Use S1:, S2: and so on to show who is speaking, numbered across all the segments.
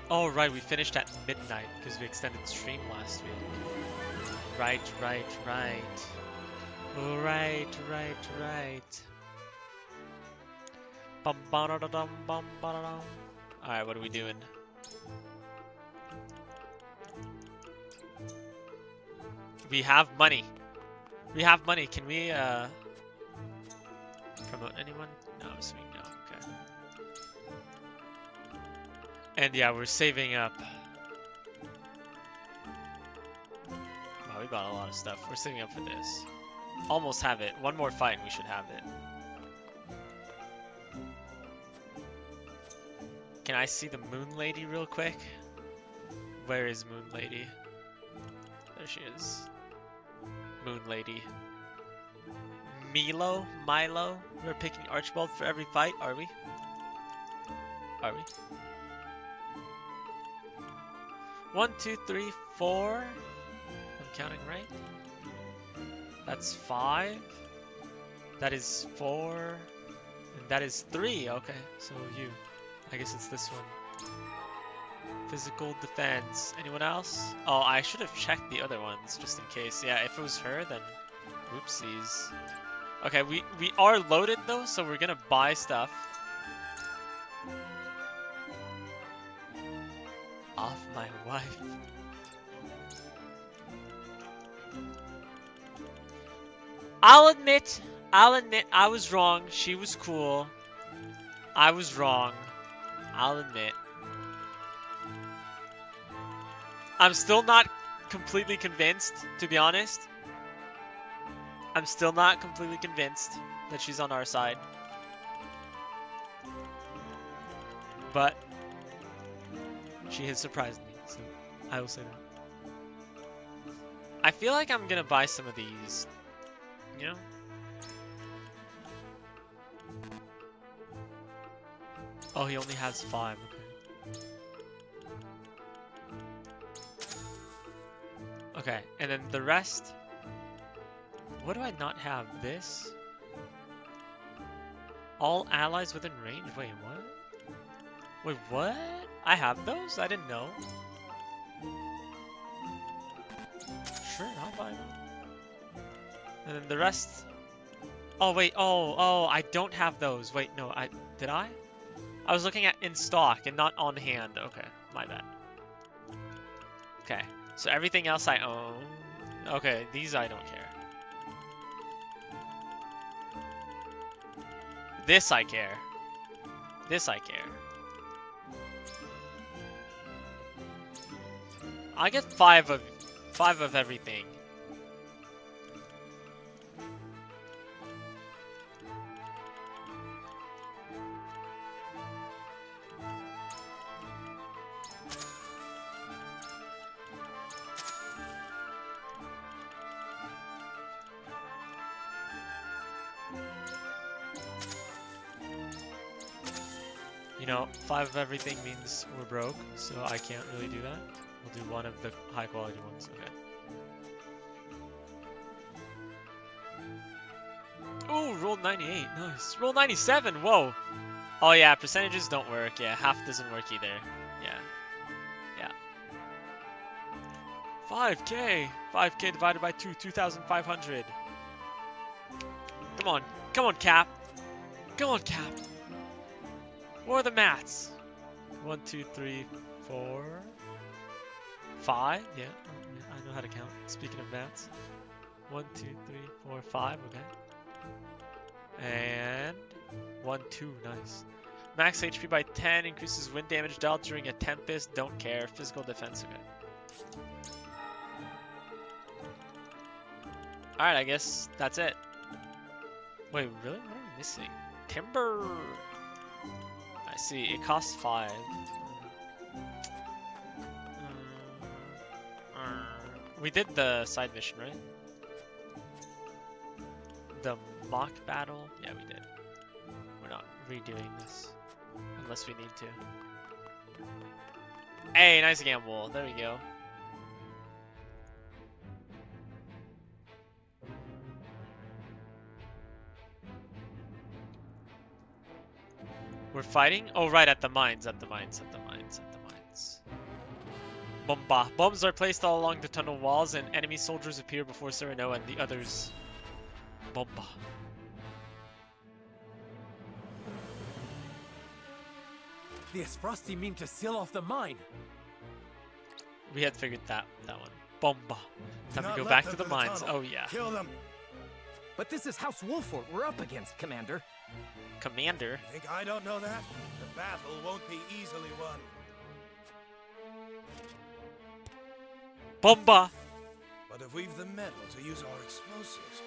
S1: Oh, right, we finished at midnight because we extended stream last week. Right. Right. Bum ba da dum bum ba da dum. Alright, what are we doing? We have money. Can we promote anyone? No, I'm assuming no. Okay. And yeah, we're saving up. Wow, we bought a lot of stuff. We're saving up for this. Almost have it. One more fight and we should have it. Can I see the Moon Lady real quick? Where is Moon Lady? There she is. Moon Lady. Milo? We're picking Archibald for every fight, are we? Are we? 1, 2, 3, 4. I'm counting right. That's 5. That is 4. And that is 3. Okay, so you. I guess it's this one. Physical defense. Anyone else? Oh, I should have checked the other ones just in case. Yeah, if it was her, then whoopsies. Okay, we are loaded though, so we're gonna buy stuff. Off my wife. I'll admit I was wrong. She was cool. I was wrong. I'll admit. I'm still not completely convinced, to be honest. I'm still not completely convinced that she's on our side. But she has surprised me, so I will say that. I feel like I'm gonna buy some of these, you know? Oh, he only has 5, okay. Okay, and then the rest... What do I not have? This? All allies within range? Wait, what? Wait, what? I have those? I didn't know. Sure, I'll buy them. And then the rest... Oh, wait, oh, I don't have those. Wait, no, did I? I was looking at in stock and not on hand. Okay, my bad. Okay, so everything else I own. Okay, these I don't care. This I care. This I care. I get 5 of everything. You know, 5 of everything means we're broke, so I can't really do that. We'll do one of the high quality ones, okay. Ooh, rolled 98, nice. Roll 97, whoa! Oh yeah, percentages don't work, yeah, half doesn't work either. Yeah. 5k divided by 2, 2,500. Come on, Cap. Come on, Cap. What are the maths? 1, 2, 3, 4, 5. Yeah, I know how to count. Speaking of maths. 1, 2, 3, 4, 5. Okay. And 1, 2. Nice. Max HP by 10. Increases wind damage dealt during a tempest. Don't care. Physical defense. Okay. Alright, I guess that's it. Wait, really? What are we missing? Timber! I see, it costs 5. We did the side mission, right? The mock battle? Yeah, we did. We're not redoing this. Unless we need to. Hey, nice gamble. There we go. We're fighting? Oh, right, at the mines, at the mines. cards. Bomba. Bombs are placed all along the tunnel walls, and enemy soldiers appear before Cyrano and the others. Bomba.
S2: The Esfrosti mean to seal off the mine.
S1: We had figured that one. Bomba. Time to
S3: not
S1: go
S3: let
S1: back
S3: them
S1: to the
S3: to the
S1: mines.
S3: tunnel.
S1: Oh yeah.
S3: Kill them.
S2: But this is House Wolfort we're up against, Commander.
S1: Commander.
S3: Think I don't know that? The battle won't be easily won.
S1: Bomba.
S3: But if we've the metal to use our explosives,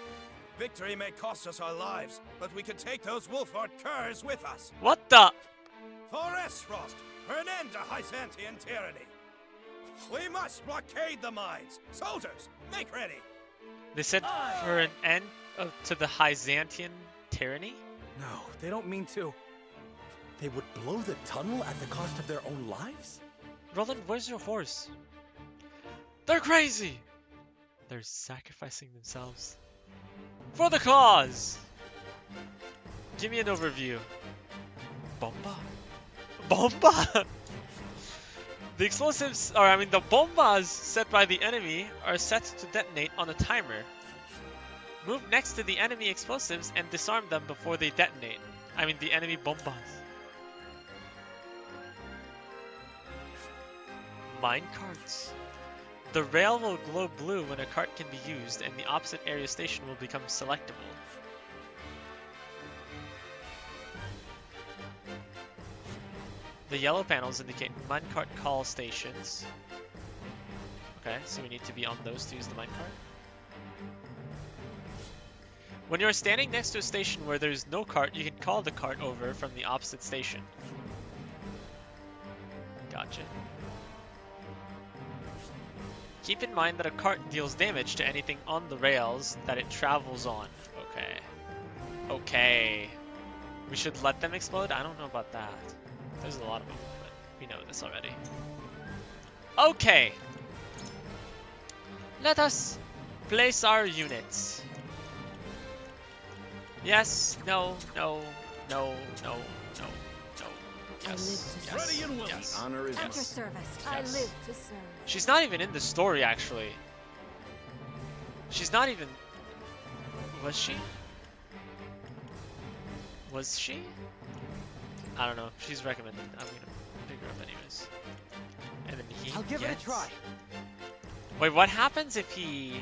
S3: victory may cost us our lives, but we could take those Wolfort curs with us.
S1: What the?
S3: For Esfrost, for an end to Hyzantian tyranny. We must blockade the mines. Soldiers, make ready.
S1: They said for an end to the Hyzantian tyranny?
S2: No, they don't mean to.
S4: They would blow the tunnel at the cost of their own lives?
S1: Roland, where's your horse? They're crazy! They're sacrificing themselves. For the cause! Give me an overview. Bomba? Bomba! The explosives, the bombas set by the enemy are set to detonate on a timer. Move next to the enemy explosives and disarm them before they detonate. The enemy bombas. Mine carts. The rail will glow blue when a cart can be used, and the opposite area station will become selectable. The yellow panels indicate minecart call stations. Okay, so we need to be on those to use the minecart. When you're standing next to a station where there's no cart, you can call the cart over from the opposite station. Gotcha. Keep in mind that a cart deals damage to anything on the rails that it travels on. Okay. Okay. We should let them explode? I don't know about that. There's a lot of them, but we know this already. Okay. Let us place our units. Yes, no, no, no, no, no, no. Yes, yes,
S3: Ready and willing.
S1: yes.
S4: Honor is
S5: At your
S1: Yes.
S5: service. I
S1: Yes.
S5: live to serve.
S1: She's not even in the story, actually. She's not even... Was she? Was she? I don't know. She's recommended. I'm gonna pick her up anyways. And then he
S2: I'll give it a
S1: gets-
S2: try.
S1: Wait, what happens if he...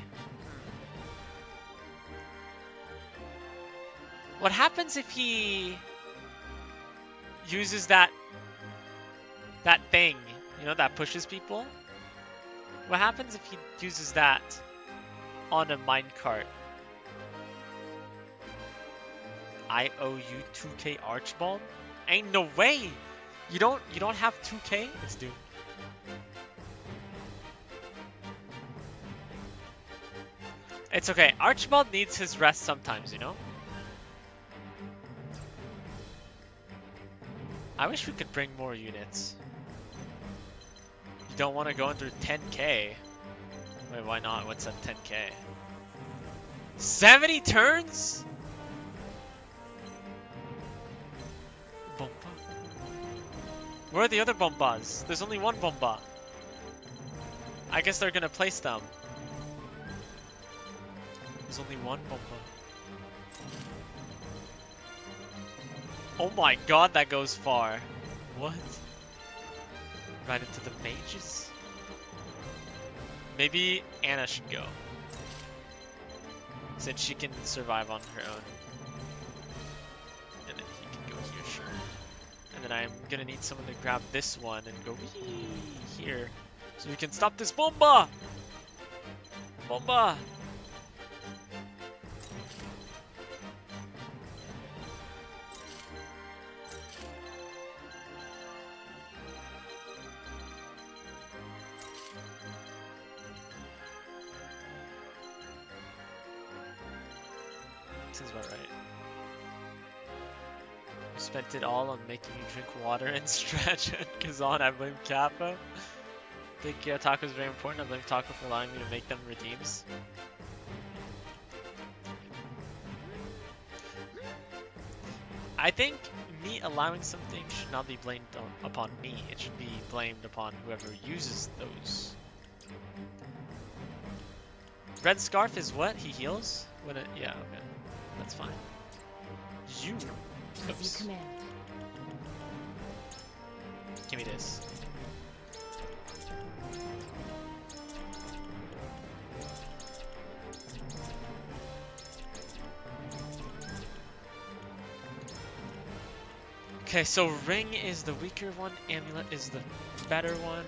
S1: What happens if he uses that thing, you know, that pushes people? What happens if he uses that on a minecart? I owe you 2k Archibald? Ain't no way! You don't have 2k? It's doomed. It's okay. Archibald needs his rest sometimes, you know? I wish we could bring more units. You don't want to go under 10k. Wait, why not? What's at 10k? 70 turns? Bomba. Where are the other bombas? There's only one bomba. I guess they're gonna place them. There's only one bomba. Oh my god, that goes far. What? Right into the mages? Maybe Anna should go. Since she can survive on her own. And then he can go here, sure. And then I'm gonna need someone to grab this one and go wee here. So we can stop this bomba! Bomba! Seems about right. We spent it all on making you drink water and stretch and Kazan, I blame Kappa. Think Taco is very important. I blame Taco for allowing me to make them redeems. I think me allowing something should not be blamed upon me. It should be blamed upon whoever uses those. Red Scarf is what? He heals? When it, yeah, okay. That's fine. You.
S5: As you
S1: Oops.
S5: command.
S1: Give me this. Okay, so Ring is the weaker one, Amulet is the better one.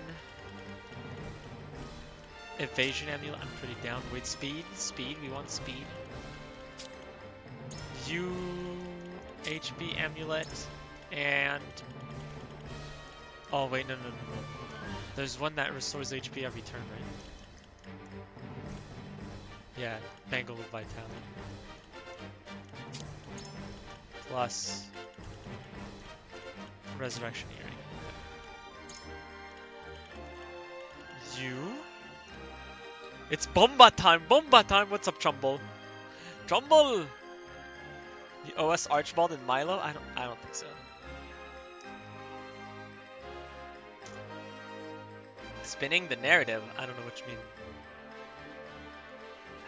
S1: Evasion Amulet, I'm pretty down with. Speed, we want speed. You, HP Amulet, and... Oh wait, no. There's one that restores HP every turn, right? Yeah, Bangle of Vitality. Plus... Resurrection Earring. You? It's Bomba time! Bomba time! What's up, Trumbull? Trumbull! The OS Archibald and Milo? I don't think so. Spinning the narrative? I don't know what you mean.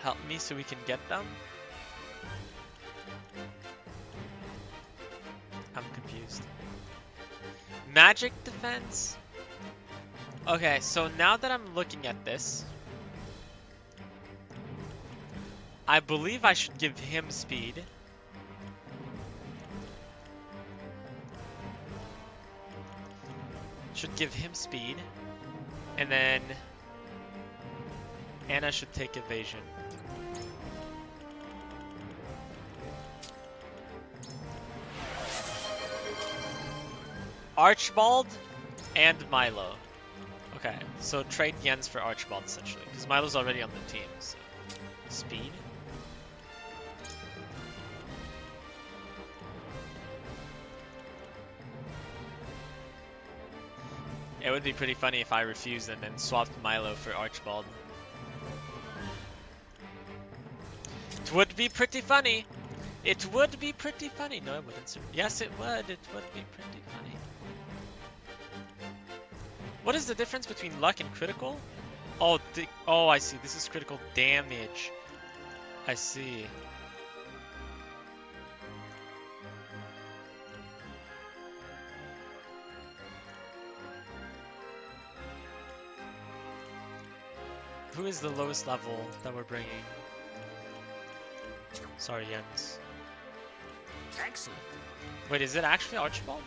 S1: Help me so we can get them? I'm confused. Magic defense? Okay, so now that I'm looking at this, I believe I should give him speed. Should give him speed. And then Anna should take evasion. Archibald and Milo. Okay, so trade Jens for Archibald essentially, because Milo's already on the team. So. Speed. It would be pretty funny if I refused and then swapped Milo for Archibald. It would be pretty funny. It would be pretty funny. No, it wouldn't, sir. Yes, it would. It would be pretty funny. What is the difference between luck and critical? Oh, I see. This is critical damage. I see. Who is the lowest level that we're bringing? Sorry, Jens.
S2: Excellent.
S1: Wait, is it actually Archibald?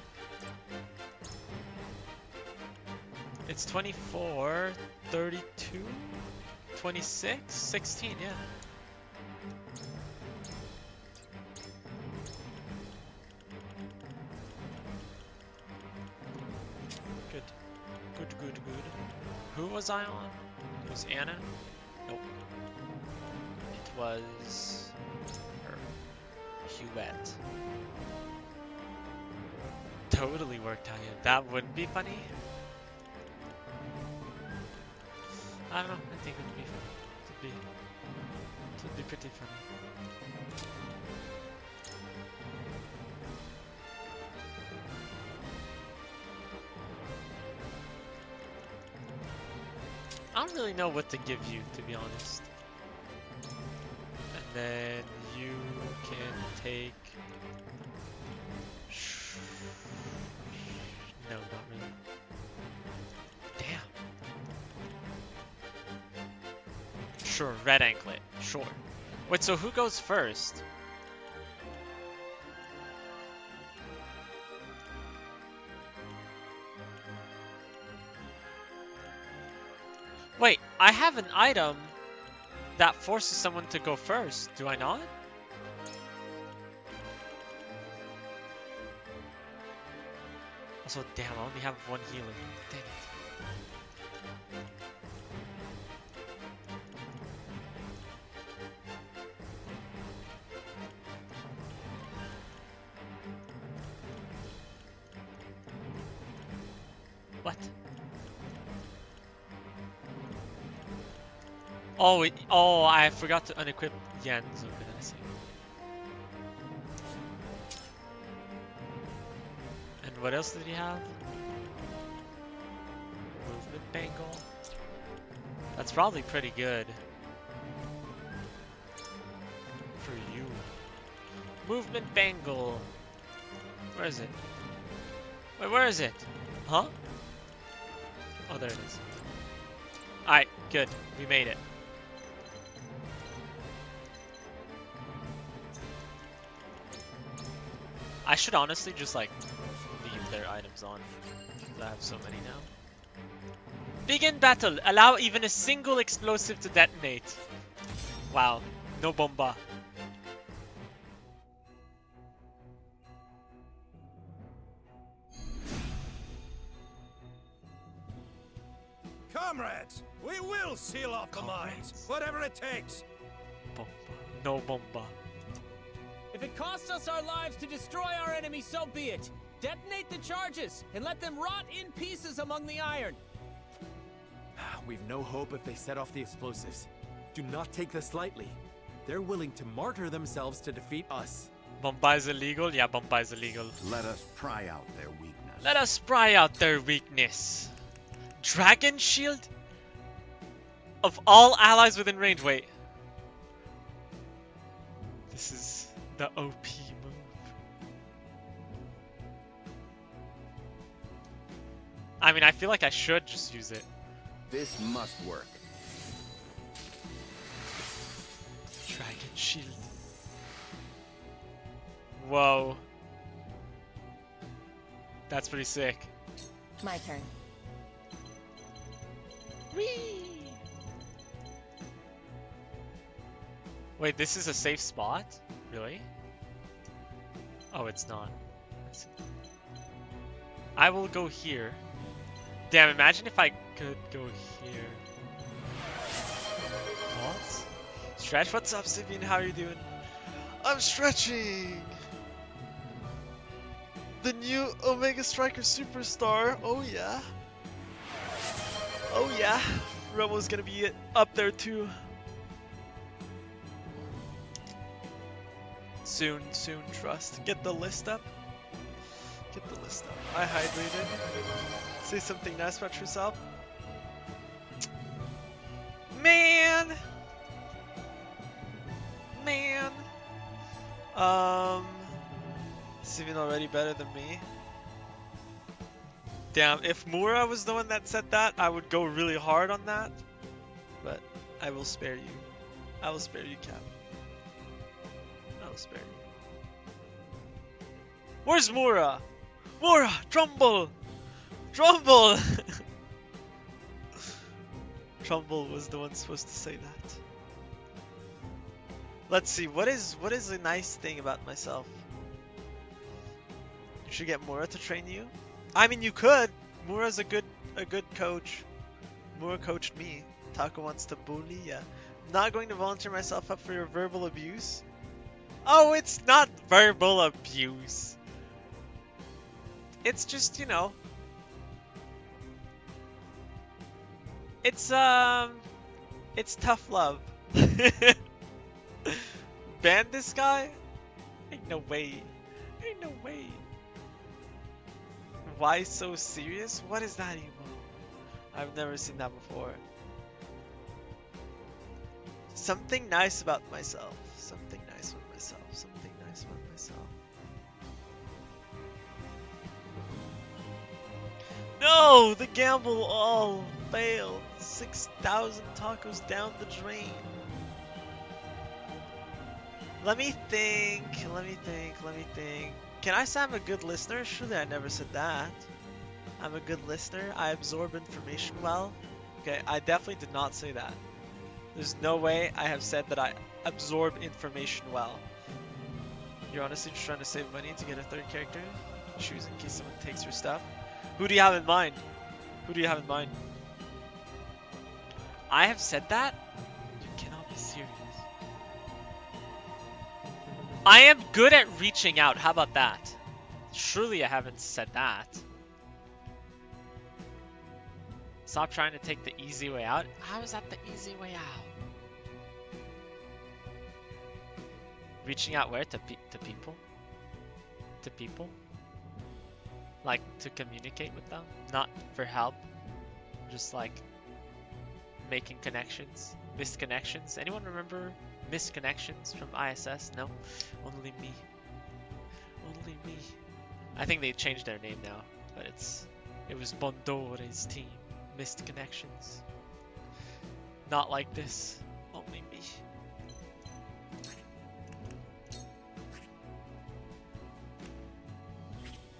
S1: It's 24, 32, 26, 16, yeah. Good. Good. Who was I on? It was Anna? Nope. It was her. Huette. Totally worked out. That wouldn't be funny. I don't know. I think it would be funny. It would be pretty funny. I don't really know what to give you, to be honest. And then you can take... No, not really. Damn. Sure, red anklet. Sure. Wait, so who goes first? Wait, I have an item that forces someone to go first, do I not? Also, damn, I only have one healer. Dang it. What? Oh, I forgot to unequip Jens. Okay, I see. What else did he have? Movement Bangle. That's probably pretty good. For you. Movement Bangle. Where is it? Wait, where is it? Huh? Oh, there it is. Alright, good. We made it. I should honestly just like leave their items on. Because I have so many now. Begin battle. Allow even a single explosive to detonate. Wow. No bomba.
S3: Comrades, we will seal off the mines, whatever it takes.
S1: Bomba. No bomba.
S2: If it costs us our lives to destroy our enemy, so be it. Detonate the charges and let them rot in pieces among the iron.
S4: We've no hope if they set off the explosives. Do not take this lightly. They're willing to martyr themselves to defeat us.
S1: Bomba is illegal? Yeah, bomba is illegal.
S5: Let us pry out their weakness.
S1: Let us pry out their weakness. Dragon Shield? Of all allies within range. Wait. This is the OP move. I mean, I feel like I should just use it.
S5: This must work.
S1: Dragon Shield. Whoa. That's pretty sick.
S6: My turn.
S1: Whee! Wait, this is a safe spot? Really? Oh, it's not. I see. I will go here. Damn, imagine if I could go here. What? Stretch, what's up, Sivian? How are you doing? I'm stretching! The new Omega Striker Superstar. Oh yeah. Oh yeah. Romo's gonna be up there too. Soon, trust. Get the list up. Get the list up. I hydrated. Say something nice about yourself. Man! Sivian already better than me. Damn, if Mura was the one that said that, I would go really hard on that. But I will spare you. I will spare you, Cap. I will spare you. Where's Mura? Mura! Trumbull! Trumbull! Trumbull was the one supposed to say that. Let's see, what is a nice thing about myself? You should get Mura to train you? I mean, you could. Mura's a good coach. Mura coached me. Taco wants to bully ya. I'm not going to volunteer myself up for your verbal abuse. Oh, it's not verbal abuse. It's just, you know. It's tough love. Ban this guy? Ain't no way. Ain't no way. Why so serious? What is that emote? I've never seen that before. Something nice about myself. Something nice about myself. Something nice about myself. No! The gamble all failed. 6,000 tacos down the drain. Let me think. Can I say I'm a good listener? Surely I never said that. I'm a good listener. I absorb information well. Okay, I definitely did not say that. There's no way I have said that I absorb information well. You're honestly just trying to save money to get a third character? Choose in case someone takes your stuff. Who do you have in mind? Who do you have in mind? I have said that? You cannot be serious. I am good at reaching out. How about that? Surely I haven't said that. Stop trying to take the easy way out. How is that the easy way out? Reaching out where? To people? To people? like to communicate with them, not for help, just like making connections, missed connections. Anyone remember missed connections from ISS? No, only me. Only me. I think they changed their name now, but it was Bondore's team. Missed connections. Not like this. Only me.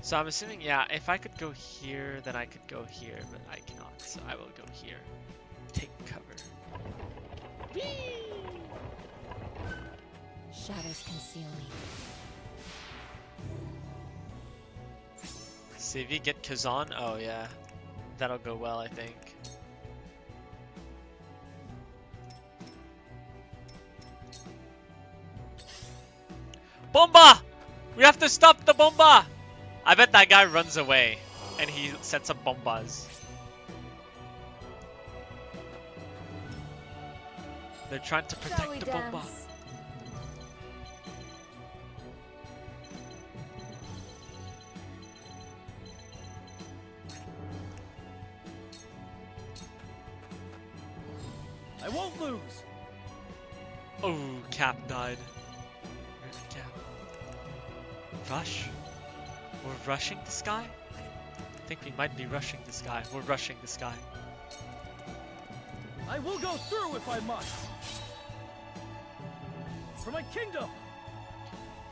S1: So I'm assuming, yeah, if I could go here, then I could go here, but I cannot, so I will go here. Take cover. Whee!
S6: Shadows conceal me.
S1: See if you get Kazan. Oh yeah, that'll go well, I think. Bomba! We have to stop the bomba! I bet that guy runs away and he sets up bombas. They're trying to
S6: Shall we
S1: protect the bomba.
S6: dance?
S2: I won't lose.
S1: Oh, Cap died. Where's Cap? Rush? We're rushing this guy? I think we might be rushing this guy. We're rushing this guy.
S2: I will go through if I must. For my kingdom.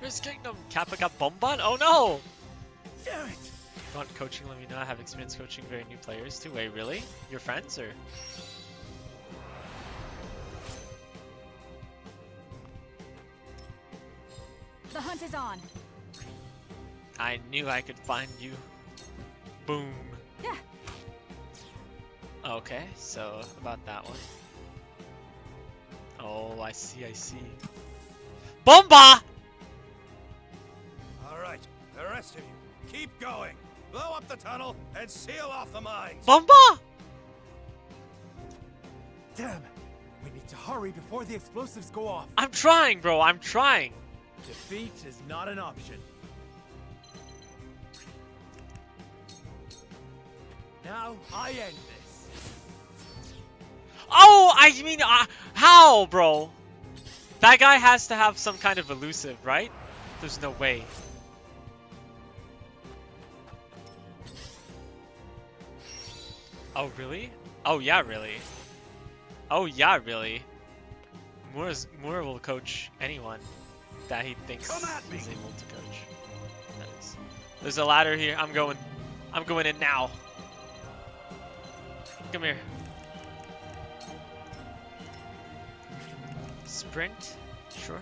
S1: Where's Kingdom? Kappa got bombed? Oh no!
S2: Damn it.
S1: If you want coaching, let me know. I have experience coaching very new players too. Wait, really? Your friends or?
S6: The hunt is on.
S1: I knew I could find you. Boom.
S6: Yeah.
S1: Okay, so about that one. Oh, I see, I see. Bomba!
S3: All right, the rest of you, keep going. Blow up the tunnel and seal off the mines.
S1: Bomba!
S4: Damn! We need to hurry before the explosives go off.
S1: I'm trying, bro. I'm trying.
S4: Defeat is not an option. Now I end this.
S1: Oh, I mean, how, bro? That guy has to have some kind of elusive, right? There's no way. Oh, really? Oh, yeah, really? Oh, yeah, really? Moore will coach anyone that he thinks
S3: Come at me.
S1: is able to coach. There's a ladder here. I'm going in now. Come here. Sprint? Sure.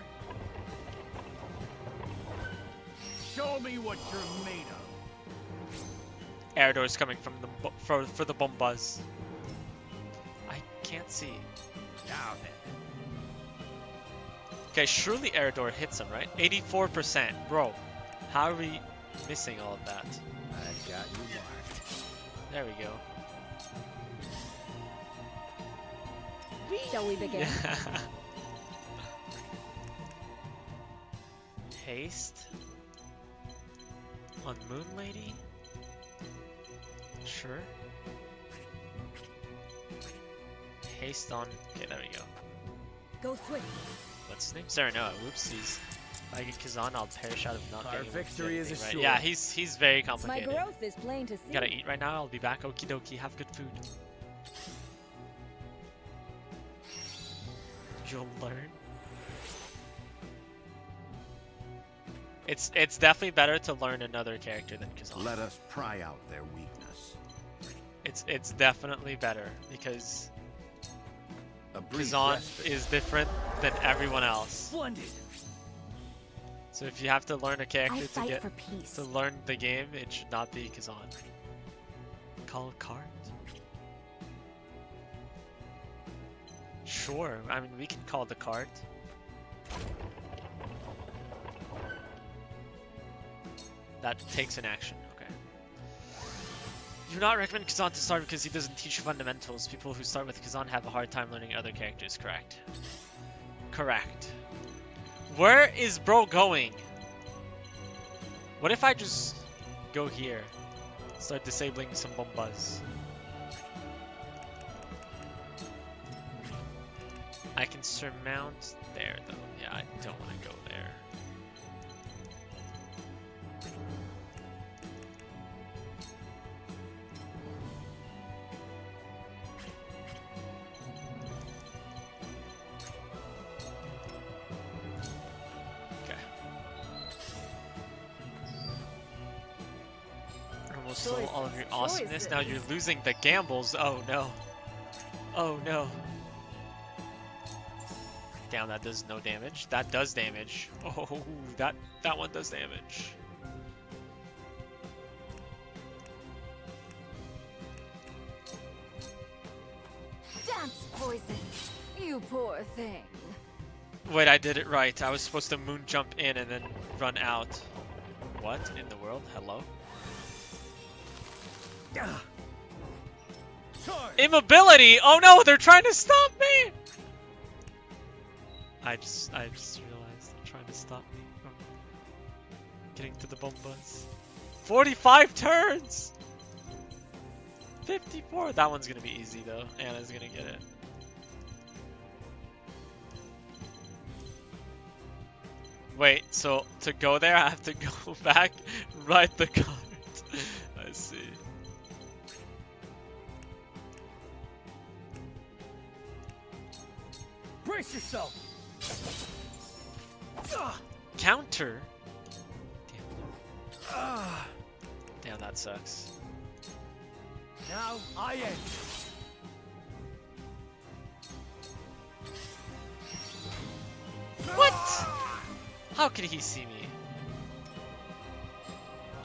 S2: Show me what you're made of.
S1: Air doors coming from the for the bombas. I can't see.
S2: Now then.
S1: Okay, surely air door hits him, right? 84%, bro. How are we missing all of that?
S5: I've got you marked.
S1: There we go.
S6: Shall we begin?
S1: Haste on Moon Lady. Sure. Haste on. Okay, there we go.
S6: Go swift.
S1: What's his name? Serenoa. Whoopsies. If I get Kazan, I'll perish out of not
S4: Our
S1: getting
S4: victory is
S1: anything right.
S4: assured.
S1: Yeah, he's very
S6: My
S1: complicated.
S6: growth is plain to see.
S1: Gotta eat right now. I'll be back. Okie dokie. Have good food. You'll learn. It's definitely better to learn another character than Kazan.
S5: Let us pry out their weakness.
S1: It's definitely better because
S5: A brief
S1: Kazan
S5: respite.
S1: is different than everyone else.
S2: Splendid.
S1: So if you have to learn a
S6: I
S1: character to
S6: fight
S1: get
S6: for peace.
S1: to learn the game, it should not be Kazan. Call card? Sure. I mean, we can call the card. That takes an action. Okay. Do not recommend Kazan to start because he doesn't teach you fundamentals. People who start with Kazan have a hard time learning other characters. Correct. Correct. Where is bro going? What if I just go here? Start disabling some bombas. I can surmount there though. Yeah, I don't want to go there. Okay. Almost stole all of your awesomeness. Now you're losing the gambles. Oh no. Oh no. Damn, that does no damage. That does damage. Oh, that one does damage.
S6: Dance poison. You poor thing.
S1: Wait, I did it right. I was supposed to moon jump in and then run out. What in the world? Hello?
S3: Charge!
S1: Immobility! Oh no, they're trying to stop me! I just realized they're trying to stop me from getting to the bombas. 45 turns! 54! That one's gonna be easy though. Anna's gonna get it. Wait, so to go there I have to go back, ride the cart. I see.
S3: Brace yourself!
S1: Counter? Damn, that sucks.
S3: Now I end.
S1: What? How could he see me?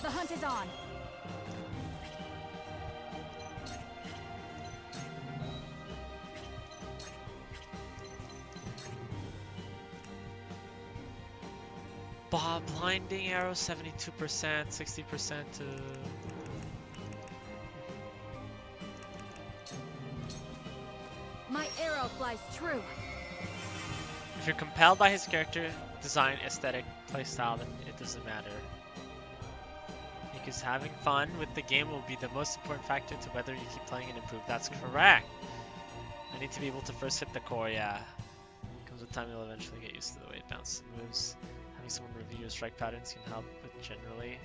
S6: The hunt is on.
S1: Blinding arrow 72%, 60% to...
S6: My arrow flies true.
S1: If you're compelled by his character, design, aesthetic, playstyle, then it doesn't matter. Because having fun with the game will be the most important factor to whether you keep playing and improve. That's correct! I need to be able to first hit the core, yeah. Comes with time, you'll eventually get used to the way it bounces and moves. Having someone review your strike patterns can help with generally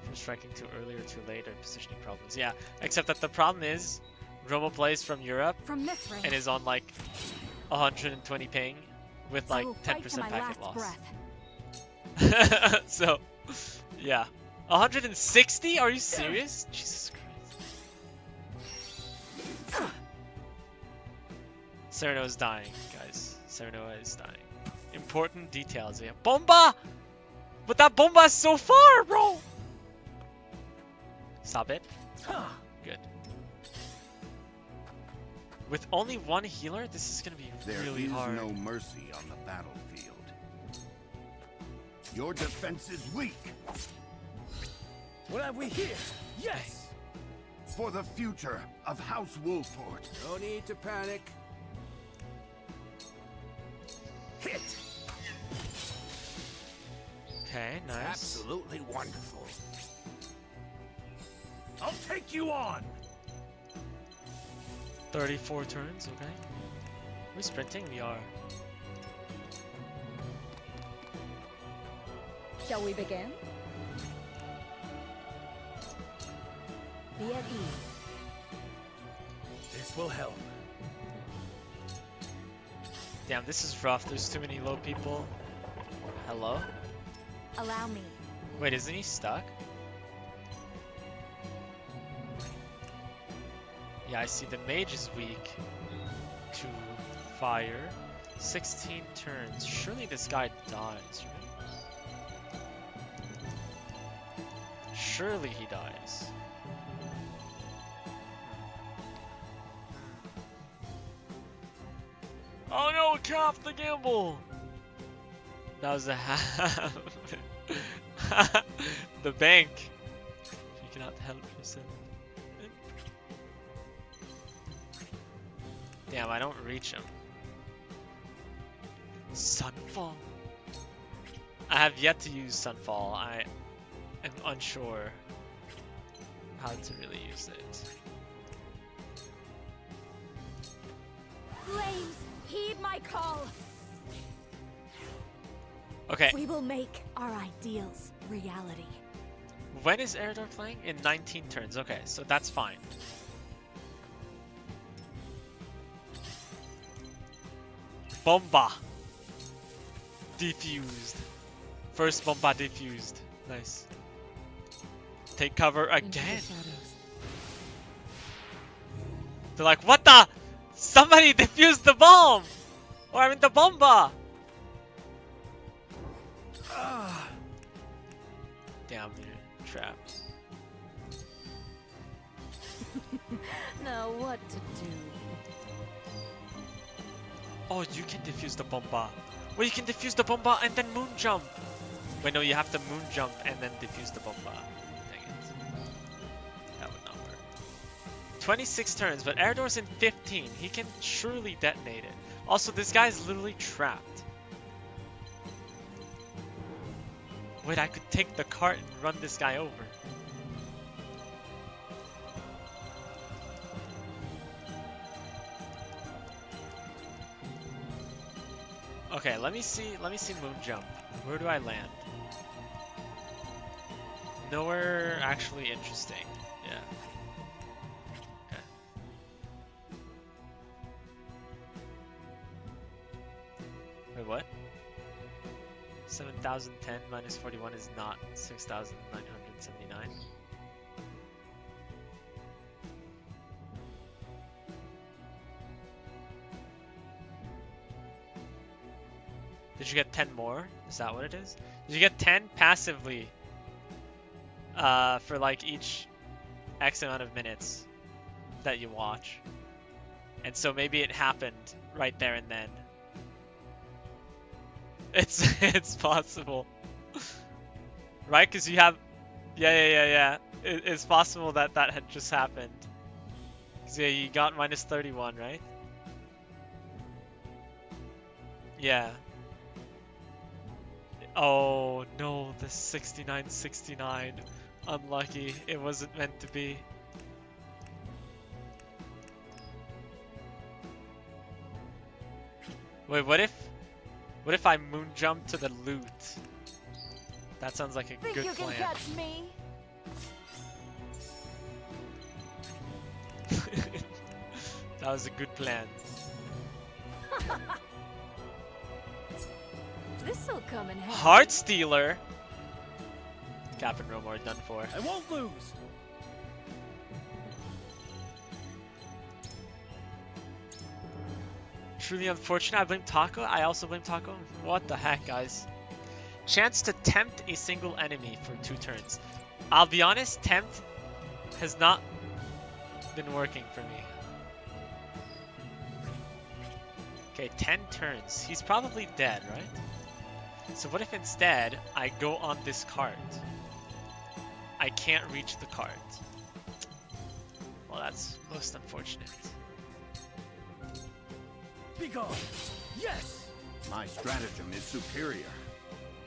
S1: from striking too early or too late or positioning problems. Yeah, except that the problem is Romo plays from Europe
S6: From this range.
S1: and is on like 120 ping with like
S6: I will fight to
S1: 10%
S6: my
S1: packet
S6: last
S1: loss.
S6: breath.
S1: So, yeah. 160? Are you serious? Jesus Christ. Sereno is dying, guys. Sereno is dying. Important details. Yeah. Bomba! But that bomba is so far, bro! Stop it. Good. With only one healer, this is gonna be
S5: There
S1: really
S5: is
S1: hard.
S5: no mercy on the battlefield. Your defense is weak.
S3: What have we here? Yes!
S5: For the future of House Wolford.
S3: No need to panic. Hit!
S1: Okay, nice.
S3: Absolutely wonderful. I'll take you on!
S1: 34 turns, okay. We're sprinting? We are.
S6: Shall we begin? Be at ease.
S3: This will help.
S1: Damn, this is rough. There's too many low people. Hello?
S6: Allow me.
S1: Wait, isn't he stuck? Yeah, I see the mage is weak to fire. 16 turns. Surely this guy dies, right? Surely he dies. Oh no, Cap the gamble! That was a half. The bank. You cannot help yourself. Damn, I don't reach him. Sunfall. I have yet to use Sunfall. I am unsure how to really use it.
S6: Flames, heed my call.
S1: Okay,
S6: We will make our ideals reality.
S1: when is Eredor playing? In 19 turns. Okay, so that's fine. Bomba. Defused. First bomba defused. Nice. Take cover
S6: Into the
S1: again.
S6: shadows.
S1: They're like, what the? Somebody defused the bomb! Or I mean the bomba! Damn, you're trapped.
S6: Now what to do?
S1: Oh, you can defuse the bomba. Well, you can defuse the bomba and then moon jump. Wait, no, you have to moon jump and then defuse the bomba. Dang it. That would not work. 26 turns, but Eredor's in 15. He can surely detonate it. Also, this guy's literally trapped. Wait, I could take the cart and run this guy over. Okay, let me see moon jump. Where do I land? Nowhere actually interesting. Yeah. Okay. Wait, what? 7,010 minus 41 is not 6,979. Did you get 10 more? Is that what it is? Did you get 10 passively for like each X amount of minutes that you watch? And so maybe it happened right there and then. It's possible. Right? Because you have... Yeah. It's possible that that had just happened. Because yeah, you got minus 31, right? Yeah. Oh no, the 6969. Unlucky. It wasn't meant to be. Wait, what if I moon jump to the loot? That sounds like a
S6: Think
S1: good
S6: you can
S1: plan.
S6: catch me?
S1: That was a good plan.
S6: This'll come in handy.
S1: Heart Stealer. Captain Romor done for.
S2: I won't lose.
S1: Truly unfortunate. I blame Taco. I also blame Taco. What the heck, guys? Chance to tempt a single enemy for 2 turns. I'll be honest, tempt has not been working for me. Okay, 10 turns. He's probably dead, right? So what if instead I go on this cart? I can't reach the cart. Well, that's most unfortunate.
S2: Be gone. Yes.
S5: My stratagem is superior.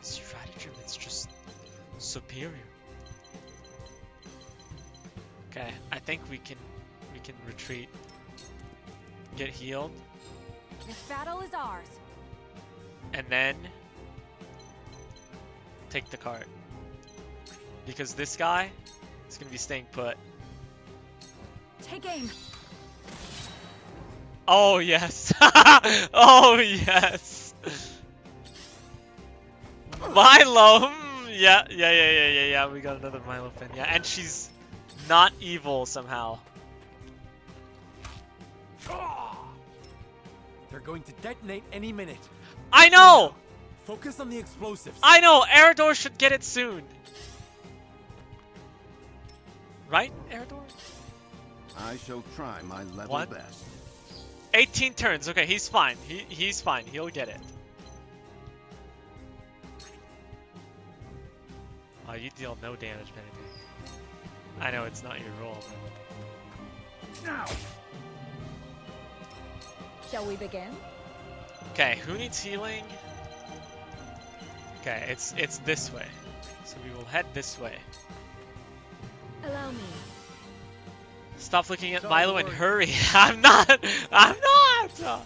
S1: Stratagem, it's just superior. Okay, I think we can retreat. Get healed,
S6: This battle is ours.
S1: and then take the cart. Because this guy is gonna be staying put.
S6: Take aim.
S1: Oh yes! Oh yes! Milo! Yeah, we got another Milo pin. Yeah, and she's not evil somehow.
S4: They're going to detonate any minute.
S1: I know!
S4: Focus on the explosives.
S1: I know! Eredor should get it soon! Right, Eredor?
S5: I shall try my level
S1: What?
S5: best.
S1: 18 turns. Okay, he's fine. He's fine. He'll get it. Oh, you deal no damage, Benedict. I know it's not your role, but...
S5: Now!
S6: Shall we begin?
S1: Okay, who needs healing? Okay, it's this way. So we will head this way.
S6: Allow me.
S1: Stop looking at
S3: Don't
S1: Milo and
S3: worry.
S1: hurry. I'm not. I'm not.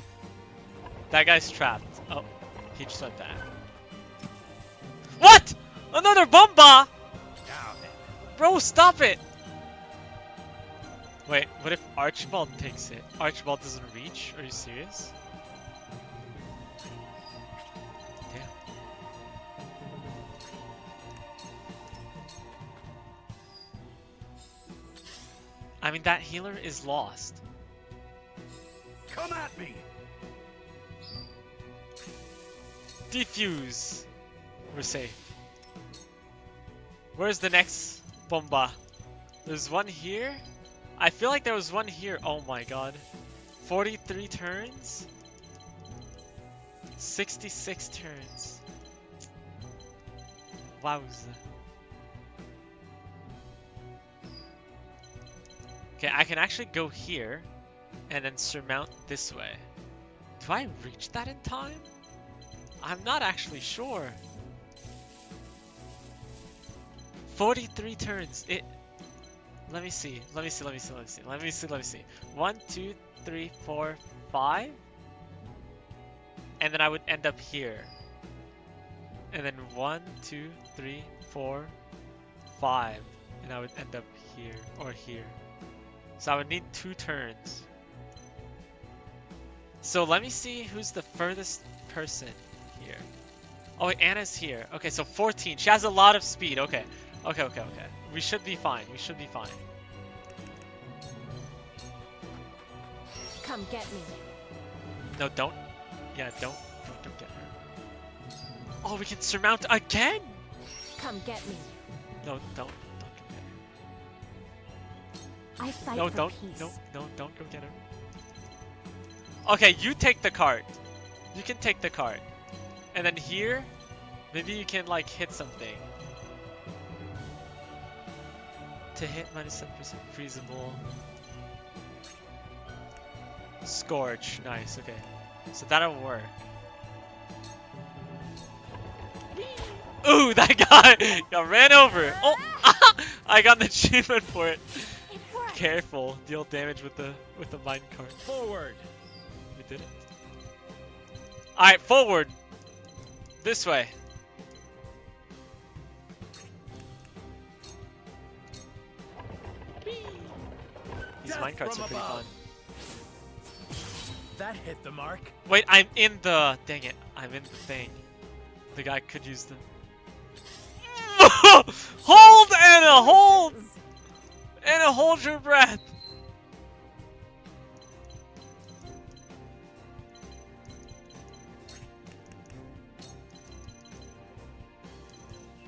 S1: That guy's trapped. Oh, he just went back. What? Another Bomba?
S3: Now then.
S1: Bro, stop it. Wait, what if Archibald takes it? Archibald doesn't reach? Are you serious? Damn. I mean, that healer is lost.
S3: Come at me.
S1: Defuse. We're safe. Where's the next Bomba? There's one here? I feel like there was one here. Oh my god. 43 turns? 66 turns. Wowza. Okay, I can actually go here and then surmount this way. Do I reach that in time? I'm not actually sure. 43 turns. Let me see. 1, 2, 3, 4, 5. And then I would end up here. And then 1, 2, 3, 4, 5. And I would end up here or here. So I would need 2 turns. So let me see who's the furthest person here. Oh wait, Anna's here. Okay, so 14. She has a lot of speed. Okay. Okay. We should be fine.
S6: Come get me.
S1: No, don't. Yeah, don't get her. Oh, we can surmount again?
S6: Come get me.
S1: No, don't get
S6: I
S1: her.
S6: fight
S1: No,
S6: for
S1: don't.
S6: peace.
S1: No, don't go get her. Okay, you take the cart. You can take the cart. And then here, maybe you can like hit something. To hit -7% freezable. Scorch, nice, okay. So that'll work. Ooh, that guy got ran over. Oh, I got an achievement for it.
S6: It worked.
S1: Careful, deal damage with the minecart.
S2: Forward.
S1: We did it. All right, forward. This way. These
S3: Death
S1: minecarts
S3: from
S1: are pretty
S3: above.
S1: fun.
S4: That hit the mark.
S1: Wait, I'm in the... Dang it. I'm in the thing. The guy could use them. Hold, Anna! Hold! Anna, hold your breath!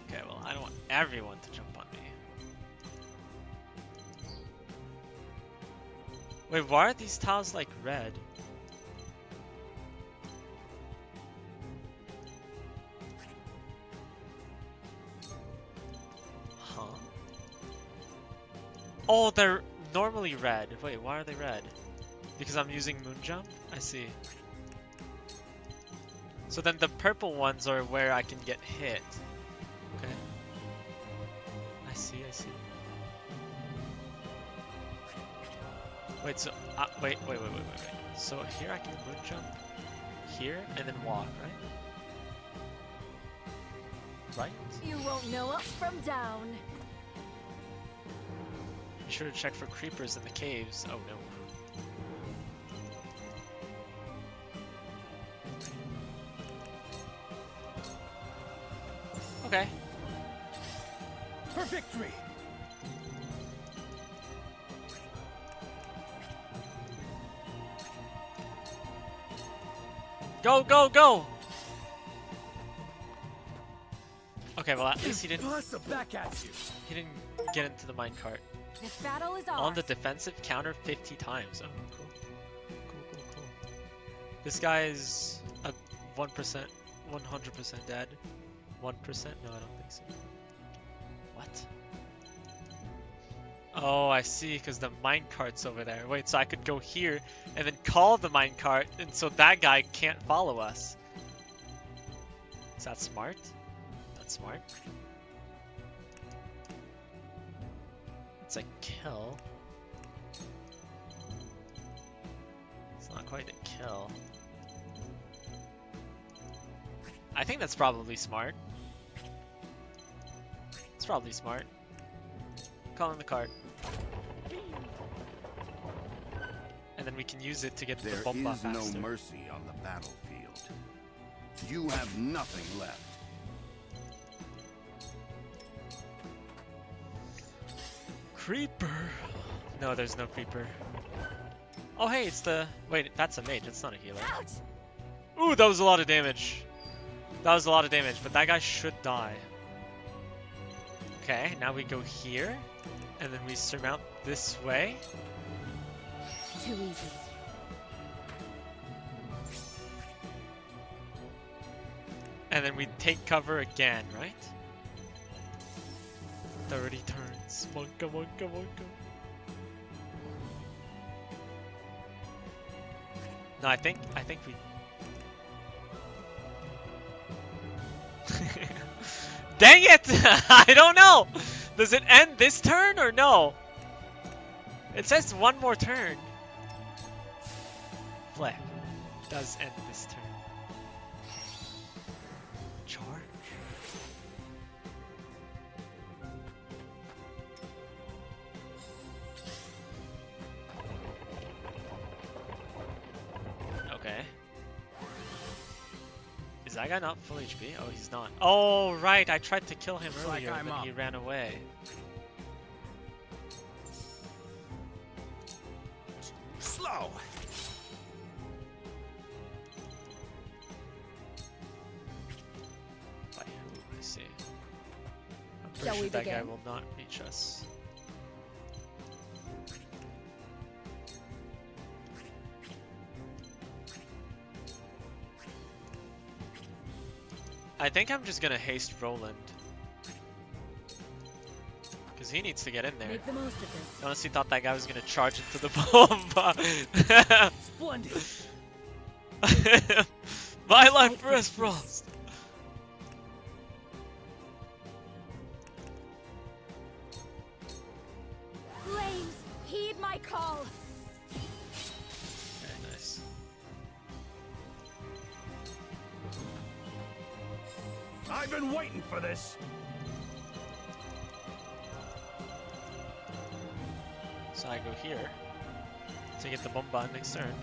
S1: Okay, well, I don't want everyone to jump on me. Wait, why are these tiles like red? Huh? Oh, they're normally red. Wait, why are they red? Because I'm using moon jump? I see. So then the purple ones are where I can get hit. Okay. I see. Wait, so, wait. So here I can moon jump, here, and then walk, right? Right?
S6: You won't know up from down.
S1: Be sure to check for creepers in the caves. Oh no. Okay.
S3: For victory.
S1: Go! Okay, well at least he didn't
S3: Back at you.
S1: get into the minecart.
S6: This battle is ours.
S1: On the defensive, counter 50 times. Oh, cool. Cool. This guy is a 1%, 100% dead. 1%? No, I don't think so. What? Oh, I see, because the minecart's over there. Wait, so I could go here and then call the minecart, and so that guy can't follow us. Is that smart? That's smart. It's a kill. Not quite a kill. I think that's probably smart. It's probably smart. Calling the card. And then we can use it to get to the
S5: There
S1: bomba
S5: is
S1: faster.
S5: no mercy on the battlefield. You have nothing left.
S1: Creeper. No, there's no creeper. Oh hey, it's the... Wait, that's a mage. It's not a healer.
S6: Ouch!
S1: Ooh, that was a lot of damage. That was a lot of damage, but that guy should die. Okay, now we go here, and then we surmount this way.
S6: Too easy.
S1: And then we take cover again, right? 30 turns. Monka, monka, monka. No, I think we... Dang it! I don't know! Does it end this turn or no? It says one more turn. Flip. Does end this turn. Charge. Okay. Is that guy not full HP? Oh, he's not. Oh, right. I tried to kill him earlier, and then he ran away.
S3: Slow!
S1: By who? I see. I'm pretty
S6: Shall
S1: sure
S6: we
S1: that guy
S6: begin?
S1: will not reach us. I think I'm just gonna haste Roland. Because he needs to get in there.
S6: Make the most of this.
S1: I honestly thought that guy was gonna charge into the bomb.
S2: Splendid.
S1: My life for Frost.
S6: Flames, heed my call.
S1: Very nice.
S3: I've been waiting for this.
S1: So I go here to get the bomba next turn.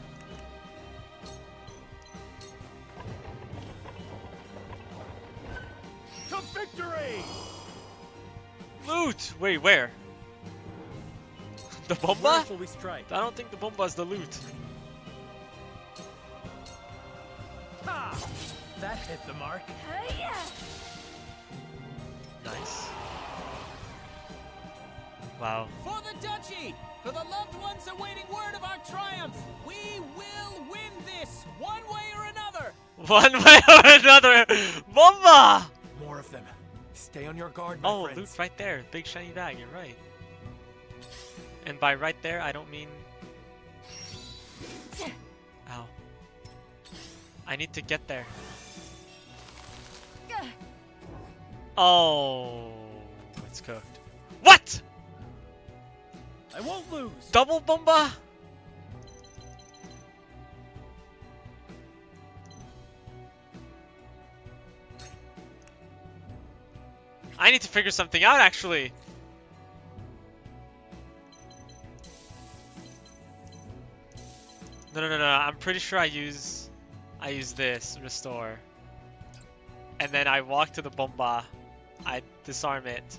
S3: To victory!
S1: Loot! Wait, where? The bomba?
S4: Where shall we strike?
S1: I don't think the bomba is the loot.
S2: Ha! That hit the mark.
S6: Hey-ya!
S1: Nice. Wow.
S2: For the duchy! For the loved ones awaiting word of our triumph! We will win this, one way or another!
S1: One way or another! Bomba!
S4: More of them. Stay on your guard, my
S1: Oh,
S4: friends.
S1: loot right there. Big shiny bag, you're right. And by right there, I don't mean... Ow. I need to get there. Oh, it's cooked. What?
S2: I won't lose!
S1: Double bomba? I need to figure something out, actually. No. I'm pretty sure I use this restore, and then I walk to the bomba, I disarm it,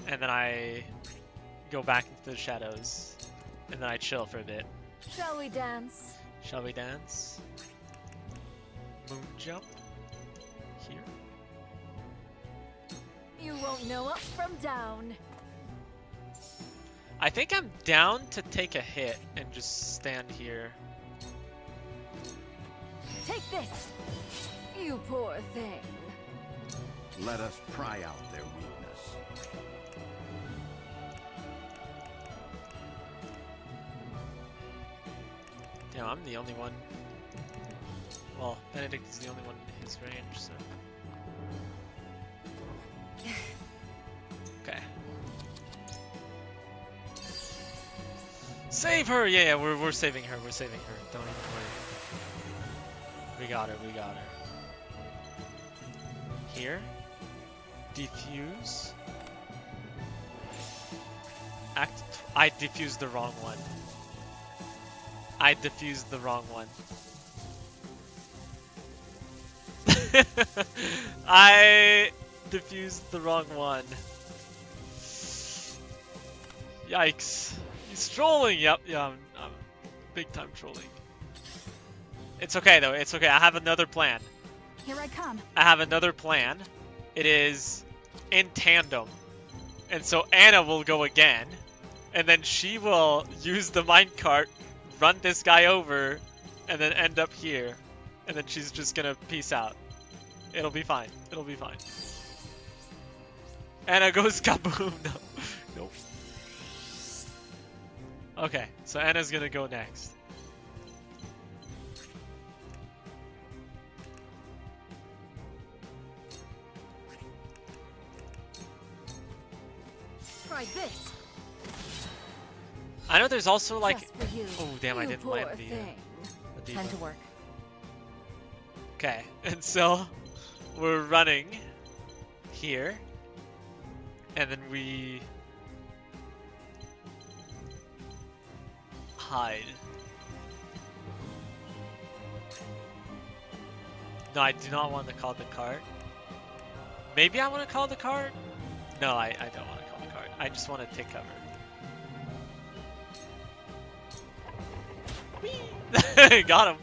S1: and then I go back into the shadows, and then I chill for a bit.
S6: Shall we dance?
S1: Shall we dance? Moon jump here.
S6: You won't know up from down.
S1: I think I'm down to take a hit and just stand here.
S6: Take this, you poor thing.
S5: Let us pry out their weakness.
S1: Damn, I'm the only one. Well, Benedict is the only one in his range, so. Okay. Save her! Yeah, we're saving her. We're saving her. Don't even worry. We got her. We got her. Here. Defuse. I defused the wrong one. I defused the wrong one. I defused the wrong one. Yikes. He's trolling. Yep, yeah, I'm big time trolling. It's okay though, it's okay. I have another plan.
S6: Here I come.
S1: I have another plan. It is in tandem. And so Anna will go again. And then she will use the minecart, run this guy over, and then end up here. And then she's just gonna peace out. It'll be fine. It'll be fine. Anna goes kaboom. No. Nope. Okay, so Anna's gonna go next.
S6: Try this.
S1: I know there's also like...
S6: Just for you.
S1: Oh damn, I
S6: You
S1: didn't
S6: poor
S1: land the
S6: thing.
S1: diva.
S6: Time to work.
S1: Okay, and so we're running here, and then we hide. No, I do not want to call the cart. Maybe I want to call the cart? No, I don't want to call the cart. I just want to take cover. Whee! Got him.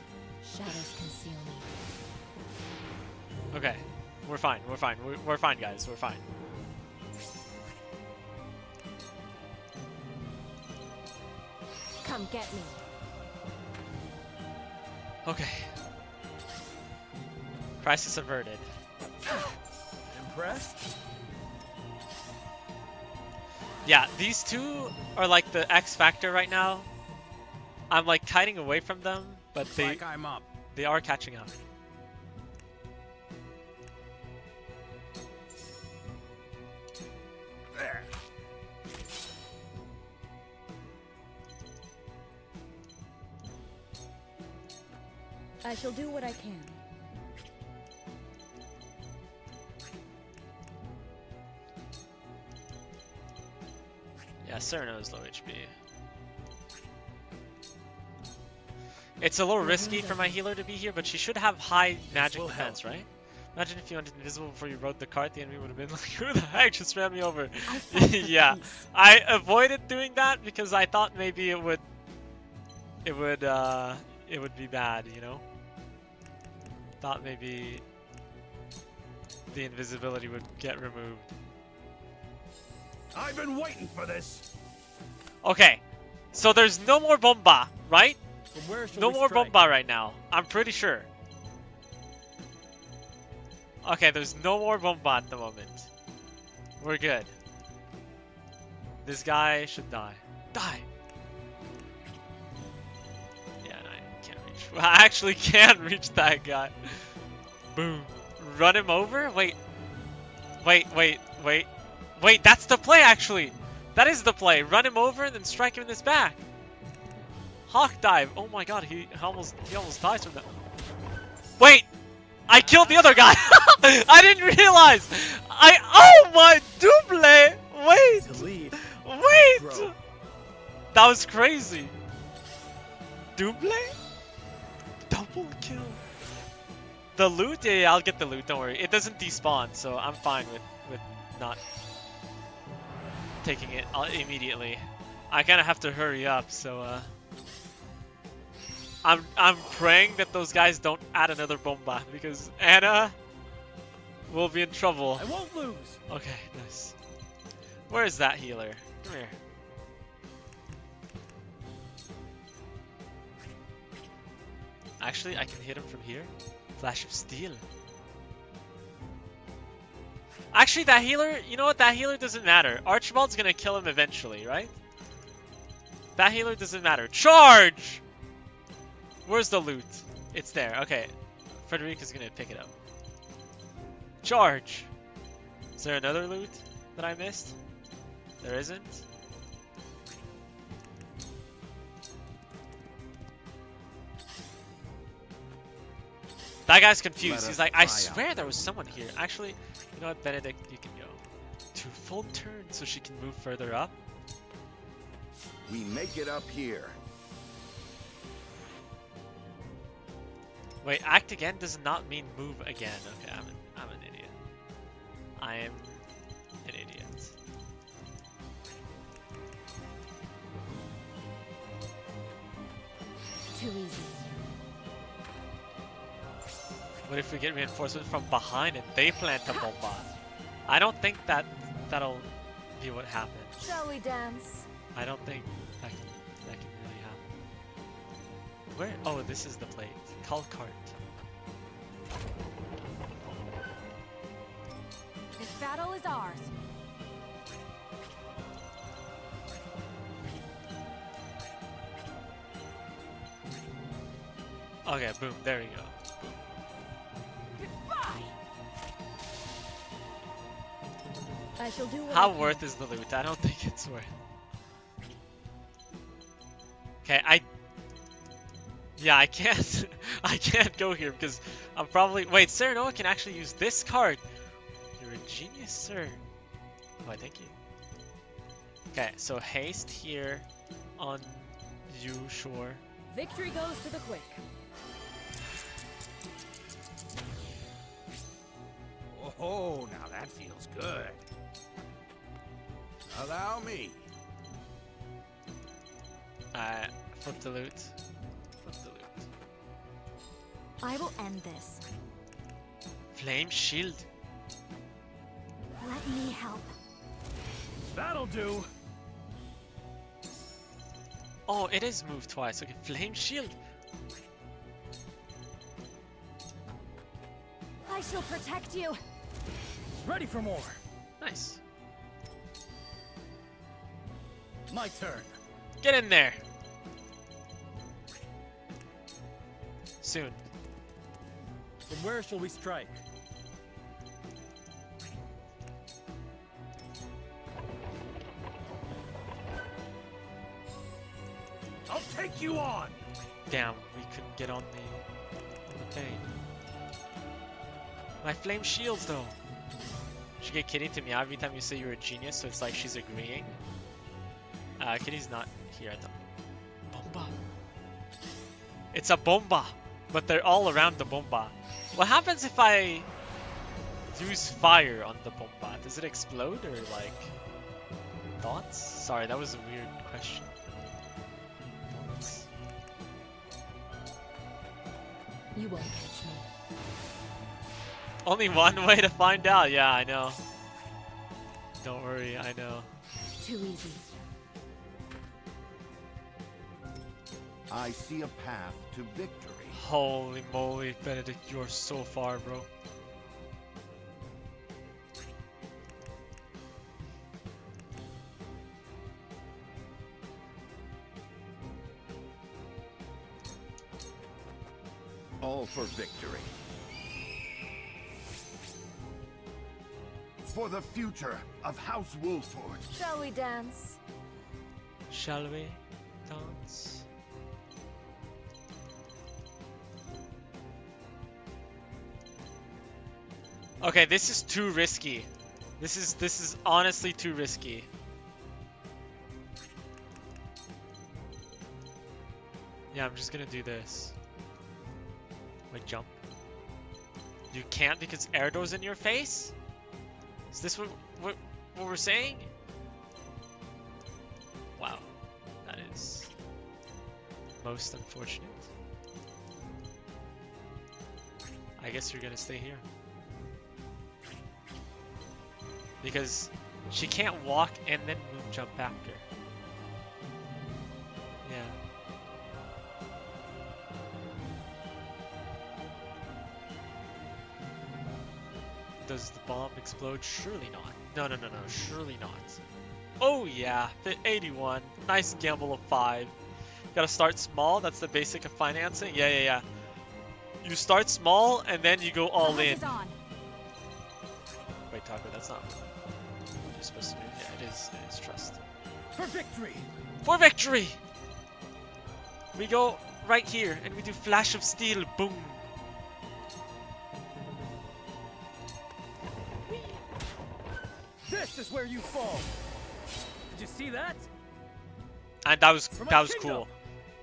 S6: Shadows conceal me.
S1: Okay, we're fine. We're fine. We're fine, guys. We're fine.
S6: Come get me.
S1: Okay. Crisis averted.
S4: Impressed?
S1: Yeah, these two are like the X factor right now. I'm like kiting away from them, but
S5: Looks like I'm up.
S1: they are catching up.
S5: There.
S6: I shall do what I can.
S1: Yeah, Cyrano is low HP. It's a little risky for my healer to be here, but she should have high magic
S4: will
S1: defense, right? Imagine if you went invisible before you rode the cart, the enemy would have been like, who the heck just ran me over?
S6: I fight for
S1: Yeah,
S6: peace.
S1: I avoided doing that because I thought maybe it would be bad, you know? Thought maybe the invisibility would get removed.
S3: I've been waiting for this.
S1: Okay, so there's no more bomba, right?
S4: From where shall
S1: No
S4: we
S1: more
S4: strike?
S1: bomba right now. I'm pretty sure. Okay, there's no more bomba at the moment. We're good. This guy should die. Die! Yeah, no, I can't reach. Well, I actually can reach that guy. Boom. Run him over? Wait. Wait, that's the play actually! That is the play. Run him over and then strike him in his back. Hawk dive. Oh my god, he almost dies from that. Wait! I killed the other guy! I didn't realize! Oh my double! Wait!
S4: To lead.
S1: Wait!
S4: Bro.
S1: That was crazy. Double? Double kill. The loot? Yeah, I'll get the loot, don't worry. It doesn't despawn, so I'm fine with not taking it immediately. I kind of have to hurry up, so I'm praying that those guys don't add another bomba because Anna will be in trouble.
S4: I won't lose.
S1: Okay, nice. Where is that healer? Come here. Actually, I can hit him from here. Flash of Steel. Actually, that healer, you know what? That healer doesn't matter. Archibald's gonna kill him eventually, right? That healer doesn't matter. Charge! Where's the loot? It's there. Okay. Frederica's gonna pick it up. Charge! Is there another loot that I missed? There isn't? That guy's confused.
S5: Let
S1: He's
S5: us
S1: like, I
S5: try out
S1: swear there was someone here. Actually, you know what, Benedict, you can go. 2 full turns so she can move further up.
S5: We make it up here.
S1: Wait, act again does not mean move again. Okay, I'm an idiot. I am an idiot.
S6: Too easy.
S1: What if we get reinforcements from behind and they plant a bomba? I don't think that'll be what happens.
S6: Shall we dance?
S1: I don't think that can really happen. Where? Oh, this is the plate. Calcart.
S6: This battle is ours.
S1: Okay, boom. There we go.
S6: I shall do what
S1: How
S6: I can.
S1: worth is the loot? I don't think it's worth. Okay, yeah, I can't I can't go here because I'm probably wait, Serenoa can actually use this card. You're a genius, sir. Why, thank you. Okay, so haste here on you, sure.
S6: Victory goes to the quick.
S3: Oh, now that feels good.
S5: Allow me.
S1: Flip the loot. Flip the loot.
S6: I will end this.
S1: Flame shield.
S6: Let me help.
S3: That'll do.
S1: Oh, it is moved twice. Okay, flame shield.
S6: I shall protect you.
S3: Ready for more.
S1: Nice.
S3: My turn.
S1: Get in there. Soon.
S4: From where shall we strike?
S3: I'll take you on.
S1: Damn, we couldn't get on the thing. My flame shields though. Should get Kitty to meow every time you say you're a genius, so it's like she's agreeing. Kitty's not here at the bomba. It's a bomba, but they're all around the bomba. What happens if I use fire on the bomba? Does it explode or like thoughts? Sorry, that was a weird question. Thoughts?
S6: You won't catch me.
S1: Only one way to find out. Yeah, I know. Don't worry, I know.
S6: Too easy.
S5: I see a path to victory.
S1: Holy moly, Benedict, you're so far, bro.
S5: All for victory. For the future of House Wolford.
S6: Shall we dance?
S1: Shall we dance? Okay, this is too risky. This is honestly too risky. Yeah, I'm just gonna do this. Like jump. You can't because Erdo's in your face? Is this what we're saying? Wow. That is most unfortunate. I guess you're gonna stay here. Because she can't walk and then move jump after. Yeah. Does the bomb explode? Surely not. No, surely not. Oh yeah, the 81. Nice gamble of 5. Gotta start small, that's the basic of financing. Yeah. You start small and then you go all in. Wait, Taco, that's not what you're supposed to do. Yeah, it is trust.
S3: For victory.
S1: For victory! We go right here and we do Flash of Steel, boom.
S2: This is where you fall. Did you see that?
S1: And that was
S2: For my
S1: cool.
S2: kingdom.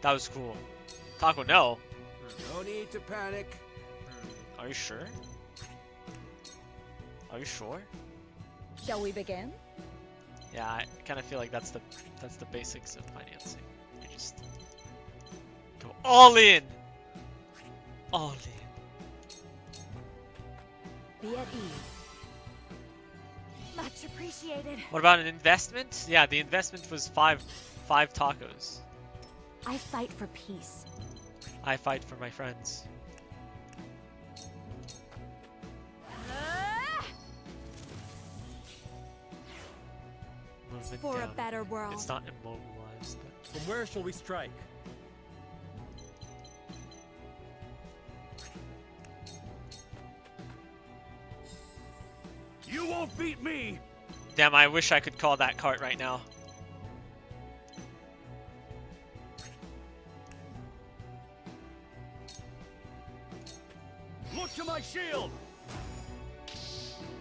S1: That was cool. Taco, no.
S3: No need to panic.
S1: Are you sure? Are you sure?
S6: Shall we begin?
S1: Yeah, I kind of feel like that's the basics of financing. You just go all in. All in.
S6: Be at ease. Much appreciated.
S1: What about an investment? Yeah, the investment was five tacos.
S6: I fight for peace.
S1: I fight for my friends. Movement
S6: For a
S1: down.
S6: better world.
S1: It's not immobilized. But...
S2: From where shall we strike?
S3: You won't beat me!
S1: Damn, I wish I could call that cart right now.
S3: Look to my shield!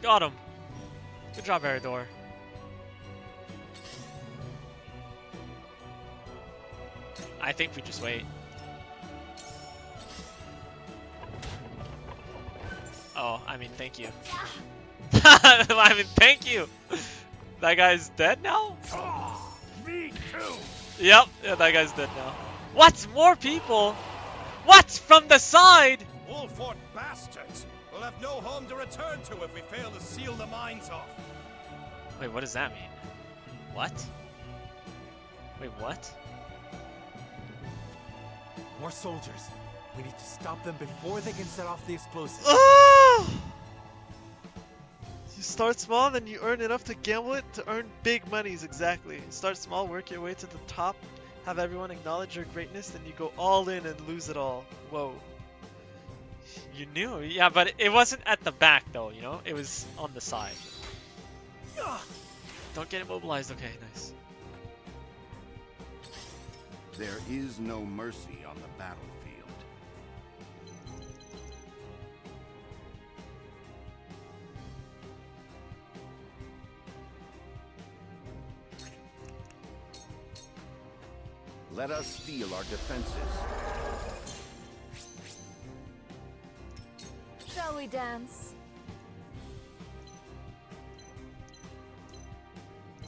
S1: Got him. Good job, Eridor. I think we just wait. Oh, I mean, thank you. I mean, thank you. That guy's dead now?
S3: Ah, me too!
S1: Yep, yeah, that guy's dead now. What? More people? What? From the side?
S3: Wolfort bastards! We'll have no home to return to if we fail to seal the mines off.
S1: Wait, what does that mean? What? Wait, what?
S4: More soldiers. We need to stop them before they can set off the explosives.
S7: You start small, then you earn enough to gamble it to earn big monies, exactly. Start small, work your way to the top, have everyone acknowledge your greatness, then you go all in and lose it all. Whoa.
S1: You knew? Yeah, but it wasn't at the back though, you know? It was on the side. Don't get immobilized, okay, nice.
S5: There is no mercy on the battlefield. Let us steel our defenses.
S6: Shall we dance?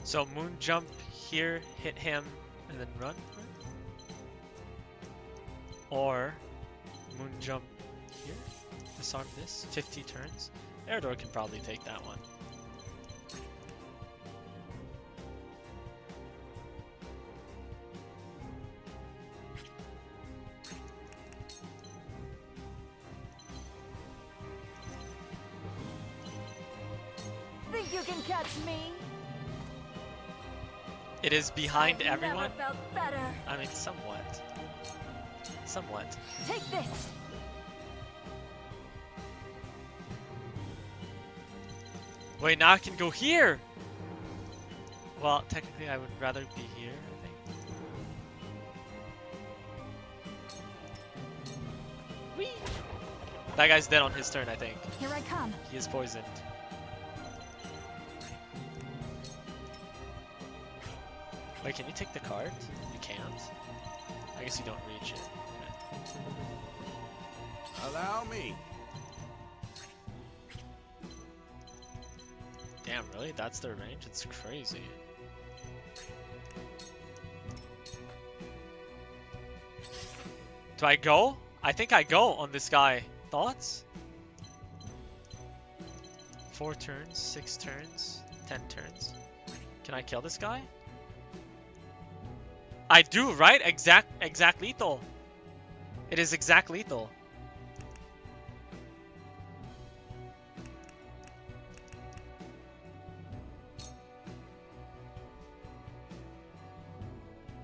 S1: So moon jump here, hit him, and then run? Or moon jump here, disarm this, 50 turns. Eridor can probably take that one.
S6: Think you can catch me?
S1: It is behind
S6: I've
S1: everyone?
S6: Never felt better.
S1: I mean, somewhat. Somewhat.
S6: Take this.
S1: Wait, now I can go here! Well, technically I would rather be here, I think. Whee! That guy's dead on his turn, I think.
S6: Here I come.
S1: He is poisoned. Wait, can you take the card? You can't. I guess you don't reach it. Okay.
S3: Allow me.
S1: Damn, really? That's their range? It's crazy. Do I go? I think I go on this guy. Thoughts? 4 turns, 6 turns, 10 turns. Can I kill this guy? I do, right? Exact lethal. It is exact lethal.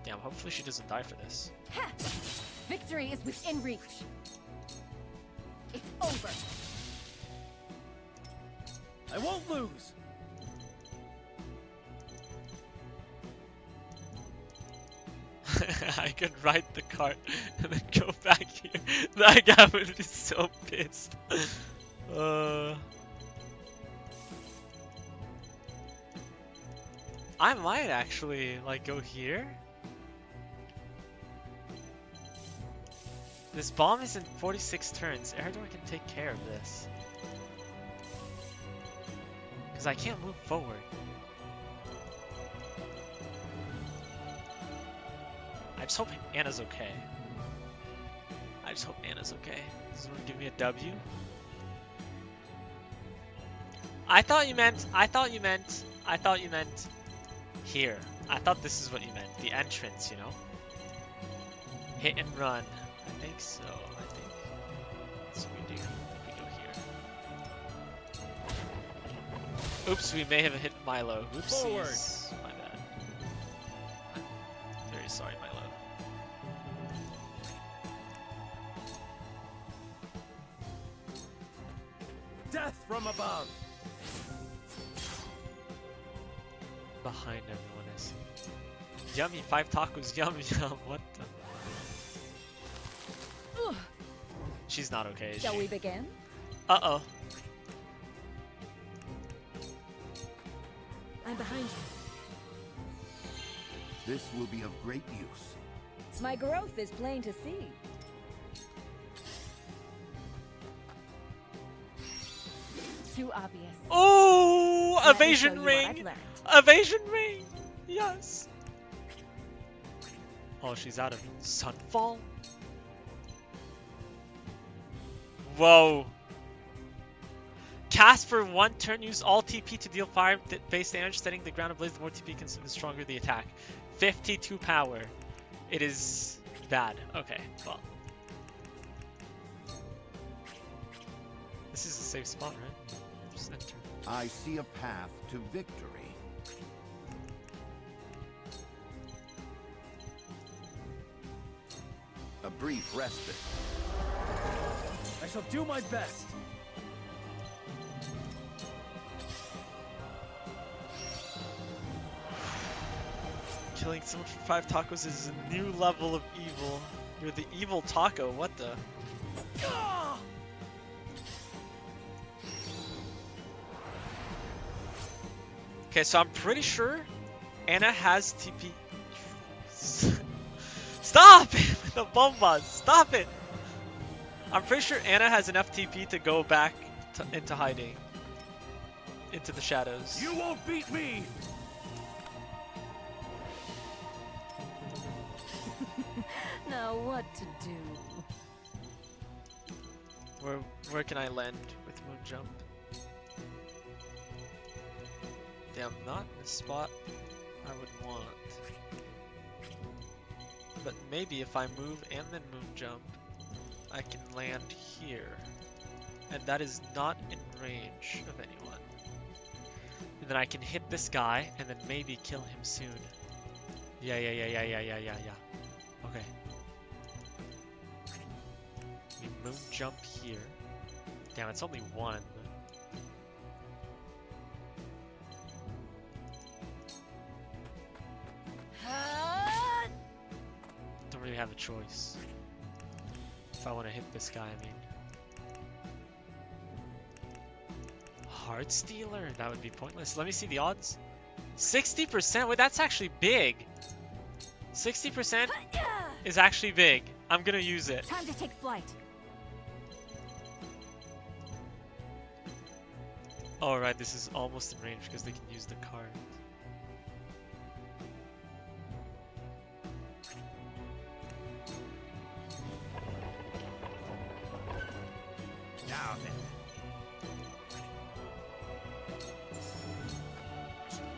S1: Damn, hopefully she doesn't die for this.
S6: Ha! Victory is within reach. It's over.
S2: I won't lose.
S1: I could ride the cart and then go back here. That guy would be so pissed. I might actually like go here. This bomb is in 46 turns. Eredor can take care of this. Because I can't move forward. I just hope Anna's okay. I just hope Anna's okay. This is gonna give me a W. I thought you meant here. I thought this is what you meant. The entrance, you know? Hit and run. I think so. I think that's what we do. I think we go here. Oops, we may have hit Milo. Oopsies.
S2: Forward.
S1: My bad. I'm very sorry, Milo.
S3: Death from above!
S1: Behind everyone I see. Yummy, 5 tacos, yum yum. What the? She's not okay, is
S6: Shall
S1: she?
S6: we begin?
S1: Uh-oh.
S6: I'm behind you.
S5: This will be of great use.
S6: My growth is plain to see. Too obvious.
S1: Oh!
S6: Let me show
S1: Evasion
S6: you what
S1: ring!
S6: I've learned.
S1: Evasion ring! Yes! Oh, she's out of Sunfall? Whoa! Cast for 1 turn, use all TP to deal fire-based damage, setting the ground ablaze. The more TP consumed, the stronger the attack. 52 power. It is bad. Okay, well. This is a safe spot, right? Just enter.
S5: I see a path to victory. A brief respite.
S2: I shall do my best.
S1: Killing someone for 5 tacos is a new level of evil. You're the evil taco, what the? Okay, so I'm pretty sure Anna has TP. Stop it with the bombas! Stop it! I'm pretty sure Anna has enough TP to go back into hiding. Into the shadows.
S3: You won't beat me!
S6: Now what to do?
S1: Where can I land with Moon Jump? Damn, not in the spot I would want. But maybe if I move and then Moon Jump, I can land here. And that is not in range of anyone. And then I can hit this guy and then maybe kill him soon. Yeah. Okay. We Moon Jump here. Damn, it's only 1. Don't really have a choice. If I want to hit this guy, I mean. Heart Stealer? That would be pointless. Let me see the odds. 60%? Wait, that's actually big. 60% is actually big. I'm gonna use it.
S6: Time to take flight.
S1: Alright, this is almost in range because they can use the card.
S3: Now then.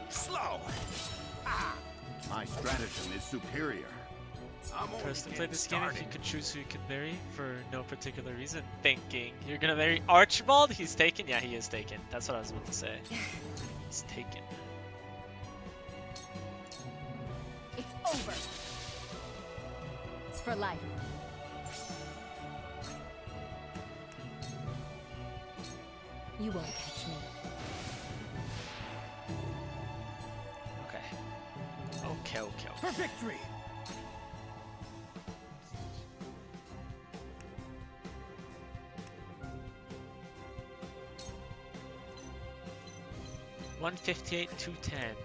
S3: Slow! Ah!
S5: My stratagem is superior.
S3: I'm only
S1: First to play
S3: getting
S1: this game, if
S3: started.
S1: you could choose who you could marry for no particular reason. Thinking. You're gonna marry Archibald? He's taken? Yeah, he is taken. That's what I was about to say. He's taken.
S6: It's over. It's for life. You won't catch me.
S1: Okay. Okay.
S2: For victory!
S1: $158, $210.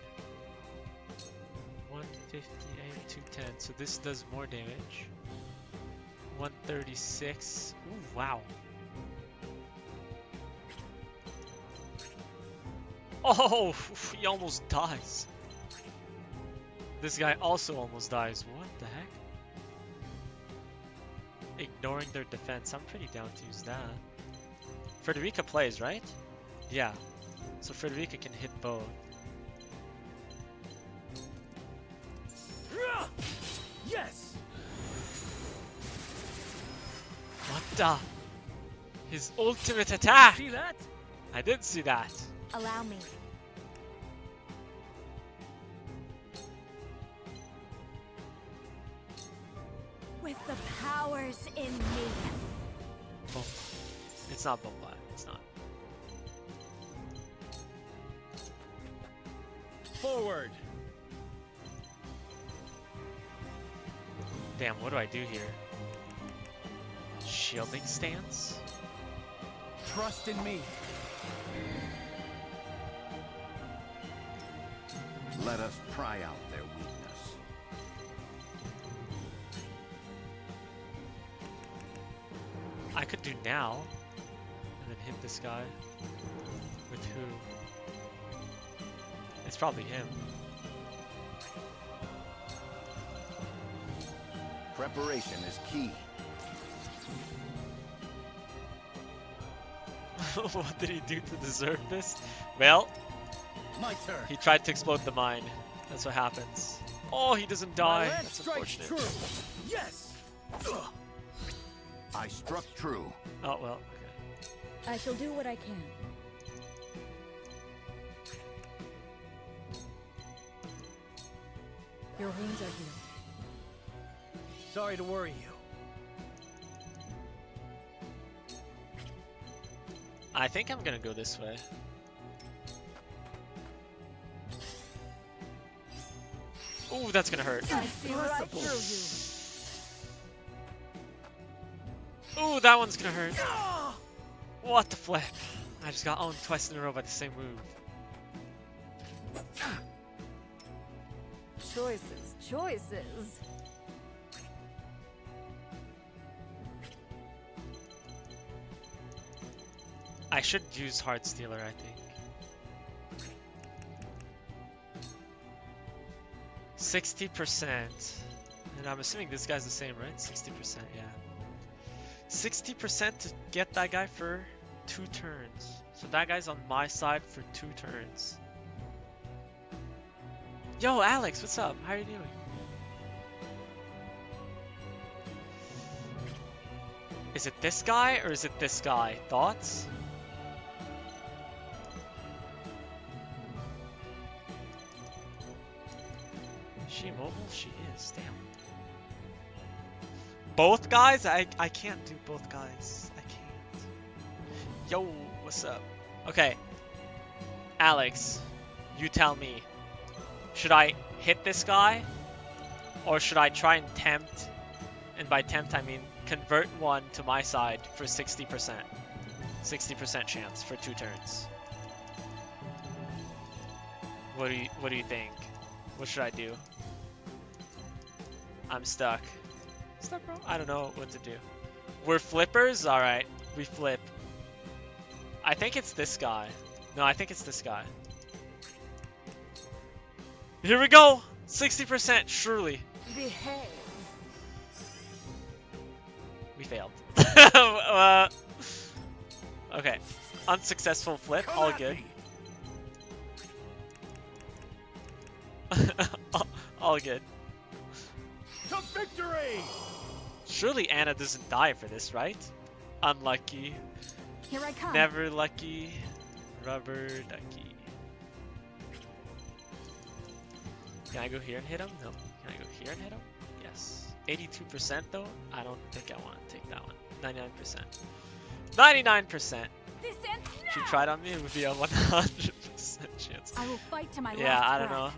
S1: 210. So this does more damage. 136. Ooh, wow. Oh, he almost dies. This guy also almost dies. What the heck? Ignoring their defense. I'm pretty down to use that. Frederica plays, right? Yeah. So Frederica can hit both.
S2: Yes!
S1: What the? His ultimate attack!
S2: See that?
S1: I did see that.
S6: Allow me. With the powers in me.
S1: Boom. It's not Bomba. It's not.
S2: Forward.
S1: Damn, what do I do here? Shielding stance?
S2: Trust in me.
S5: Let us pry out their weakness.
S1: I could do now. And then hit this guy. With who? It's probably him.
S5: Preparation is key.
S1: What did he do to deserve this? Well,
S2: My turn.
S1: he tried to explode the mine. That's what happens. Oh, he doesn't
S2: My
S1: die.
S2: lance
S1: That's
S2: strikes
S1: unfortunate.
S2: true. Yes.
S5: I struck true.
S1: Oh, well, okay.
S6: I shall do what I can. Your wounds are healed.
S2: Sorry to worry you.
S1: I think I'm gonna go this way. Ooh, that's gonna hurt.
S6: I see right through you.
S1: Ooh, that one's gonna hurt. What the flip? I just got owned twice in a row by the same move.
S6: Choices, choices.
S1: I should use Heart Stealer, I think. 60%. And I'm assuming this guy's the same, right? 60%, yeah. 60% to get that guy for 2 turns. So that guy's on my side for 2 turns. Yo, Alex, what's up? How are you doing? Is it this guy or is it this guy? Thoughts? Is she immobile? She is, damn. Both guys? I can't do both guys. I can't. Yo, what's up? Okay. Alex, you tell me. Should I hit this guy? Or should I try and tempt? And by tempt I mean convert one to my side for 60%. 60% chance for 2 turns. What do you think? What should I do? I'm stuck. Stuck, bro? I don't know what to do. We're flippers? Alright, we flip. I think it's this guy. No, I think it's this guy. Here we go! 60%, surely.
S6: Behave.
S1: We failed. Okay. Unsuccessful flip,
S3: Come
S1: all
S3: at
S1: good.
S3: me.
S1: All good.
S3: To victory!
S1: Surely Anna doesn't die for this, right? Unlucky.
S6: Here I come.
S1: Never lucky. Rubber ducky. Can I go here and hit him? No. Can I go here and hit him? Yes. 82% though? I don't think I want to take that one. 99%. 99%!
S6: This ends
S1: If you
S6: now.
S1: tried on me, it would be a 100% chance.
S6: I will fight to my
S1: Yeah,
S6: last
S1: I don't
S6: breath.
S1: know.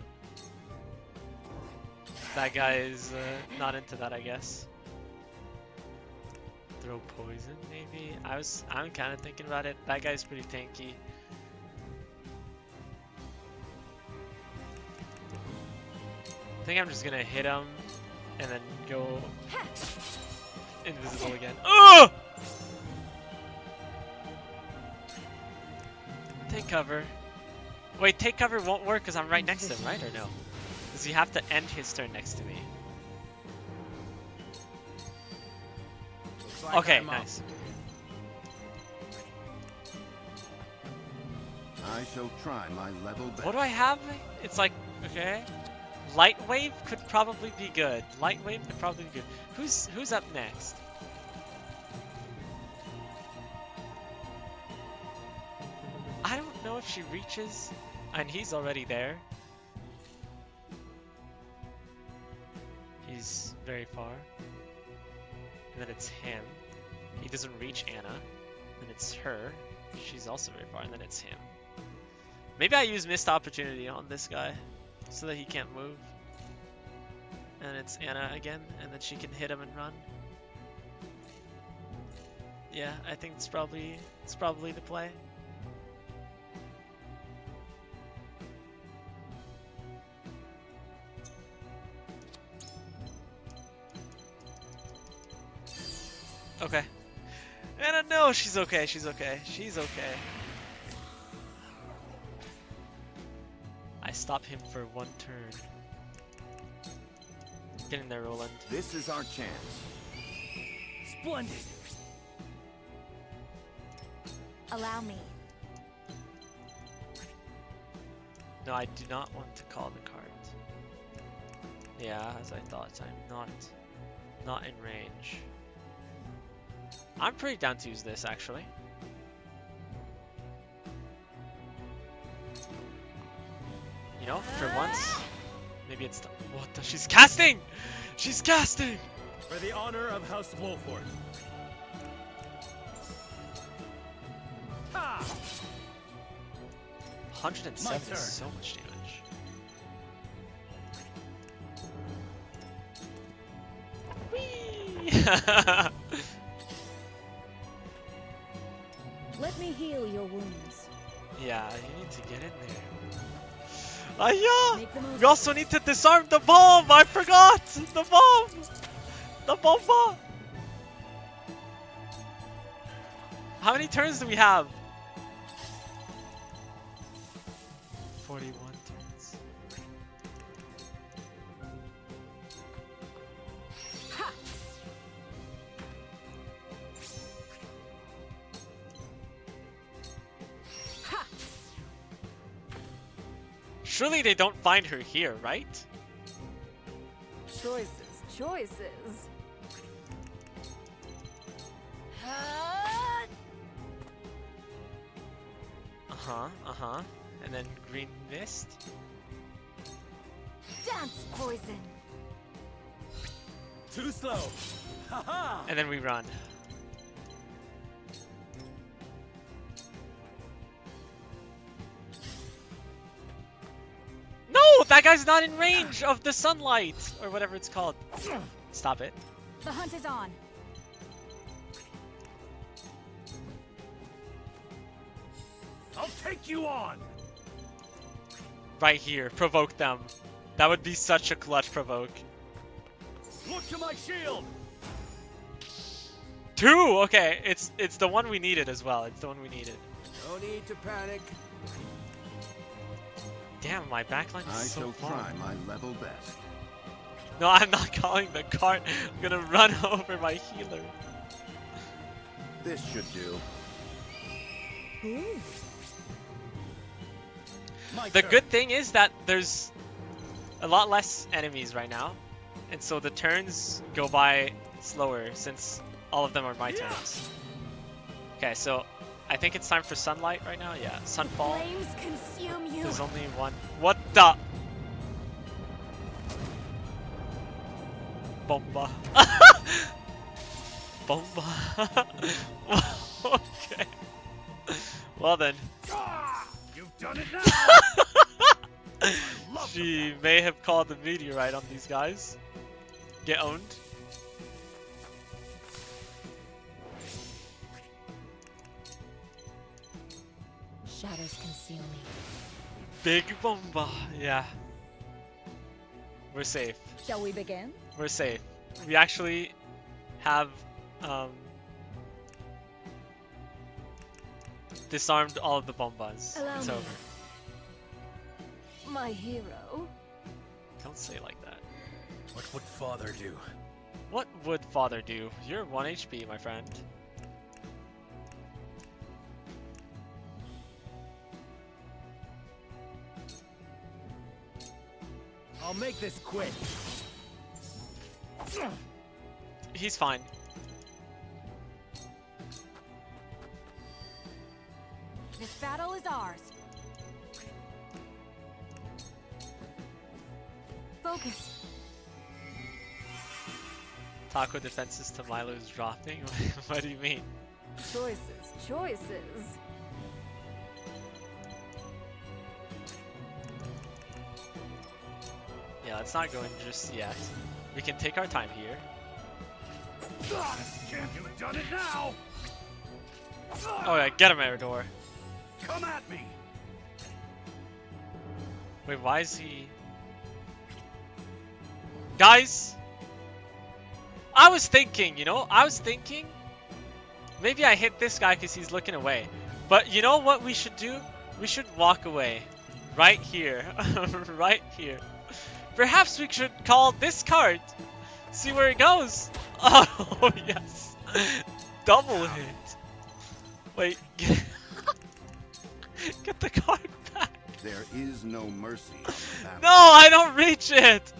S1: That guy is not into that, I guess. Throw poison, maybe? I'm kind of thinking about it. That guy's pretty tanky. I think I'm just gonna hit him and then go invisible again. Ugh! Take cover. Wait, take cover won't work because I'm right next to him, right? Or no? Because you have to end his turn next to me.
S2: Looks like
S1: Okay,
S2: I'm up.
S1: nice.
S5: I shall try my level best.
S1: What do I have? It's like, okay. Light Wave could probably be good. Light Wave could probably be good. Who's up next? I don't know if she reaches, and he's already there. He's very far. And then it's him. He doesn't reach Anna. Then it's her. She's also very far, and then it's him. Maybe I use missed opportunity on this guy so that he can't move. And it's Anna again, and then she can hit him and run. Yeah, I think it's probably the play. Okay. Anna, no, she's okay, she's okay, she's okay. I stop him for one turn. Get in there, Roland.
S5: This is our chance.
S2: Splendid.
S6: Allow me.
S1: No, I do not want to call the card. Yeah, as I thought, I'm not in range. I'm pretty down to use this, actually. You know, for once, maybe it's the— what the— she's casting! She's casting!
S2: For the honor of House Wolford. Ha!
S1: 107
S2: My
S1: is
S2: turn.
S1: so much damage. Whee!
S6: Let me heal your wounds.
S1: Yeah, you need to get in there. Yeah.
S6: Make the most
S1: We also need to disarm the bomb! I forgot! The bomb! The bomba! How many turns do we have? 41 turns.
S6: Ha! Ha!
S1: Surely they don't find her here, right?
S6: Choices, choices. Ha!
S1: Uh-huh. And then green mist.
S6: Dance poison.
S2: Too slow. Ha ha!
S1: And then we run. No! That guy's not in range of the sunlight! Or whatever it's called. Stop it.
S6: The hunt is on.
S2: I'll take you on.
S1: Right here. Provoke them. That would be such a clutch provoke.
S2: Look to my shield.
S1: 2! Okay, it's the one we needed as well. It's the one we needed.
S2: No need to panic.
S1: Damn, my backline
S5: I
S1: is so
S5: shall
S1: far.
S5: try my level best.
S1: No, I'm not calling the cart. I'm gonna run over my healer.
S5: This should do.
S6: Ooh.
S2: My
S1: The
S2: turn.
S1: good thing is that there's a lot less enemies right now. And so the turns go by slower since all of them are my turns. Okay, so I think it's time for sunlight right now. Yeah, sunfall.
S6: Flames consume you.
S1: There's only one. What the? Bomba. Bomba. Okay. Well then.
S3: Ah, you've done it now! love
S1: She may have called the meteorite on these guys. Get owned.
S6: Shadows conceal me.
S1: Big bomba. Yeah. We're safe.
S6: Shall we begin?
S1: We're safe. We actually have disarmed all of the bombas.
S6: Allow
S1: It's
S6: me.
S1: over.
S6: My hero.
S1: Don't say it like that.
S4: What would father do?
S1: What would father do? You're 1 HP, my friend.
S2: I'll make this quick.
S1: He's fine.
S6: This battle is ours. Focus.
S1: Taco defenses to Milo's dropping? What do you mean?
S6: Choices, choices.
S1: Yeah, let's not go in just yet. We can take our time here.
S3: Can't you have done it now?
S1: Oh yeah, get him, Eridor.
S3: Come at me!
S1: Wait, why is he... Guys! I was thinking, you know, maybe I hit this guy because he's looking away. But you know what we should do? We should walk away. Right here. Right here. Perhaps we should call this card. See where it goes. Oh, yes. Double hit. Wait. Get the card back.
S5: There is no mercy on the battle.
S1: No, I don't reach it.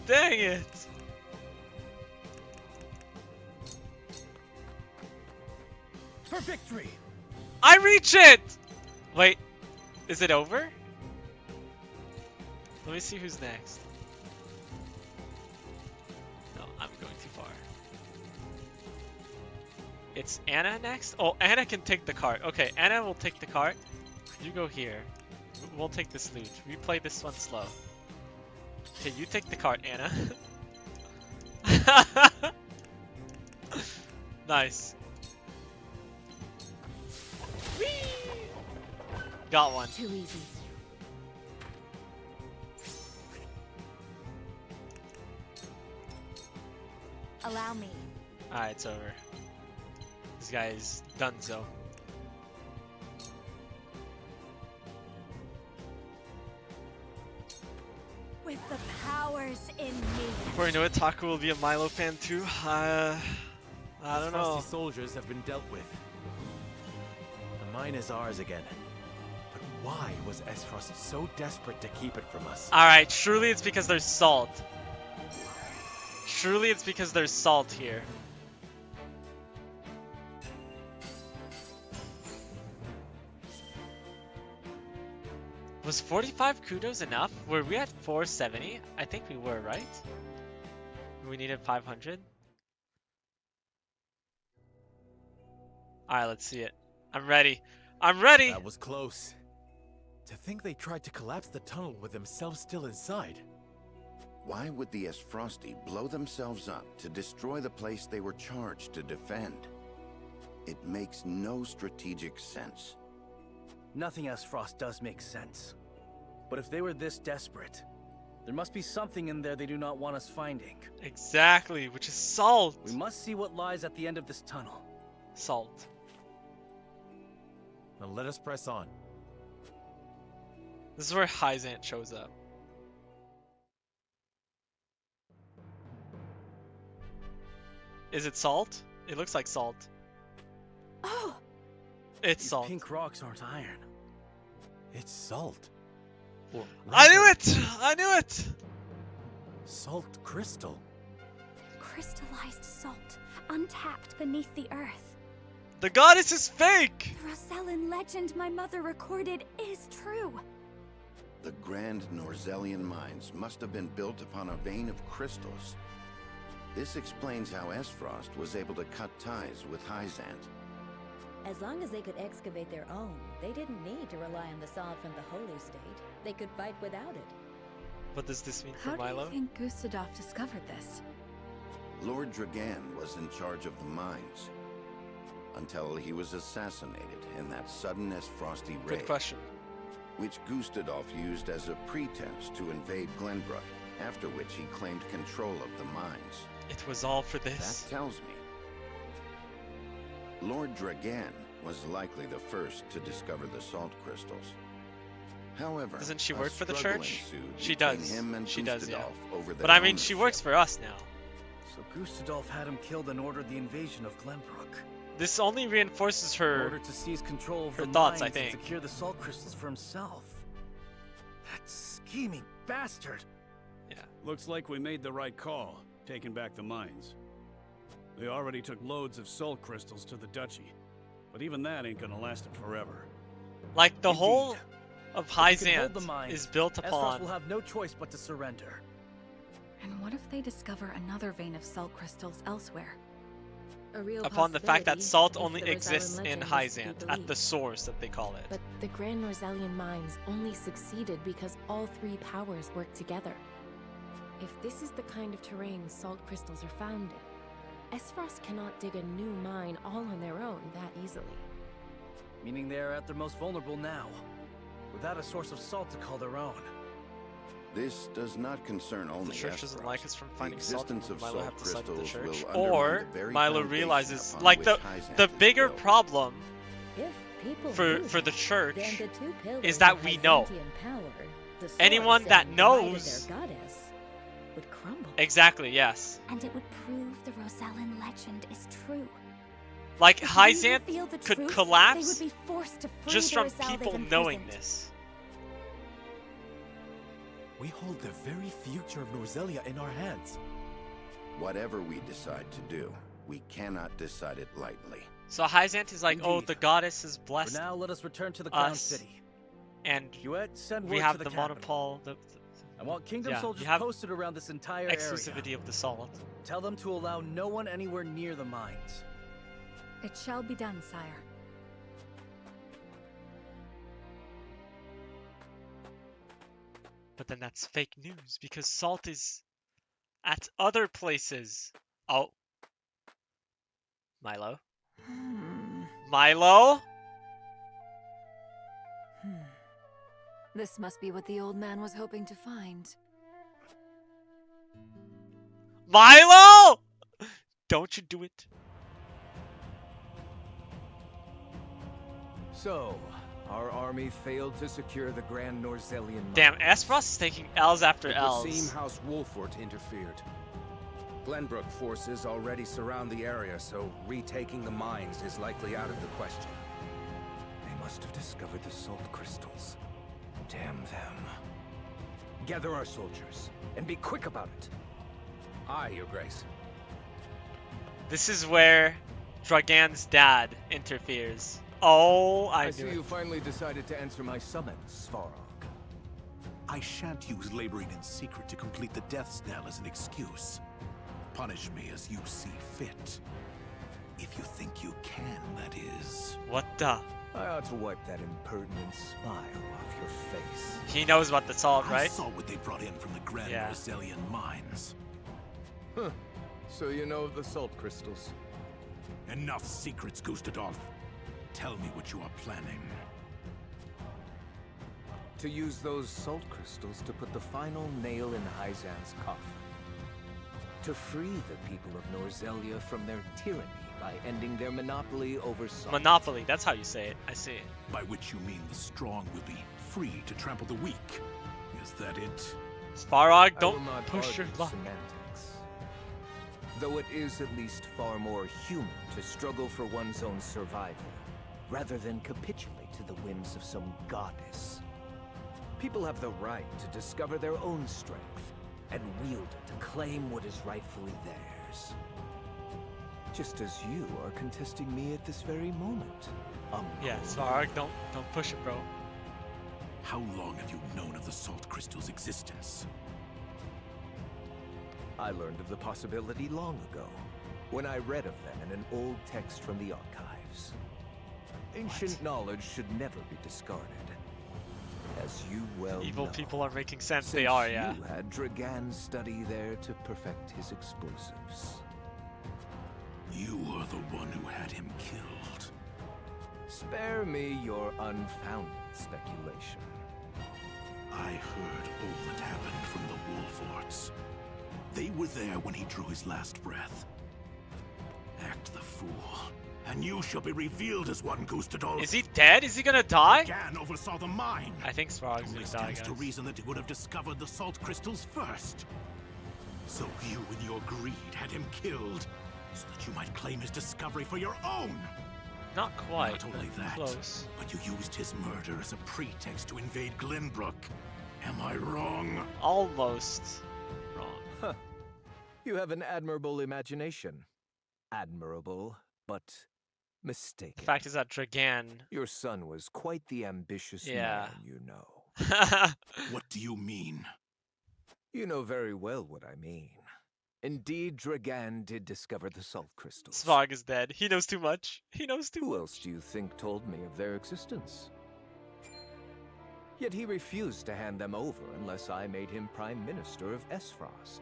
S1: Dang it.
S2: For victory!
S1: I reach it! Wait, is it over? Let me see who's next. No, I'm going too far. It's Anna next? Oh, Anna can take the cart. Okay, Anna will take the cart. You go here. We'll take this loot. We play this one slow. Okay, you take the cart, Anna. Nice. Whee! Got one.
S6: Too easy. Allow me.
S1: Alright, it's over. This guy is donezo.
S6: With the powers in me.
S7: Before you know it, Taco will be a Milo fan too. I don't know.
S4: Frosty soldiers have been dealt with. The mine is ours again. But why was Esfrost so desperate to keep it from us?
S1: Alright, surely it's because there's salt. Surely it's because there's salt here. Was 45 kudos enough? Were we at 470? I think we were, right? We needed 500? Alright, let's see it. I'm ready. I'm ready!
S4: That was close. To think they tried to collapse the tunnel with themselves still inside.
S5: Why would the Esfrosti blow themselves up to destroy the place they were charged to defend? It makes no strategic sense.
S2: Nothing Esfrost does make sense. But if they were this desperate, there must be something in there they do not want us finding.
S1: Exactly, which is salt.
S2: We must see what lies at the end of this tunnel.
S1: Salt.
S4: Now let us press on.
S1: This is where Hyzant shows up. Is it salt? It looks like salt.
S6: Oh,
S1: It's
S2: These
S1: salt.
S2: pink rocks aren't iron.
S4: It's salt. Or
S7: I knew
S4: rather,
S7: it! I knew it!
S4: Salt crystal.
S6: crystallized salt, untapped beneath the earth.
S7: The goddess is fake!
S6: The Rosellan legend my mother recorded is true.
S5: The Grand Norzellian mines must have been built upon a vein of crystals. This explains how Esfrost was able to cut ties with Hyzant.
S8: As long as they could excavate their own, they didn't need to rely on the salt from the Holy State. They could fight without it.
S1: What does this mean for
S6: How do
S1: Milo?
S6: you think Gustadov discovered this?
S5: Lord Dragan was in charge of the mines until he was assassinated in that sudden Esfrosti raid,
S1: Good question.
S5: which Gustadov used as a pretense to invade Glenbrook. after which he claimed control of the mines.
S1: It was all for this.
S5: That tells me Lord Dragan was likely the first to discover the salt crystals. However,
S1: Doesn't she
S5: a
S1: work for the
S5: struggle
S1: church?
S5: ensued
S1: She
S5: between
S1: does.
S5: him and
S1: She does, yeah.
S5: Gustadolf over the
S1: But I mean, she
S5: ownership.
S1: works for us now.
S3: So Gustadolf had him killed and ordered the invasion of Glenbrook.
S1: This only reinforces
S3: In
S1: her.
S3: order to seize control of
S1: her
S3: the
S1: thoughts, I
S3: mines and
S1: think.
S3: secure the salt crystals for himself. That scheming bastard!
S9: Looks like we made the right call, taking back the mines. They already took loads of salt crystals to the duchy, but even that ain't gonna last them forever.
S1: Like, the
S3: Indeed.
S1: whole of
S3: If we can hold
S1: Hyzant
S3: the mines,
S1: is built
S3: Esros
S1: upon.
S3: will have no choice but to surrender.
S6: And what if they discover another vein of salt crystals elsewhere?
S8: A real
S1: Upon the fact that
S8: possibility
S1: salt
S8: if
S1: only
S8: the Rosalan
S1: exists in
S8: legend is to be
S1: Hyzant, at the
S8: believed.
S1: source that they call it.
S10: But the Grand Norzelian mines only succeeded because all three powers worked together. If this is the kind of terrain salt crystals are found in, Esfrost cannot dig a new mine all on their own that easily.
S3: Meaning they are at their most vulnerable now, without a source of salt to call their own.
S5: This does not concern only
S1: The church doesn't
S5: Esfrost.
S1: like us from
S5: The
S1: finding salt,
S5: existence of
S1: Milo
S5: salt
S1: have to side with the
S5: crystals
S1: church.
S5: will undermine
S1: Or
S5: the very
S1: Milo
S5: foundation
S1: realizes,
S5: upon
S1: like,
S5: which
S1: the
S5: Hyzant is
S1: bigger
S5: built.
S1: problem
S8: If people
S1: for
S8: knew
S1: the church
S8: then the two pillars
S1: is that
S8: of
S1: we know.
S8: Hyzantian power, the source
S1: Anyone that
S8: and divided
S1: knows-
S8: their goddess, would crumble.
S1: exactly, yes.
S6: And it would prove the Rosalan legend is true.
S1: Like,
S6: If we
S1: Hyzant
S6: reveal the
S1: could
S6: truth,
S1: collapse
S6: they would be forced to free
S1: just
S6: the
S1: from
S6: Rosal
S1: people
S6: they've
S1: knowing
S6: imprisoned.
S1: this.
S4: We hold the very future of Norzelia in our hands.
S5: Whatever we decide to do, we cannot decide it lightly.
S1: So Hyzant is like, oh,
S3: Indeed.
S1: the goddess has
S3: For
S1: blessed
S3: now, let us return to the Crown
S1: us,
S3: City.
S1: and
S3: Hewitt, send word
S1: we have
S3: to
S1: the
S3: capital.
S1: monopole, the
S3: I want Kingdom
S1: yeah,
S3: soldiers
S1: you have
S3: posted around this entire area.
S1: exclusivity of the salt.
S3: Tell them to allow no one anywhere near the mines.
S6: It shall be done, sire.
S1: But then that's fake news because salt is at other places. Oh. Milo? Milo?
S6: This must be what the old man was hoping to find.
S1: Milo! Don't you do it.
S11: So, our army failed to secure the Grand Norzelian
S1: Damn,
S11: mines.
S1: Esfrost is taking L's after
S12: It
S1: L's.
S12: would seem House Wolfort interfered. Glenbrook forces already surround the area, so retaking the mines is likely out of the question.
S11: They must have discovered the salt crystals. Damn them. Gather our soldiers, and be quick about it.
S12: Aye, Your Grace.
S1: This is where Dragan's dad interferes. Oh, I
S11: I
S1: knew
S11: see
S1: it.
S11: you finally decided to answer my summons, Svarog.
S13: I shan't use laboring in secret to complete the death's knell as an excuse. Punish me as you see fit. If you think you can, that is.
S1: What the?
S11: I ought to wipe that impertinent smile off your face.
S1: He knows about the salt,
S13: I
S1: right?
S13: saw what they brought in from the Grand
S1: Yeah.
S13: Norzelian mines.
S11: Huh. So you know of the salt crystals?
S13: Enough secrets, Gustadolf. Tell me what you are planning.
S11: To use those salt crystals to put the final nail in Hyzant's coffin. To free the people of Norzelia from their tyranny by ending their monopoly over salt.
S1: Monopoly, that's how you say it. I see it.
S13: By which you mean the strong will be free to trample the weak. Is that it?
S1: Svarog,
S11: I will
S1: don't
S11: not
S1: push your
S11: argue
S1: luck.
S11: semantics. Though it is at least far more human to struggle for one's own survival, rather than capitulate to the whims of some goddess. People have the right to discover their own strength, and wield it to claim what is rightfully theirs. Just as you are contesting me at this very moment.
S1: Yeah, Svarog, don't push it, bro.
S13: How long have you known of the salt crystal's existence?
S11: I learned of the possibility long ago, when I read of them in an old text from the archives. Ancient knowledge should never be discarded. As you well
S1: Evil
S11: know,
S1: people are making sense.
S11: since
S1: They are, yeah.
S11: you had Dragan study there to perfect his explosives.
S13: You are the one who had him killed.
S11: Spare me your unfounded speculation.
S13: I heard all that happened from the Wolforts. They were there when he drew his last breath. Act the fool, and you shall be revealed as one, Gustadolf.
S1: Is he dead? Is he gonna die?
S13: Gan oversaw the mine.
S1: I think Svarog's
S13: Only
S1: gonna die,
S13: stands to
S1: guys.
S13: reason that he would have discovered the salt crystals first. So you, in your greed, had him killed, so that you might claim his discovery for your own.
S1: Not quite.
S13: Not only that,
S1: close.
S13: but you used his murder as a pretext to invade Glenbrook. Am I wrong?
S1: Almost wrong.
S11: Huh. You have an admirable imagination. Admirable, but mistaken.
S1: The fact is that Dragan.
S11: Your son was quite the ambitious
S1: Yeah.
S11: man, you know.
S13: What do you mean?
S11: You know very well what I mean. Indeed, Dragan did discover the salt crystals.
S1: Svarog is dead. He knows too much. He knows too much.
S11: Who else do you think told me of their existence? Yet he refused to hand them over unless I made him Prime Minister of Esfrost.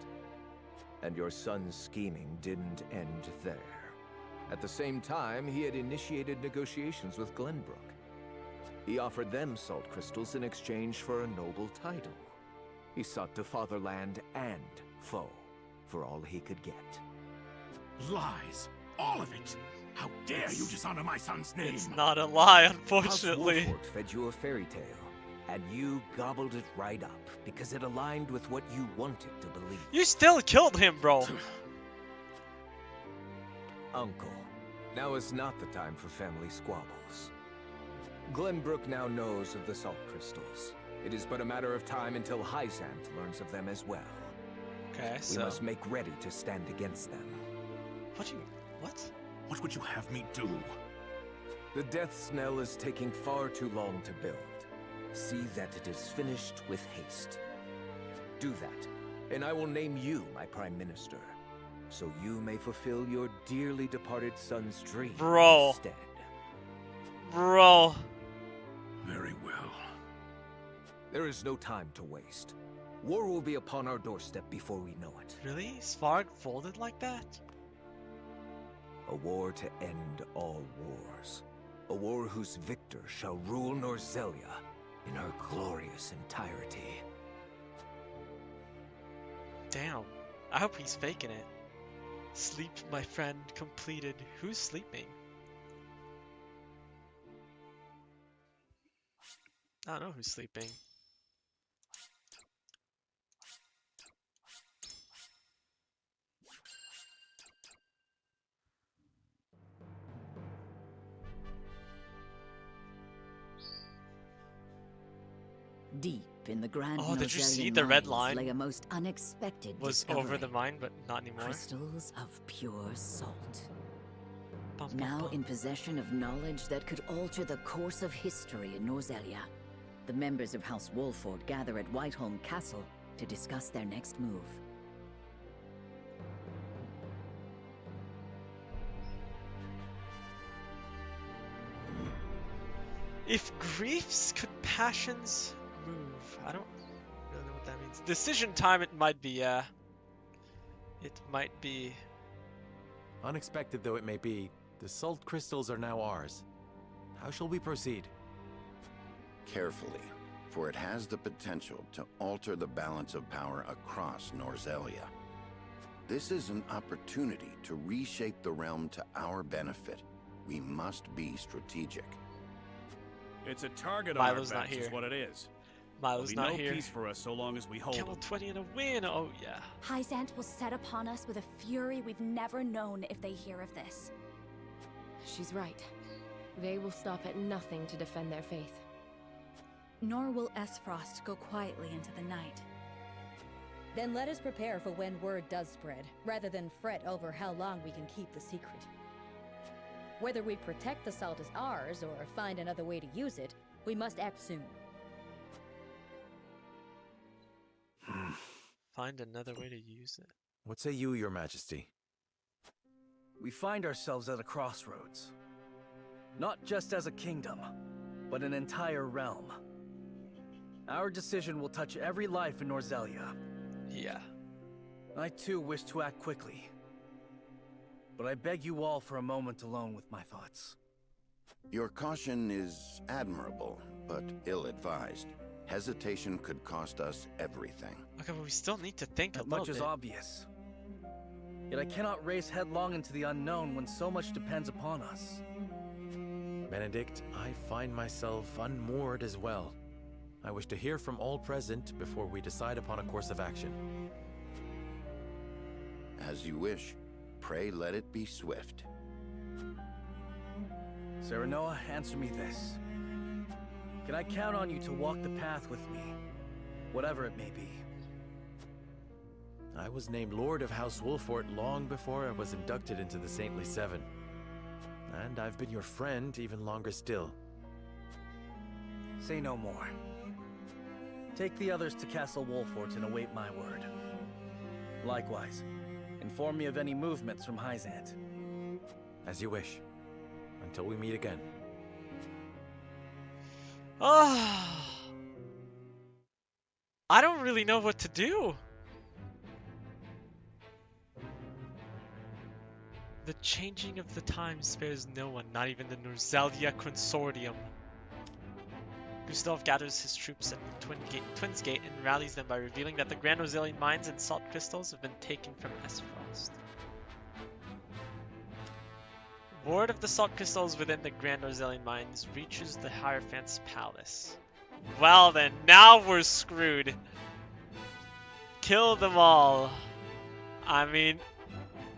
S11: And your son's scheming didn't end there. At the same time, he had initiated negotiations with Glenbrook. He offered them salt crystals in exchange for a noble title. He sought to fatherland and foe for all he could get.
S13: Lies. All of it. How dare you dishonor my son's name?
S1: It's not a lie,
S11: House
S1: unfortunately.
S11: Wolfort fed you a fairy tale, and you gobbled it right up because it aligned with what you wanted to believe.
S1: You still killed him, bro.
S11: Uncle, now is not the time for family squabbles. Glenbrook now knows of the salt crystals. It is but a matter of time until Hyzant learns of them as well.
S1: Okay,
S11: We
S1: so
S11: must make ready to stand against them.
S1: what?
S13: What would you have me do?
S11: The death knell is taking far too long to build. See that it is finished with haste. Do that, and I will name you my Prime Minister, so you may fulfill your dearly departed son's dream
S1: Bro.
S11: instead.
S1: Bro.
S13: Very well.
S11: There is no time to waste. War will be upon our doorstep before we know it.
S1: Really? Svarog folded like that?
S11: A war to end all wars. A war whose victor shall rule Norzelia in her glorious entirety.
S1: Damn. I hope he's faking it. Sleep, my friend, completed. Who's sleeping? I don't know who's sleeping.
S14: Deep in the Grand
S1: Oh, did you see
S14: Norzelian
S1: the red
S14: mines
S1: line?
S14: lay a most unexpected
S1: Was
S14: discovery.
S1: over the mine, but not anymore.
S14: Crystals of pure salt.
S1: Bum, bum,
S14: Now
S1: bum.
S14: in possession of knowledge that could alter the course of history in Norzelia, the members of House Wolford gather at Whiteholm Castle to discuss their next move.
S1: If griefs could passions move. I don't really know what that means. Decision time, it might be, yeah. It might be.
S4: Unexpected though it may be, the salt crystals are now ours. How shall we proceed?
S5: Carefully, for it has the potential to alter the balance of power across Norzelia. This is an opportunity to reshape the realm to our benefit. We must be strategic.
S9: It's a target on
S1: Milo's
S9: our
S1: not
S9: backs
S1: here.
S9: is what it is.
S1: Milo's
S9: There'll
S1: not
S9: be
S1: here.
S9: no peace for us so long as we hold
S1: Camel
S9: them.
S1: 20 and a win. Oh, yeah.
S15: Hyzant will set upon us with a fury we've never known if they hear of this.
S10: She's right. They will stop at nothing to defend their faith.
S6: Nor will Esfrost go quietly into the night.
S8: Then let us prepare for when word does spread, rather than fret over how long we can keep the secret. Whether we protect the salt as ours or find another way to use it, we must act soon.
S1: Find another way to use it.
S4: What say you, Your Majesty?
S2: We find ourselves at a crossroads. Not just as a kingdom, but an entire realm. Our decision will touch every life in Norzelia.
S1: Yeah.
S2: I too wish to act quickly. But I beg you all for a moment alone with my thoughts.
S5: Your caution is admirable, but ill-advised. Hesitation could cost us everything.
S1: Okay, but we still need to think a
S2: That
S1: little
S2: much is
S1: bit.
S2: obvious. Yet I cannot race headlong into the unknown when so much depends upon us.
S4: Benedict, I find myself unmoored as well. I wish to hear from all present before we decide upon a course of action.
S5: As you wish. Pray let it be swift.
S2: Serenoa, answer me this. Can I count on you to walk the path with me? Whatever it may be.
S4: I was named Lord of House Wolfort long before I was inducted into the Saintly Seven. And I've been your friend even longer still.
S2: Say no more. Take the others to Castle Wolfort and await my word. Likewise, inform me of any movements from Hyzant.
S4: As you wish. Until we meet again.
S1: I don't really know what to do. The changing of the times spares no one, not even the Norzelia Consortium. Gustav gathers his troops at Twins Gate and rallies them by revealing that the Grand Norzelian mines and salt crystals have been taken from Esfrost. Word of the salt crystals within the Grand Norzelian mines reaches the Hierophant's palace. Well then, now we're screwed. Kill them all. I mean,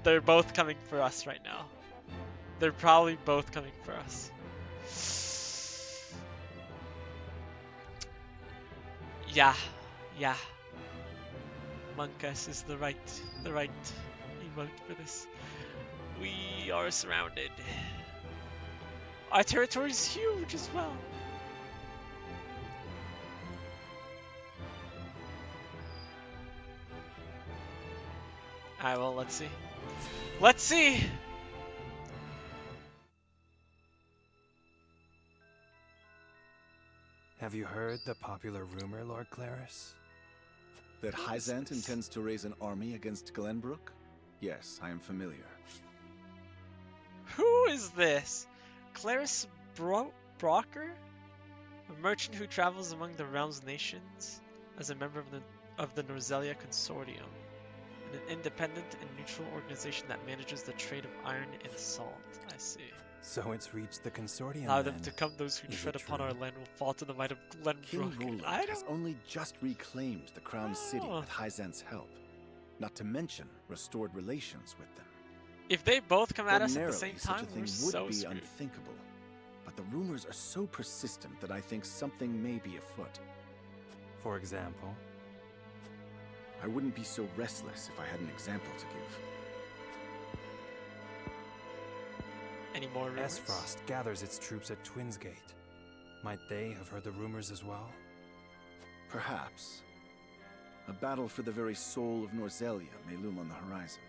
S1: they're both coming for us right now. They're probably both coming for us. Yeah. Monkus is the right emote for this. We are surrounded. Our territory is huge as well. Alright, well, let's see. Let's see!
S16: Have you heard the popular rumor, Lord Claris?
S12: That Hyzant intends to raise an army against Glenbrook? Yes, I am familiar.
S1: Who is this? Claris Brocker? A merchant who travels among the realm's nations as a member of the Norzelia Consortium, an independent and neutral organization that manages the trade of iron and salt. I see.
S16: So it's reached the Consortium.
S1: Allow
S16: then.
S1: them to come, those who
S16: Is
S1: tread
S16: it
S1: upon
S16: true?
S1: our land will fall to the might of
S12: King
S1: Glenbrook.
S12: Roland
S1: I
S12: has
S1: don't...
S12: only just reclaimed the Crown City with Hyzant's help. Not to mention restored relations with them.
S1: If they both come at us at the
S12: Ordinarily,
S1: same
S12: such
S1: time,
S12: a thing
S1: we're
S12: would
S1: so
S12: be
S1: screwed.
S12: unthinkable. But the rumors are so persistent that I think something may be afoot.
S16: For example?
S12: I wouldn't be so restless if I had an example to give.
S1: Any more rumors?
S16: Esfrost gathers its troops at Twins Gate. Might they have heard the rumors as well?
S12: Perhaps. A battle for the very soul of Norzelia may loom on the horizon.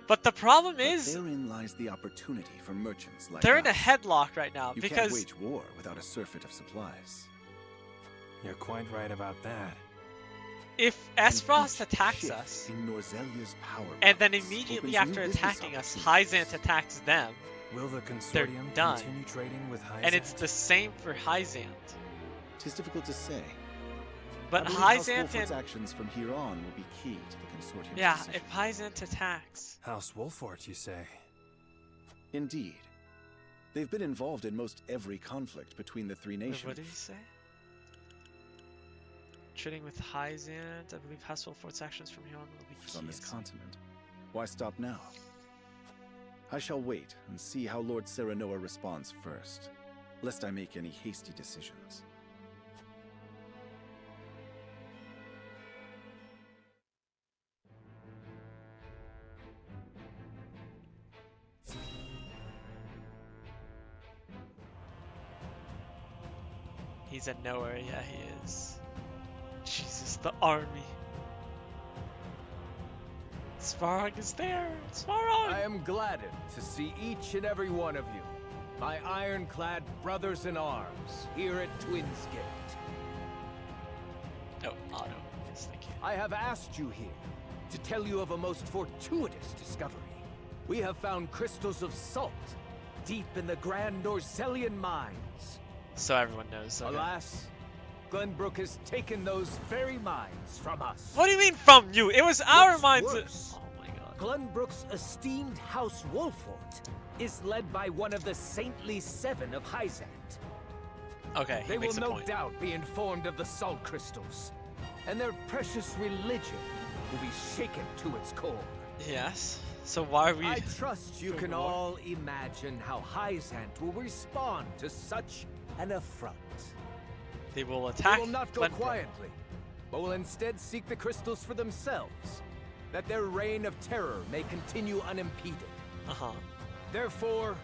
S1: But the problem
S12: But
S1: is,
S12: therein lies the opportunity for merchants like
S1: they're in a
S12: us.
S1: headlock right now
S12: You can't
S1: because
S12: wage war without a surfeit of supplies.
S16: You're quite right about that.
S1: if Esfrost attacks us,
S12: In Norzelia's power
S1: and then
S12: balance
S1: immediately
S12: opens
S1: after
S12: new business
S1: attacking us,
S12: opportunities.
S1: Hyzant attacks them,
S16: Will the
S1: they're
S16: Consortium
S1: done.
S16: continue trading with Hyzant?
S1: And it's the same for Hyzant.
S12: Tis difficult to say.
S1: But
S12: I believe House
S1: Hyzant
S12: Wolfort's
S1: and...
S12: actions from here on will be key to the Consortium's
S1: Yeah,
S12: decision.
S1: if Hyzant attacks...
S16: House Wolfort, you say?
S12: Indeed. They've been involved in most every conflict between the three
S1: Wait,
S12: nations.
S1: what did he say? Trading with Hyzant, I believe House Wolfort's actions from here on will be key.
S12: On this continent. Why stop now? I shall wait and see how Lord Serenoa responds first, lest I make any hasty decisions.
S1: He's a knower, yeah he is. Jesus, the army. Svarog is there! Svarog!
S11: I am gladdened to see each and every one of you, my ironclad brothers in arms, here at Twins Gate.
S1: Oh, Otto. Yes, thank you.
S11: I have asked you here to tell you of a most fortuitous discovery. We have found crystals of salt deep in the Grand Norzelian mines.
S1: So everyone knows. Okay.
S11: Alas, Glenbrook has taken those very mines from us.
S1: What do you mean from you? It was our minds.
S11: Worse,
S1: Oh my god.
S11: Glenbrook's esteemed House Wolfort is led by one of the saintly seven of Hyzant.
S1: Okay,
S11: They
S1: he
S11: will
S1: makes a
S11: no
S1: point.
S11: doubt be informed of the salt crystals, and their precious religion will be shaken to its core.
S1: Yes. So why are we?
S11: I trust you
S1: doing
S11: can
S1: war?
S11: all imagine how Hyzant will respond to such an affront.
S1: They will attack.
S11: They will not go
S1: Glenbrook.
S11: quietly, but will instead seek the crystals for themselves, that their reign of terror may continue unimpeded.
S1: Uh-huh.
S11: Therefore,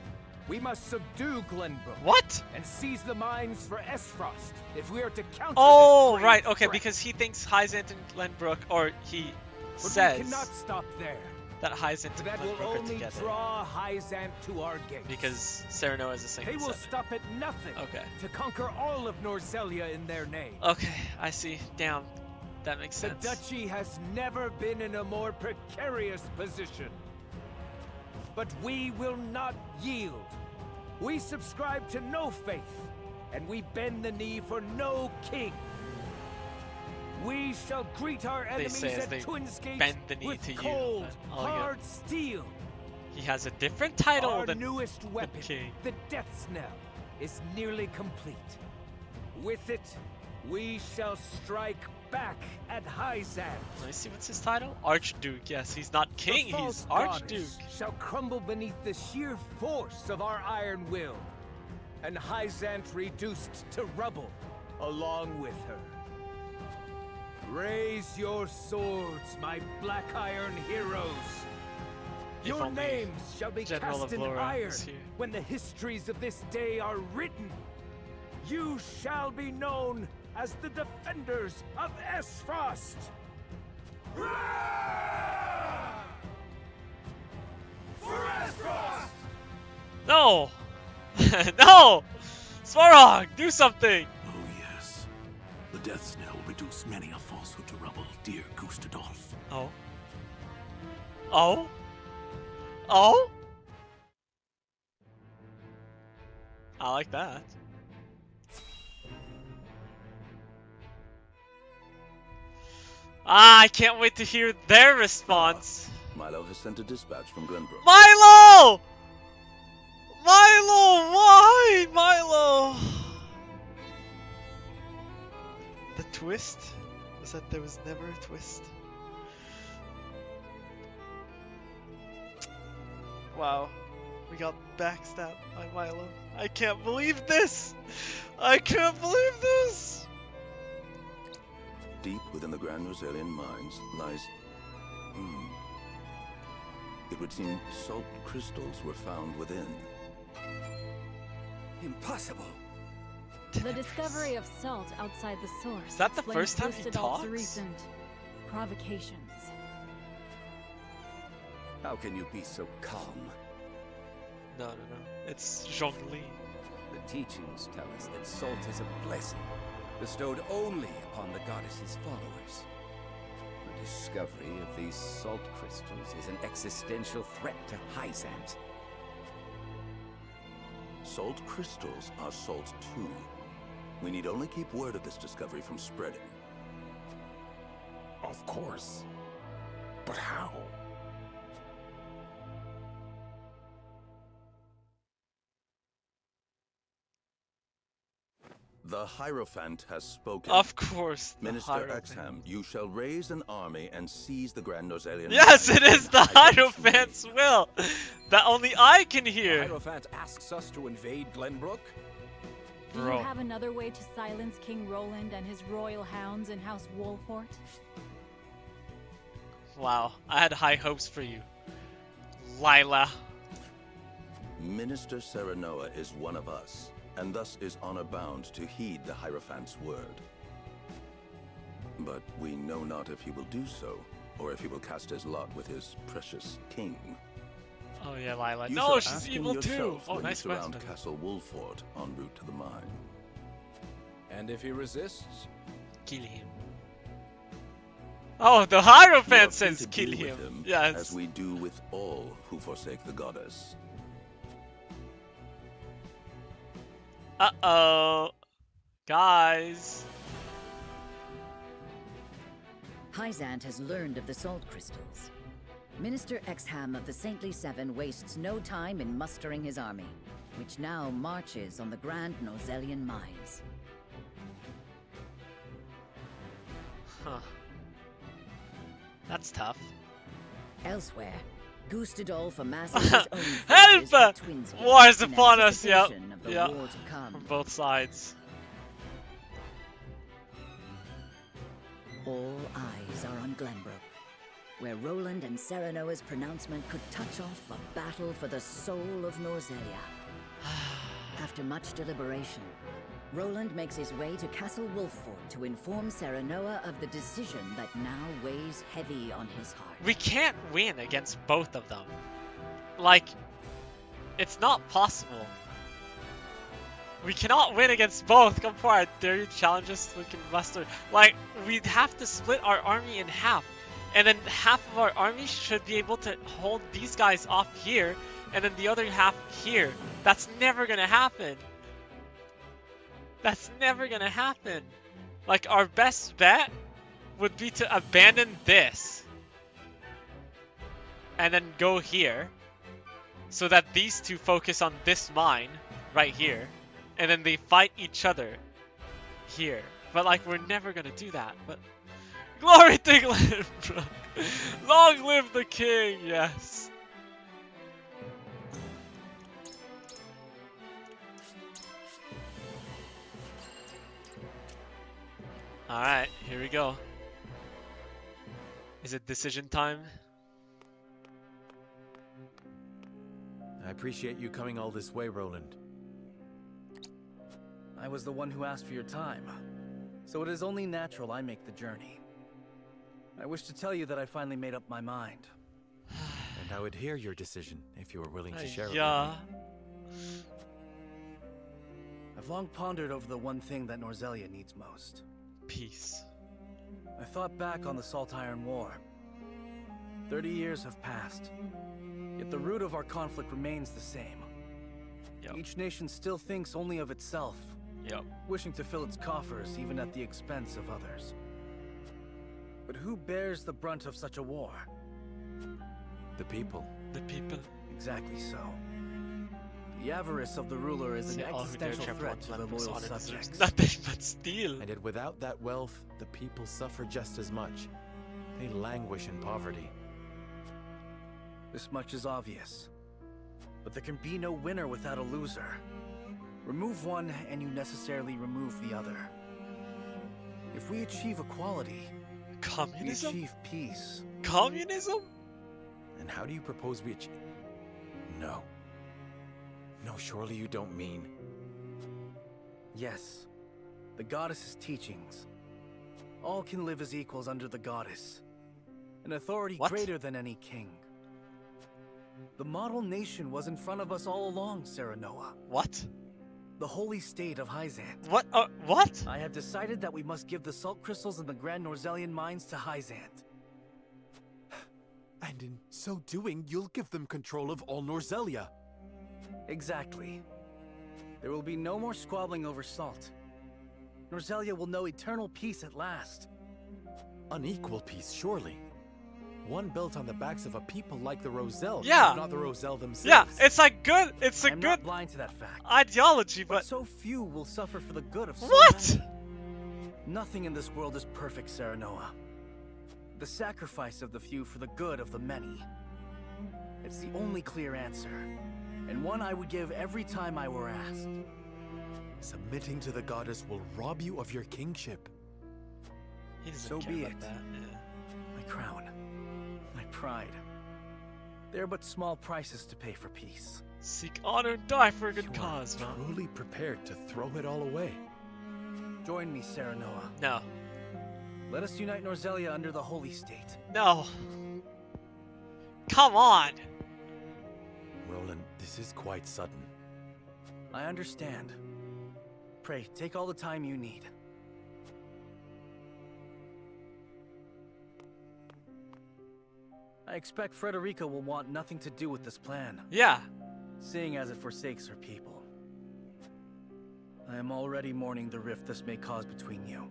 S11: we must subdue Glenbrook.
S1: What?
S11: And seize the mines for Esfrost if we are to counter
S1: Oh,
S11: this
S1: right.
S11: brave
S1: Okay,
S11: threat.
S1: because he thinks Hyzant and Glenbrook, or he
S11: But
S1: says
S11: we cannot stop there.
S1: that Hyzant and
S11: That will
S1: Glenbrook are
S11: only
S1: together.
S11: draw Hyzant to our gates.
S1: Because Serenoa is a
S11: They
S1: single
S11: will
S1: seven.
S11: stop at nothing
S1: Okay.
S11: to conquer all of Norzelia in their name.
S1: Okay, I see. Damn. That makes
S11: The
S1: sense.
S11: duchy has never been in a more precarious position. But we will not yield. We subscribe to no faith, and we bend the knee for no king. We shall greet our enemies
S1: say as
S11: at
S1: they
S11: Twin's Gate
S1: bend the knee
S11: with
S1: to you,
S11: cold,
S1: but I'll get-
S11: hard steel.
S1: He has a different title
S11: Our
S1: than
S11: newest weapon,
S1: king.
S11: the Death Knell, is nearly complete. With it, we shall strike back at Hyzant.
S1: Let me see, what's his title? Archduke. Yes, he's not king,
S11: The
S1: he's
S11: false
S1: Archduke.
S11: goddess shall crumble beneath the sheer force of our iron will, and Hyzant reduced to rubble along with her. Raise your swords, my black iron heroes.
S1: If
S11: Your
S1: only
S11: names shall be
S1: General
S11: cast
S1: of
S11: in
S1: Laura
S11: iron
S1: was here.
S11: when the histories of this day are written. You shall be known as the defenders of Esfrost.
S3: For Esfrost!
S1: No! No! Svarog, do something!
S13: Oh, yes. The Death Knell will reduce many a falsehood to rubble, dear Gustadolf.
S1: Oh? Oh? Oh? I like that. Ah, I can't wait to hear their response.
S5: Milo has sent a dispatch from Glenbrook.
S1: Milo! Milo, why? Milo!
S7: The twist was that there was never a twist. Wow, we got backstabbed by Milo. I can't believe this! I can't believe this!
S5: Deep within the Grand Rosalian mines lies... It would seem salt crystals were found within.
S3: Impossible!
S6: The discovery of salt outside the source.
S1: Is that the
S6: explains
S1: first time he
S6: Gustadolf's
S1: talks?
S6: recent provocations.
S3: How can you be so calm?
S1: No, no, no. It's Zhongli.
S3: The teachings tell us that salt is a blessing, bestowed only upon the goddess's followers. The discovery of these salt crystals is an existential threat to Hyzant.
S5: Salt crystals are salt too. We need only keep word of this discovery from spreading.
S13: Of course. But how?
S5: The Hierophant has spoken.
S1: Of course, the
S5: Minister
S1: Hierophant.
S5: Exham, you shall raise an army and seize the Grand Rosalian.
S1: Yes,
S5: mines
S1: it is
S5: in
S1: the
S5: Hyzant's
S1: Hierophant's will! That only I can
S3: The
S1: hear!
S3: Hierophant asks us to invade Glenbrook?
S6: Do
S1: Bro.
S6: you have another way to silence King Roland and his royal hounds in House Wolfort?
S1: Wow, I had high hopes for you. Lila.
S5: Minister Serenoa is one of us, and thus is honor bound to heed the Hierophant's word. But we know not if he will do so, or if he will cast his lot with his precious king.
S1: Oh yeah, Lila.
S5: You
S1: No,
S5: shall
S1: she's
S5: ask him
S1: evil too!
S5: yourself
S1: Oh,
S5: when
S1: nice
S5: you surround
S1: question.
S5: Castle Wolfort en route to the mine.
S3: And if he resists?
S1: Kill him. Oh, the Hierophant
S5: You are free
S1: says
S5: to
S1: kill
S5: deal with
S1: him. Yes.
S5: As we do with all who forsake the goddess.
S1: Uh-oh. Guys.
S14: Hyzant has learned of the salt crystals. Minister Exham of the Saintly Seven wastes no time in mustering his army, which now marches on the Grand Norzelian mines.
S1: Huh. That's tough.
S14: Elsewhere, Gustadolf amasses his own
S1: Help!
S14: forces at Twinsgate
S1: Wars
S14: in
S1: upon us, yep.
S14: anticipation of the
S1: Yeah.
S14: war to come.
S1: From both sides.
S14: All eyes are on Glenbrook, where Roland and Serenoa's pronouncement could touch off a battle for the soul of Norzelia. After much deliberation, Roland makes his way to Castle Wolfford to inform Serenoa of the decision that now weighs heavy on his heart.
S1: We can't win against both of them. Like, it's not possible. We cannot win against both. Come for our 30 challenges we can muster. Like, we'd have to split our army in half. And then half of our army should be able to hold these guys off here. And then the other half here. That's never gonna happen. That's never gonna happen. Like, our best bet would be to abandon this. And then go here. So that these two focus on this mine right here. And then they fight each other here. But like, we're never gonna do that. But glory to Glenbrook! Long live the king, yes. Alright, here we go. Is it decision time?
S4: I appreciate you coming all this way, Roland.
S2: I was the one who asked for your time, so it is only natural I make the journey. I wish to tell you that I finally made up my mind.
S4: And I would hear your decision if you were willing to share it
S1: Yeah.
S4: with me.
S2: I've long pondered over the one thing that Norzelia needs most.
S1: Peace.
S2: I thought back on the Salt Iron War. 30 years have passed, yet the root of our conflict remains the same.
S1: Yep.
S2: Each nation still thinks only of itself, wishing to fill its coffers even at the expense of others. But who bears the brunt of such a war?
S4: The people.
S1: The people.
S2: Exactly so. The avarice of the ruler is an existential threat to the loyal subjects.
S1: Nothing but steel.
S4: And yet without that wealth, the people suffer just as much. They languish in poverty.
S2: This much is obvious. But there can be no winner without a loser. Remove one and you necessarily remove the other. If we achieve equality,
S1: communism?
S2: We achieve peace.
S1: Communism?
S4: And how do you propose we achieve? No. No, surely you don't mean...
S2: Yes. The goddess's teachings. All can live as equals under the goddess. An authority greater than any king. The model nation was in front of us all along, Serenoa.
S1: What?
S2: The holy state of Hyzant.
S1: What? What?
S2: I have decided that we must give the salt crystals in the Grand Norzelian mines to Hyzant.
S4: And in so doing, you'll give them control of all Norzelia.
S2: Exactly. There will be no more squabbling over salt. Norzelia will know eternal peace at last.
S4: Unequal peace, surely. One built on the backs of a people like the Roselle,
S1: Yeah.
S4: not the Roselle themselves.
S1: Yeah, it's like good. It's a
S2: I'm
S1: good
S2: not blind to that fact.
S1: ideology, but
S2: so few will suffer for the good of so
S1: what?
S2: many. Nothing in this world is perfect, Serenoa. The sacrifice of the few for the good of the many. It's the only clear answer, and one I would give every time I were asked.
S4: Submitting to the goddess will rob you of your kingship.
S1: He doesn't
S2: So
S1: care
S2: be
S1: about
S2: it.
S1: that. Yeah.
S2: My crown. My pride. They are but small prices to pay for peace.
S1: Seek honor and die for a good cause, man.
S4: Truly prepared to throw it all away.
S2: Join me, Serenoa.
S1: No.
S2: Let us unite Norzelia under the holy state.
S1: No. Come on.
S4: Roland, this is quite sudden.
S2: I understand. Pray, take all the time you need. I expect Frederica will want nothing to do with this plan.
S1: Yeah.
S2: Seeing as it forsakes her people. I am already mourning the rift this may cause between you.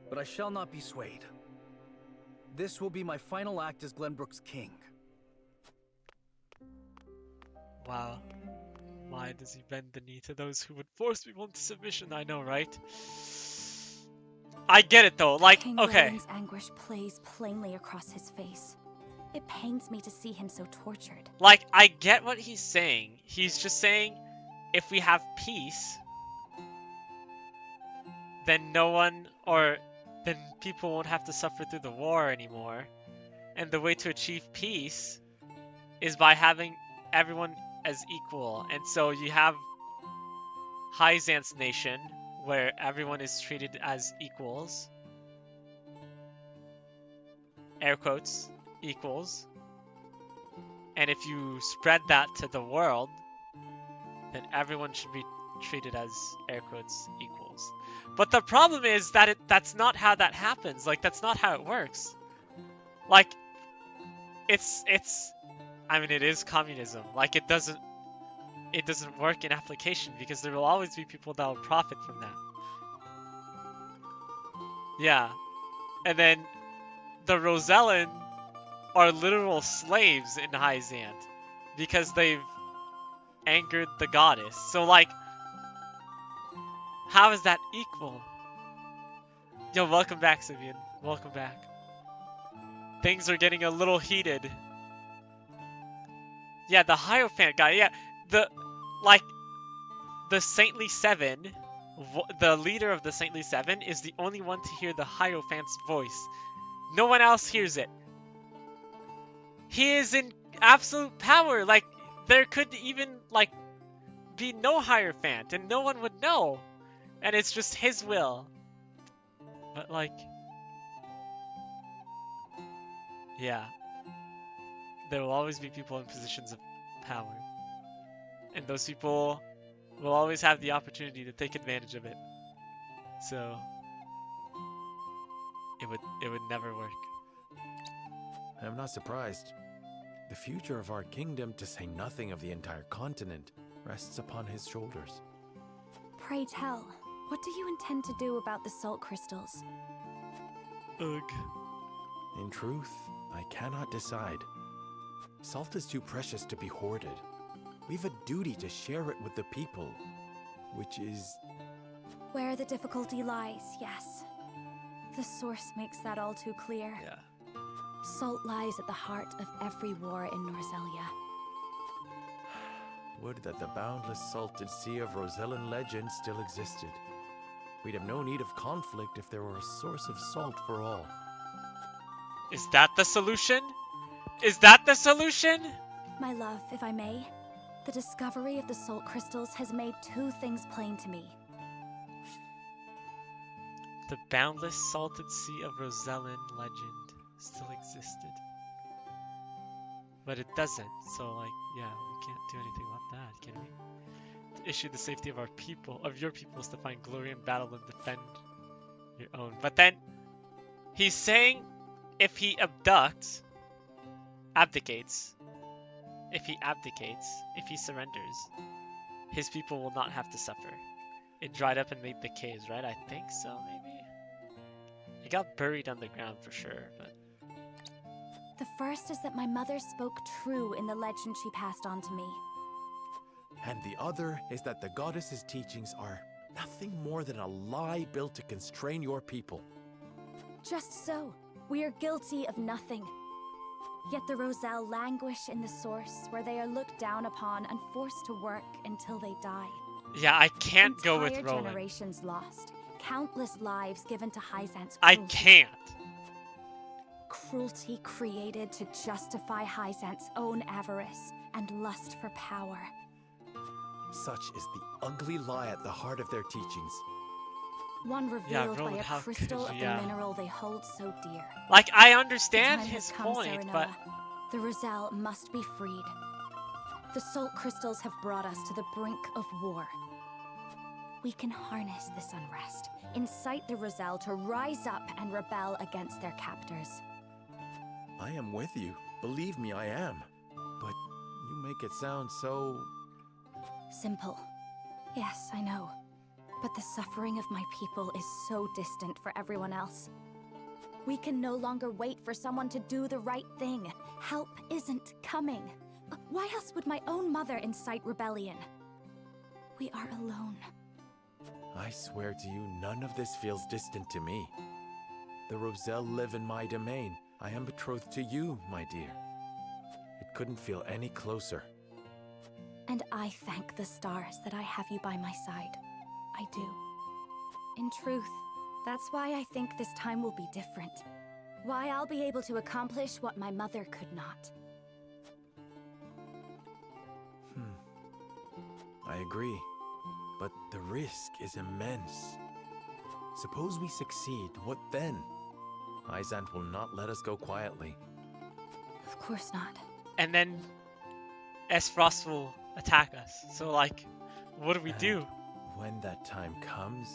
S2: But I shall not be swayed. This will be my final act as Glenbrook's king.
S1: Wow. Why does he bend the knee to those who would force people into submission? I know, right? I get it though. Like,
S15: King
S1: okay.
S15: Roland's anguish plays plainly across his face. It pains me to see him so tortured.
S1: Like, I get what he's saying. He's just saying, if we have peace, then no one, or then people won't have to suffer through the war anymore. And the way to achieve peace is by having everyone as equal. And so you have Hyzant's nation, where everyone is treated as equals. Air quotes, equals. And if you spread that to the world, then everyone should be treated as, air quotes, equals. But the problem is that that's not how that happens. Like, that's not how it works. Like, I mean, it is communism. Like, it doesn't work in application because there will always be people that will profit from that. Yeah. And then the Rosellan are literal slaves in Hyzant because they've angered the goddess. So, like, how is that equal? Yo, welcome back, Sivian. Welcome back. Things are getting a little heated. Yeah, the Hierophant guy. Yeah, the Saintly Seven, the leader of the Saintly Seven, is the only one to hear the Hierophant's voice. No one else hears it. He is in absolute power. Like, there could even, like, be no Hierophant, and no one would know. And it's just his will. But, like, yeah. There will always be people in positions of power. And those people will always have the opportunity to take advantage of it. So it would never work.
S4: I'm not surprised. The future of our kingdom, to say nothing of the entire continent, rests upon his shoulders.
S15: Pray tell, what do you intend to do about the salt crystals?
S1: Ugh.
S4: In truth, I cannot decide. Salt is too precious to be hoarded. We've a duty to share it with the people, which is...
S15: Where the difficulty lies, yes. The source makes that all too clear.
S1: Yeah.
S15: Salt lies at the heart of every war in Norzelia.
S4: Would that the boundless salted sea of Rosellan legend still existed. We'd have no need of conflict if there were a source of salt for all.
S1: Is that the solution? Is that the solution?
S15: My love, if I may, the discovery of the salt crystals has made two things plain to me.
S1: The boundless salted sea of Rosellan legend still existed. But it doesn't, so, like, yeah, we can't do anything about that, can we? To issue the safety of our people, of your peoples, to find glory in battle and defend your own. But then, he's saying if he abdicates, if he surrenders, his people will not have to suffer. It dried up and made the caves, right? I think so, maybe? It got buried underground for sure, but...
S15: The first is that my mother spoke true in the legend she passed on to me.
S4: And the other is that the goddess's teachings are nothing more than a lie built to constrain your people.
S15: Just so. We are guilty of nothing. Yet the Roselle languish in the source, where they are looked down upon and forced to work until they die.
S1: Yeah, I can't go with
S15: Entire
S1: Roland.
S15: generations lost. Countless lives given to Hyzant's
S1: I
S15: cruelty.
S1: can't.
S15: Cruelty created to justify Hyzant's own avarice and lust for power.
S4: Such is the ugly lie at the heart of their teachings.
S15: One revealed
S1: Roland,
S15: by a
S1: how could
S15: crystal
S1: you,
S15: of the
S1: yeah.
S15: mineral they hold so dear.
S1: Like, I
S15: The
S1: understand
S15: time
S1: his
S15: has come,
S1: point,
S15: Serenoa.
S1: but...
S15: The Roselle must be freed. The salt crystals have brought us to the brink of war. We can harness this unrest, incite the Roselle to rise up and rebel against their captors.
S4: I am with you. Believe me, I am. But you make it sound so...
S15: Simple. Yes, I know. But the suffering of my people is so distant for everyone else. We can no longer wait for someone to do the right thing. Help isn't coming. Why else would my own mother incite rebellion? We are alone.
S4: I swear to you, none of this feels distant to me. The Roselle live in my domain. I am betrothed to you, my dear. It couldn't feel any closer.
S15: And I thank the stars that I have you by my side. I do. In truth, that's why I think this time will be different. Why I'll be able to accomplish what my mother could not.
S4: I agree. But the risk is immense. Suppose we succeed, what then? Hyzant will not let us go quietly.
S15: Of course not.
S1: And then Esfrost will attack us. So, like, what do we do?
S4: When that time comes,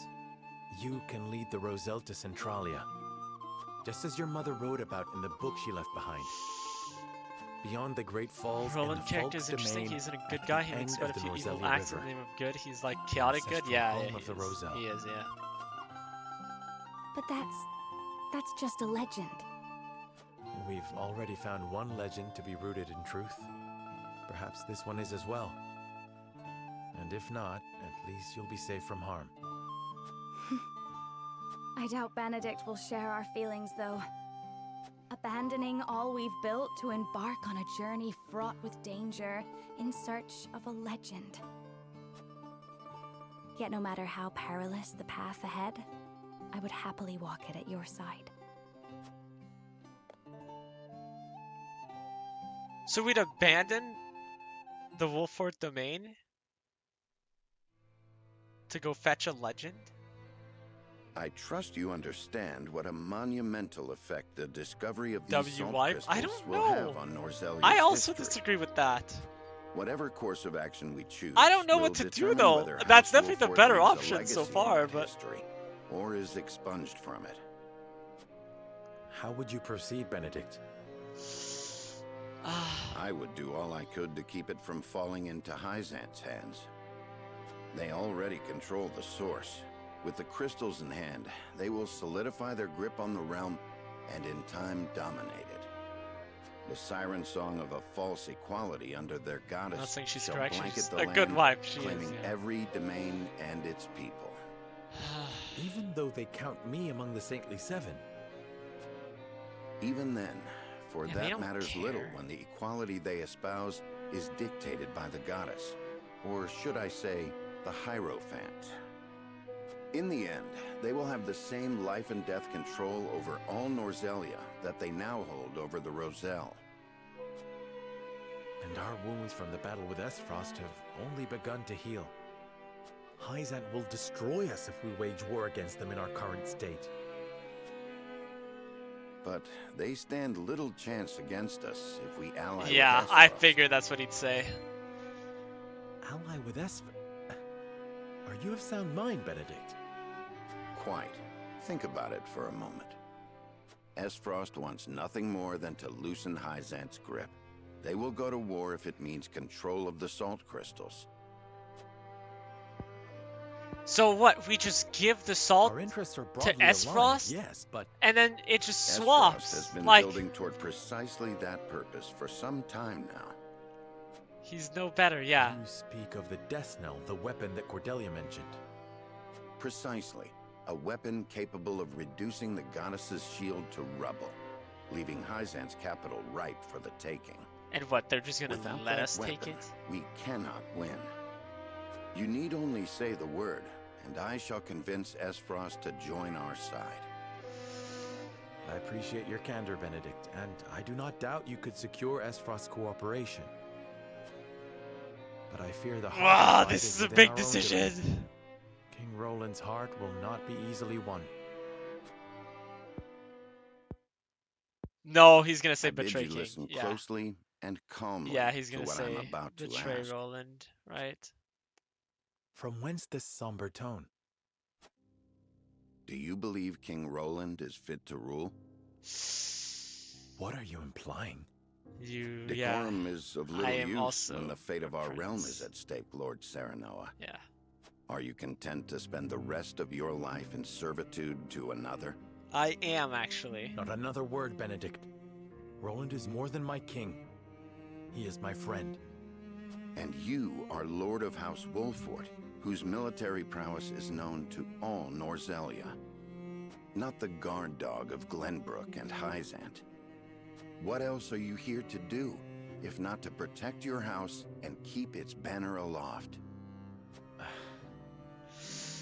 S4: you can lead the Roselle to Centralia. Just as your mother wrote about in the book she left behind. Beyond the Great Falls and
S1: Roland
S4: the
S1: character is
S4: Folk's
S1: interesting.
S4: domain,
S1: He's a good
S4: at
S1: guy.
S4: the
S1: He makes
S4: end
S1: quite
S4: of
S1: a
S4: the
S1: few evil
S4: Norselian
S1: acts in the
S4: River.
S1: name of good. He's like chaotic good.
S4: Ancestral
S1: Yeah,
S4: home
S1: he
S4: of the
S1: is.
S4: Roselle.
S1: He is, yeah.
S15: But that's just a legend.
S4: We've already found one legend to be rooted in truth. Perhaps this one is as well. And if not, at least you'll be safe from harm.
S15: I doubt Benedict will share our feelings, though. Abandoning all we've built to embark on a journey fraught with danger in search of a legend. Yet no matter how perilous the path ahead, I would happily walk it at your side.
S1: So we'd abandon the Wolfort domain to go fetch a legend?
S5: I trust you understand what a monumental effect the discovery of these salt
S1: WY?
S5: crystals
S1: I don't
S5: will
S1: know.
S5: have on Norzelia's
S1: I also
S5: history.
S1: disagree with that.
S5: Whatever course of action we choose,
S1: I don't know
S5: will
S1: what to do
S5: determine
S1: though.
S5: whether
S1: That's
S5: House
S1: definitely the
S5: Wolfort
S1: better
S5: leaves a
S1: option so
S5: legacy in
S1: far,
S5: that
S1: but
S5: history, or is expunged from it.
S4: How would you proceed, Benedict?
S5: I would do all I could to keep it from falling into Hyzant's hands. They already control the source. With the crystals in hand, they will solidify their grip on the realm and in time dominate it. The siren song of a false equality under their goddess
S1: not saying she's
S5: shall
S1: correct,
S5: blanket
S1: she's
S5: the
S1: a
S5: land,
S1: good wife, she is,
S5: claiming
S1: yeah.
S5: every domain and its people.
S4: Even though they count me among the Saintly Seven.
S5: Even then, for
S1: Yeah, they
S5: that
S1: don't
S5: matters
S1: care.
S5: little when the equality they espouse is dictated by the goddess, or should I say, the Hierophant. In the end, they will have the same life and death control over all Norzelia that they now hold over the Roselle.
S4: And our wounds from the battle with Esfrost have only begun to heal. Hyzant will destroy us if we wage war against them in our current state.
S5: But they stand little chance against us if we ally
S1: yeah,
S5: with
S1: I
S5: Esfrost.
S1: figured that's what he'd say.
S4: Ally with Esfrost? Are you of sound mind, Benedict?
S5: Quite. Think about it for a moment. Esfrost wants nothing more than to loosen Hyzant's grip. They will go to war if it means control of the salt crystals.
S1: So what? We just give the salt
S4: Our interests are
S1: to
S4: broadly aligned,
S1: Esfrost,
S4: yes, but
S1: and then it just
S5: Esfrost
S1: swaps.
S5: has been
S1: Like
S5: building toward precisely that purpose for some time now.
S1: he's no better. Yeah.
S4: you speak of the Death Knell, the weapon that Cordelia mentioned.
S5: Precisely. A weapon capable of reducing the goddess's shield to rubble, leaving Hyzant's capital ripe for the taking.
S1: And what? They're just gonna
S5: Without
S1: let
S5: that
S1: us take
S5: weapon,
S1: it?
S5: we cannot win. You need only say the word, and I shall convince Esfrost to join our side.
S4: I appreciate your candor, Benedict, and I do not doubt you could secure Esfrost's cooperation. But I fear the heart
S1: Ah,
S4: of the
S1: this
S4: fight
S1: is a
S4: within
S1: big
S4: our own
S1: decision.
S4: domain. King Roland's heart will not be easily won.
S1: No, he's gonna say
S5: I bid
S1: betray
S5: you
S1: King.
S5: listen
S1: Yeah.
S5: closely and calmly
S1: Yeah, he's
S5: to
S1: gonna
S5: what
S1: say
S5: I'm about to
S1: betray
S5: ask.
S1: Roland, right?
S4: From whence this somber tone?
S5: Do you believe King Roland is fit to rule?
S4: What are you implying?
S5: Decorum is of
S1: I
S5: little
S1: am
S5: use
S1: also
S5: when the fate of our realm
S1: prince.
S5: is at stake, Lord Serenoa.
S1: Yeah.
S5: Are you content to spend the rest of your life in servitude to another?
S1: I am, actually.
S4: Not another word, Benedict. Roland is more than my king. He is my friend.
S5: And you are Lord of House Wolfort, whose military prowess is known to all Norzelia. Not the guard dog of Glenbrook and Hyzant. What else are you here to do, if not to protect your house and keep its banner aloft?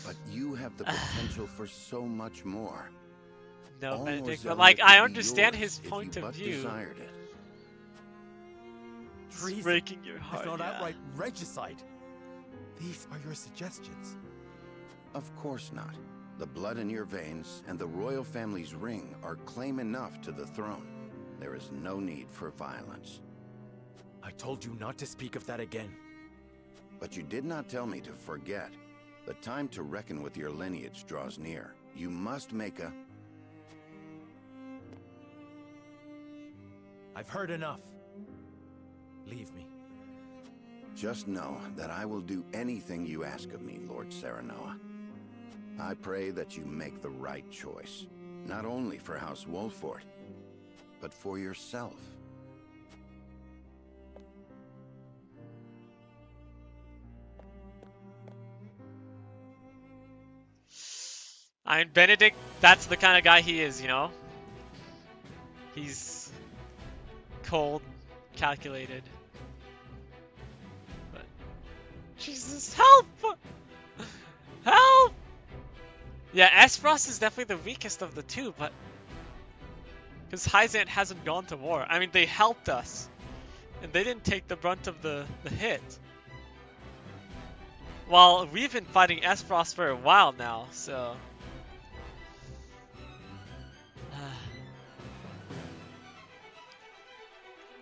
S5: But you have the potential for so much more.
S1: No,
S5: All
S1: Benedict, but
S5: Norzelia
S1: like,
S5: could
S1: I
S5: be
S1: understand
S5: yours
S1: his
S5: if
S1: point
S5: you
S1: of
S5: but
S1: view.
S5: desired it.
S4: Treason,
S1: breaking your heart,
S4: if not
S1: yeah.
S4: outright regicide. These are your suggestions.
S5: Of course not. The blood in your veins and the royal family's ring are claim enough to the throne. There is no need for violence.
S4: I told you not to speak of that again.
S5: But you did not tell me to forget. The time to reckon with your lineage draws near. You must make a...
S4: I've heard enough. Leave me.
S5: Just know that I will do anything you ask of me, Lord Serenoa. I pray that you make the right choice, not only for House Wolfort, but for yourself.
S1: I mean, Benedict, that's the kind of guy he is, you know? He's cold, calculated. But Jesus, help! Help! Yeah, Esfrost is definitely the weakest of the two, but because Hyzant hasn't gone to war. I mean, they helped us, and they didn't take the brunt of the hit. Well, we've been fighting Esfrost for a while now, so...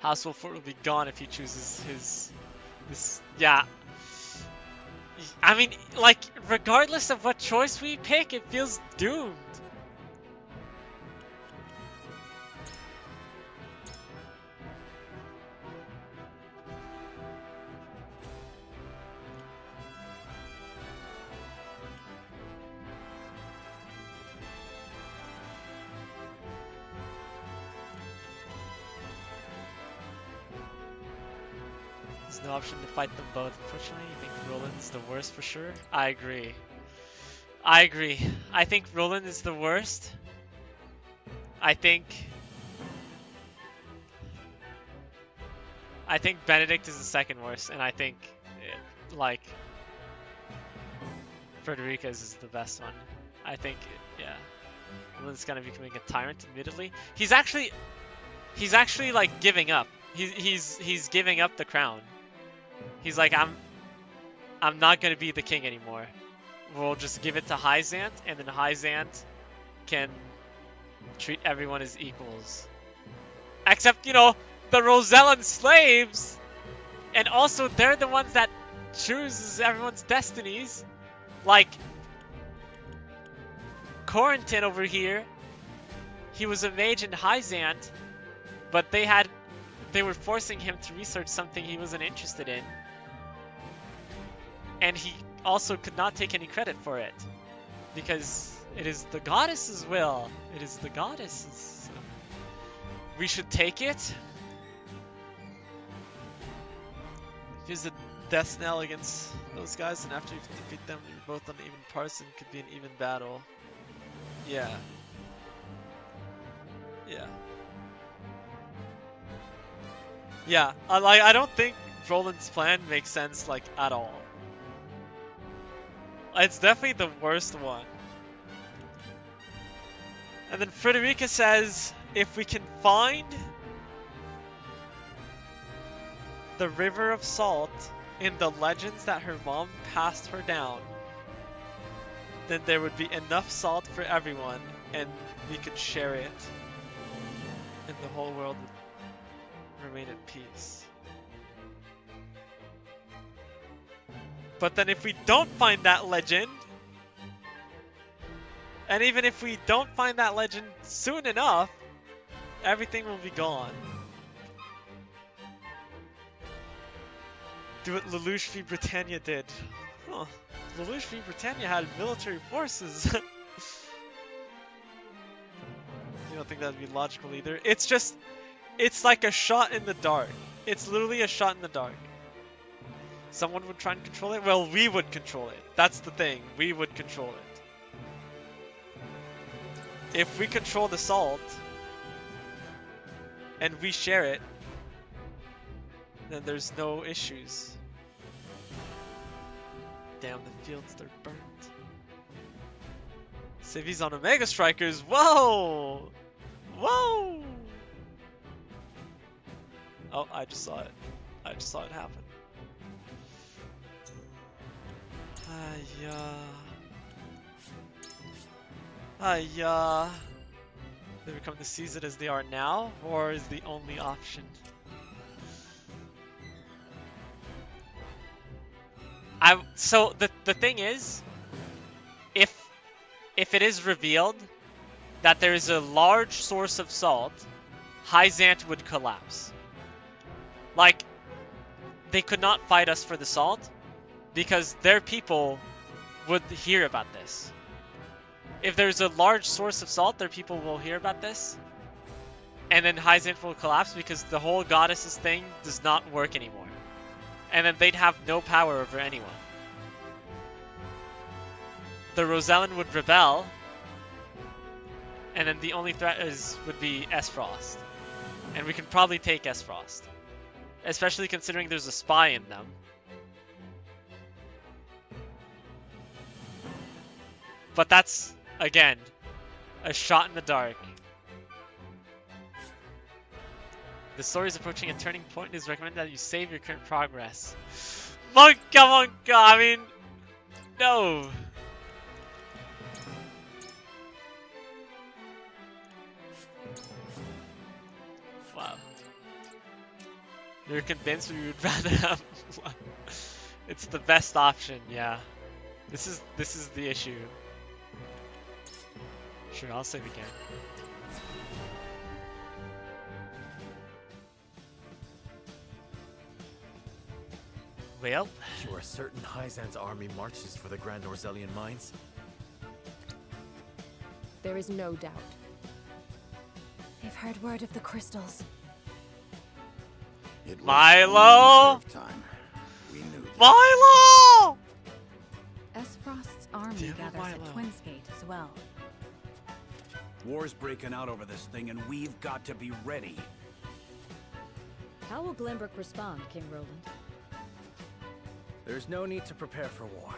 S1: House Wolfort will be gone if he chooses this. Yeah. I mean, like, regardless of what choice we pick, it feels doomed. There's no option to fight them both. Unfortunately, you think Roland's the worst for sure? I agree. I agree. I think Roland is the worst. I think Benedict is the second worst, and I think like Frederica's is the best one. I think yeah. Roland's kind of becoming a tyrant, admittedly. He's actually like giving up. He's giving up the crown. He's like, I'm not gonna be the king anymore. We'll just give it to Hyzant, and then Hyzant can treat everyone as equals. Except, you know, the Rosellan slaves! And also, they're the ones that chooses everyone's destinies. Like, Corentin over here, he was a mage in Hyzant, but they were forcing him to research something he wasn't interested in. And he also could not take any credit for it. Because it is the goddess's will. It is the goddess's. We should take it. Use the death knell against those guys, and after you defeat them, you're both on even parts and could be an even battle. Yeah. Yeah. Yeah, I don't think Roland's plan makes sense, like, at all. It's definitely the worst one. And then Frederica says, if we can find the River of Salt in the legends that her mom passed her down, then there would be enough salt for everyone, and we could share it, and the whole world would remain at peace. But then if we don't find that legend, and even if we don't find that legend soon enough, everything will be gone. Do what Lelouch v Britannia did. Huh. Lelouch v Britannia had military forces.
S7: don't think that would be logical either. It's just, it's like a shot in the dark. It's literally a shot in the dark. Someone would try and control it? Well, we would control it. That's the thing. We would control it. If we control the salt, and we share it, then there's no issues. Damn, the fields, they're burnt. Civi's on Omega Strikers. Whoa! Whoa! Oh, I just saw it. I just saw it happen. They become the seasoned as they are now, or is the only option? So the thing is, if it is revealed that there is a large source of salt, Hyzant would collapse. Like, they could not fight us for the salt because their people would hear about this. If there's a large source of salt, their people will hear about this. And then Hyzant will collapse because the whole goddesses thing does not work anymore. And then they'd have no power over anyone. The Rosellan would rebel. And then the only threat would be Esfrost. And we can probably take Esfrost. Especially considering there's a spy in them. But that's, again, a shot in the dark. The story is approaching a turning point. It is recommended that you save your current progress. Monka! I mean, no. Wow. You're convinced we would rather have one. It's the best option, yeah. This is the issue. Sure, I'll save again. Well,
S4: You are certain Hyzant's army marches for the Grand Norzellian mines?
S10: There is no doubt.
S15: They've heard word of the crystals.
S5: It was
S1: Milo!
S5: only a matter of time. We knew this.
S1: Milo!
S6: Esfrost's army
S7: Damn it,
S6: gathers at
S7: Milo.
S6: Twinsgate as well.
S9: War's breaking out over this thing, and we've got to be ready.
S8: How will Glenbrook respond, King Roland?
S2: There's no need to prepare for war.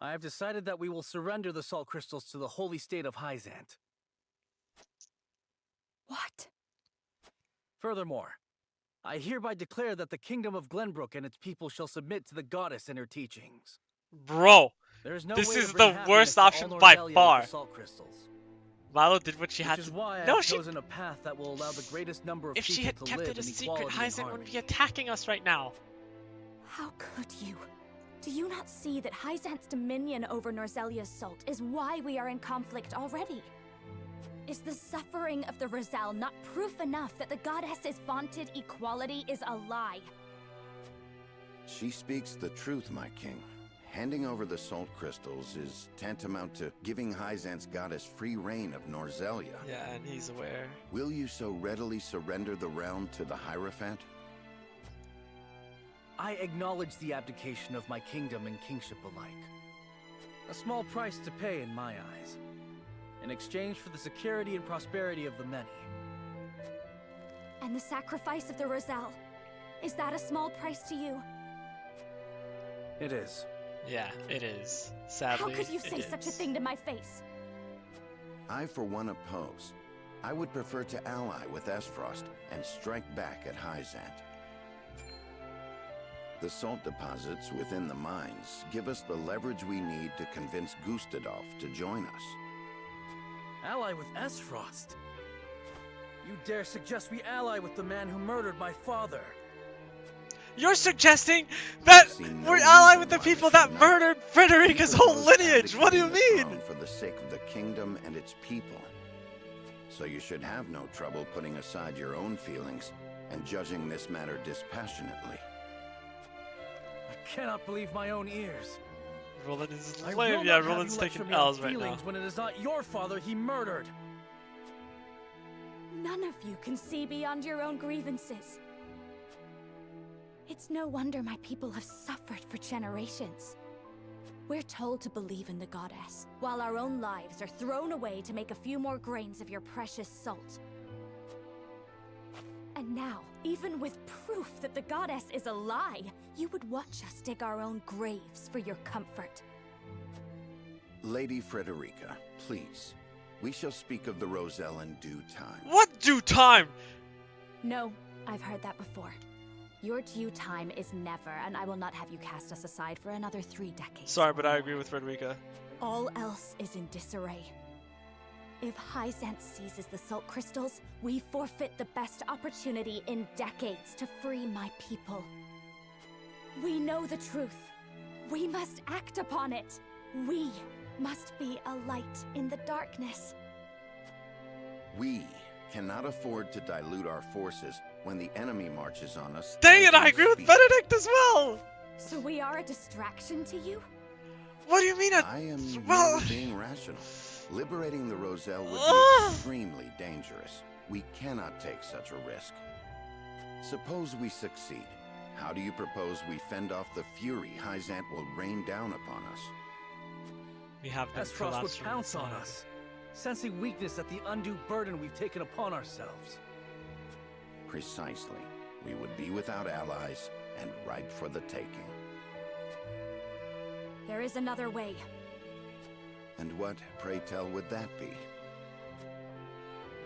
S2: I have decided that we will surrender the salt crystals to the holy state of Hyzant.
S15: What?
S2: Furthermore, I hereby declare that the kingdom of Glenbrook and its people shall submit to the goddess and her teachings.
S1: Bro,
S2: There is no
S1: this
S2: way to
S1: is
S2: bring
S1: the
S2: happiness
S1: worst
S2: to all
S1: option by
S2: Norzellia with
S1: far.
S2: the salt crystals.
S1: Milo did what she had
S2: Which is
S1: to.
S2: why I
S1: No,
S2: have
S1: she.
S2: chosen a path that will allow the greatest number of
S1: If she
S2: people
S1: had
S2: to
S1: kept
S2: live
S1: it a
S2: in
S1: secret,
S2: equality and
S1: Hyzant
S2: harmony.
S1: wouldn't be attacking us right now.
S15: How could you? Do you not see that Hyzant's dominion over Norzellia's salt is why we are in conflict already? Is the suffering of the Rosal not proof enough that the goddess's vaunted equality is a lie?
S5: She speaks the truth, my king. Handing over the salt crystals is tantamount to giving Hyzant's goddess free reign of Norzellia.
S7: Yeah, and he's aware.
S5: Will you so readily surrender the realm to the Hierophant?
S2: I acknowledge the abdication of my kingdom and kingship alike. A small price to pay in my eyes, in exchange for the security and prosperity of the many.
S15: And the sacrifice of the Rosal, is that a small price to you?
S2: It is.
S1: Yeah, it is. Sadly,
S15: How could you
S1: it
S15: say such a
S1: is.
S15: thing to my face?
S5: I, for one, oppose. I would prefer to ally with Esfrost and strike back at Hyzant. The salt deposits within the mines give us the leverage we need to convince Gustadolf to join us.
S2: Ally with Esfrost? You dare suggest we ally with the man who murdered my father?
S1: You're suggesting that
S5: See no
S1: we're allied
S5: reason
S1: with the
S5: why we
S1: people
S5: should
S1: that
S5: not.
S1: murdered Frederica's
S5: We
S1: whole
S5: propose
S1: lineage. What do you
S5: abdicating the
S1: mean?
S5: throne for the sake of the kingdom and its people. So you should have no trouble putting aside your own feelings and judging this matter dispassionately.
S2: I cannot believe my own ears.
S1: Roland is
S2: I
S1: lame.
S2: will
S1: Yeah,
S2: not have
S1: Roland's
S2: you lecture
S1: taking
S2: me on
S1: L's right now.
S2: feelings when it is not your father he murdered.
S15: None of you can see beyond your own grievances. It's no wonder my people have suffered for generations. We're told to believe in the goddess, while our own lives are thrown away to make a few more grains of your precious salt. And now, even with proof that the goddess is a lie, you would watch us dig our own graves for your comfort.
S5: Lady Frederica, please. We shall speak of the Roselle in due time.
S1: What due time?
S15: No, I've heard that before. Your due time is never, and I will not have you cast us aside for another 3 decades.
S1: Sorry, but I agree with Frederica.
S15: All else is in disarray. If Hyzant seizes the Salt Crystals, we forfeit the best opportunity in decades to free my people. We know the truth. We must act upon it. We must be a light in the darkness.
S5: We cannot afford to dilute our forces when the enemy marches on us.
S1: Dang it,
S5: as
S1: I
S5: we
S1: agree with
S5: speak.
S1: Benedict as well!
S15: So we are a distraction to you?
S1: What do you mean
S5: I am
S1: well-
S5: merely being rational. Liberating the Roselle would be extremely dangerous. We cannot take such a risk. Suppose we succeed. How do you propose we fend off the fury Hyzant will rain down upon us?
S1: We have been
S2: Esfrost would
S1: collapsed from
S2: pounce on
S1: inside.
S2: us, sensing weakness at the undue burden we've taken upon ourselves.
S5: Precisely. We would be without allies and ripe for the taking.
S15: There is another way.
S5: And what, pray tell, would that be?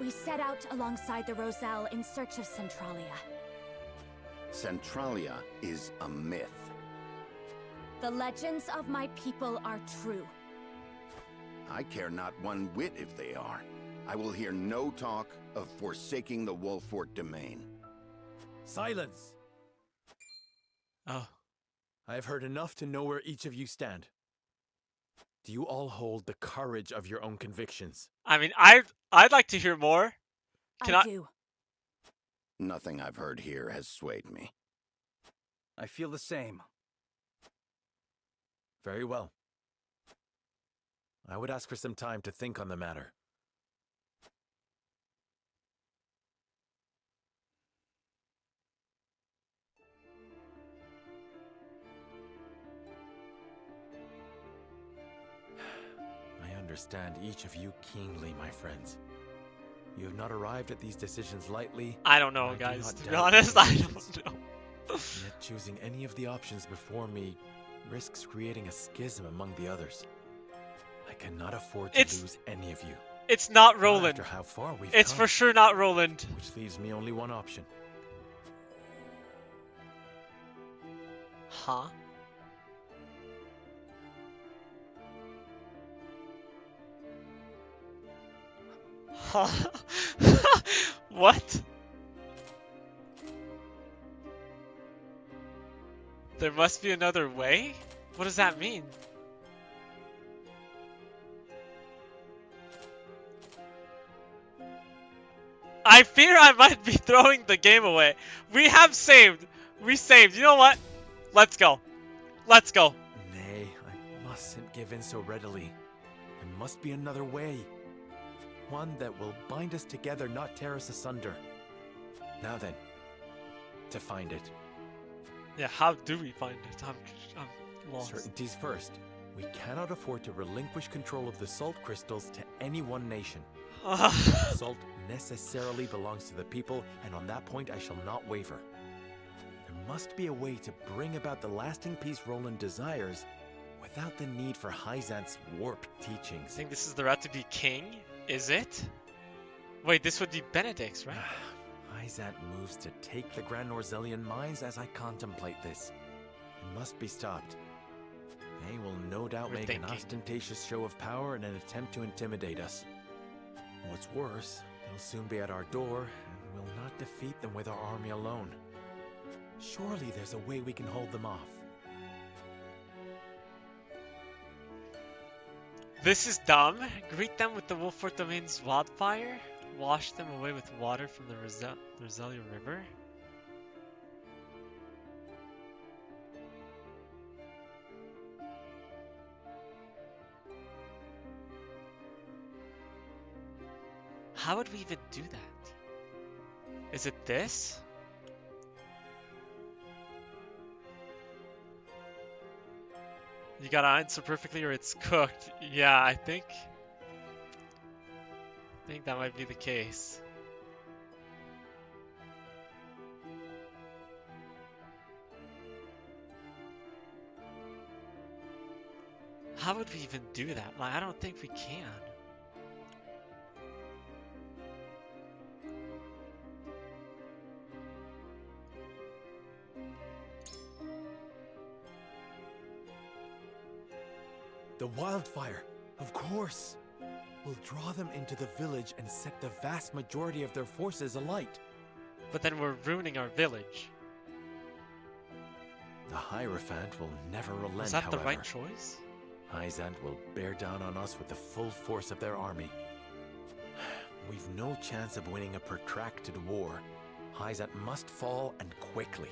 S15: We set out alongside the Roselle in search of Centralia.
S5: Centralia is a myth.
S15: The legends of my people are true.
S5: I care not one whit if they are. I will hear no talk of forsaking the Wolfort domain.
S4: Silence!
S1: Oh.
S4: I have heard enough to know where each of you stand. Do you all hold the courage of your own convictions?
S1: I mean, I'd like to hear more. Can
S15: I do.
S5: Nothing I've heard here has swayed me.
S2: I feel the same.
S4: Very well. I would ask for some time to think on the matter. I understand each of you keenly, my friends. You have not arrived at these decisions lightly.
S1: I don't know,
S4: and do
S1: guys.
S4: not
S1: To be
S4: doubt
S1: honest,
S4: your
S1: I
S4: decisions.
S1: don't know.
S4: Yet choosing any of the options before me risks creating a schism among the others. I cannot afford to lose any of you.
S1: It's not
S4: Not
S1: Roland.
S4: after how far we've
S1: It's
S4: come.
S1: for sure not Roland.
S4: Which leaves me only one option.
S1: Huh? Huh? What? There must be another way? What does that mean? I fear I might be throwing the game away. We have saved. We saved. You know what? Let's go. Let's go.
S4: Nay, I mustn't give in so readily. There must be another way. One that will bind us together, not tear us asunder. Now then, to find it.
S1: Yeah, how do we find it? I'm lost.
S4: Certainties first. We cannot afford to relinquish control of the salt crystals to any one nation. Salt necessarily belongs to the people, and on that point I shall not waver. There must be a way to bring about the lasting peace Roland desires without the need for Hyzant's warped teachings.
S1: I think this is the route to be king, is it? Wait, this would be Benedict's, right?
S4: Hyzant moves to take the Grand Norzelian mines as I contemplate this. It must be stopped. They will no doubt
S1: We're
S4: make an
S1: thinking.
S4: ostentatious show of power in an attempt to intimidate us. What's worse, they'll soon be at our door, and we'll not defeat them with our army alone. Surely there's a way we can hold them off.
S1: This is dumb. Greet them with the Wolfort Domain's wildfire. Wash them away with water from the Roselia River. How would we even do that? Is it this? You gotta answer perfectly or it's cooked. Yeah, I think that might be the case. How would we even do that? Like, I don't think we can.
S4: The wildfire, of course. We'll draw them into the village and set the vast majority of their forces alight.
S1: But then we're ruining our village.
S4: The Hierophant will never relent,
S1: Is that
S4: however.
S1: the right choice?
S4: Hyzant will bear down on us with the full force of their army. We've no chance of winning a protracted war. Hyzant must fall, and quickly.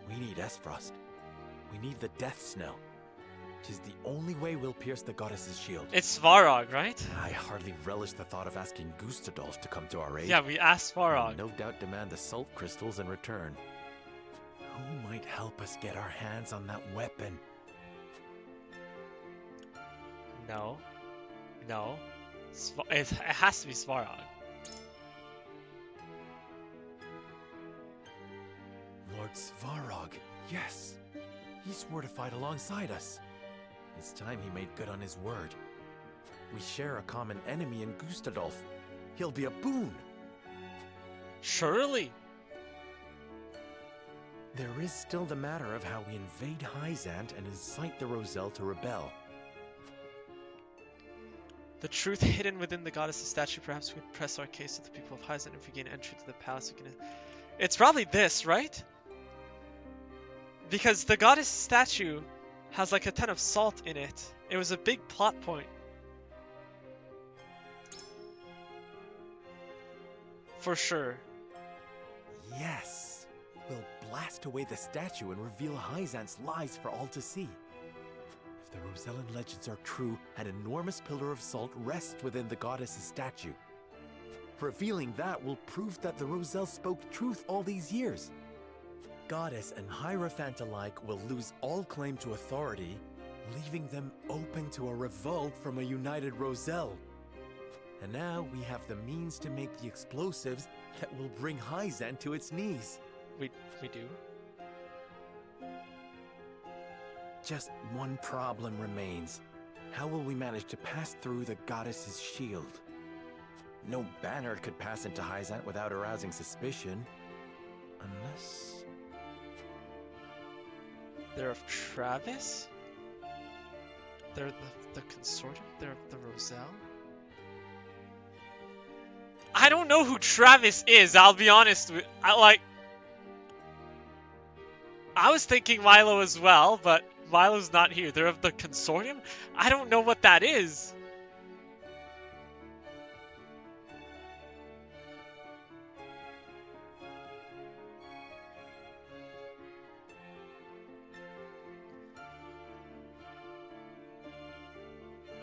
S4: We need Esfrost. We need the Death Snell. 'Tis the only way we'll pierce the goddess's shield.
S1: It's Svarog, right?
S4: I hardly relish the thought of asking Gustadolf to come to our aid.
S1: Yeah, we asked Svarog.
S4: No doubt demand the salt crystals in return. Who might help us get our hands on that weapon?
S1: No. No. It has to be Svarog.
S4: Lord Svarog, yes. He swore to fight alongside us. It's time he made good on his word. We share a common enemy in Gustadolf. He'll be a boon.
S1: Surely.
S4: There is still the matter of how we invade Hyzant and incite the Roselle to rebel.
S1: The truth hidden within the goddess's statue. Perhaps we press our case to the people of Hyzant. If we gain entry to the palace, we can... It's probably this, right? Because the goddess statue has like a ton of salt in it. It was a big plot point. For sure.
S4: Yes. We'll blast away the statue and reveal Hyzant's lies for all to see. If the Rosellan legends are true, an enormous pillar of salt rests within the goddess's statue. Revealing that will prove that the Roselle spoke truth all these years. Goddess and Hierophant alike will lose all claim to authority, leaving them open to a revolt from a united Roselle. And now we have the means to make the explosives that will bring Hyzant to its knees.
S1: We do?
S4: Just one problem remains. How will we manage to pass through the goddess's shield? No banner could pass into Hyzant without arousing suspicion. Unless...
S1: They're of Travis? They're the consortium? They're of the Roselle? I don't know who Travis is, I'll be honest with... I was thinking Milo as well, but Milo's not here. They're of the consortium? I don't know what that is.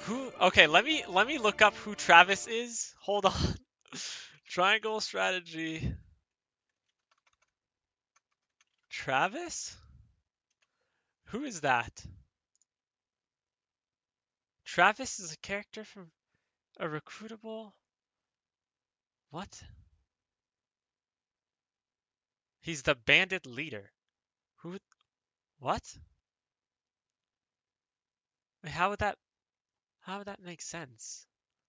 S1: Who? Okay, let me look up who Travis is. Hold on. Triangle strategy. Travis? Who is that? Travis is a character from a recruitable... What? He's the bandit leader. Who? What? Wait, how would that make sense?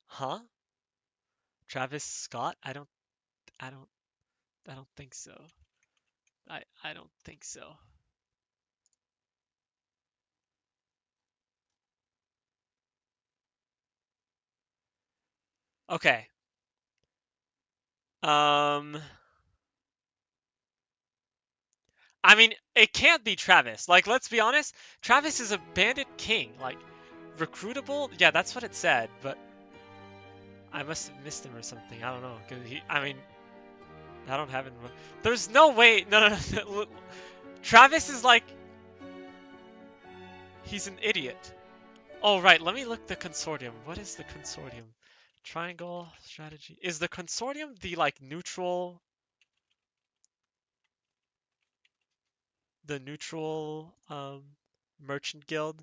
S1: Huh? Travis Scott? I don't think so. I don't think so. Okay. I mean, it can't be Travis. Like, let's be honest. Travis is a bandit king. Like, recruitable? Yeah, that's what it said, but I must have missed him or something. I don't know. Cause I don't have it. There's no way. No. Travis is like... He's an idiot. Oh, right. Let me look the consortium. What is the consortium? Triangle strategy. Is the consortium the like neutral? The neutral merchant guild?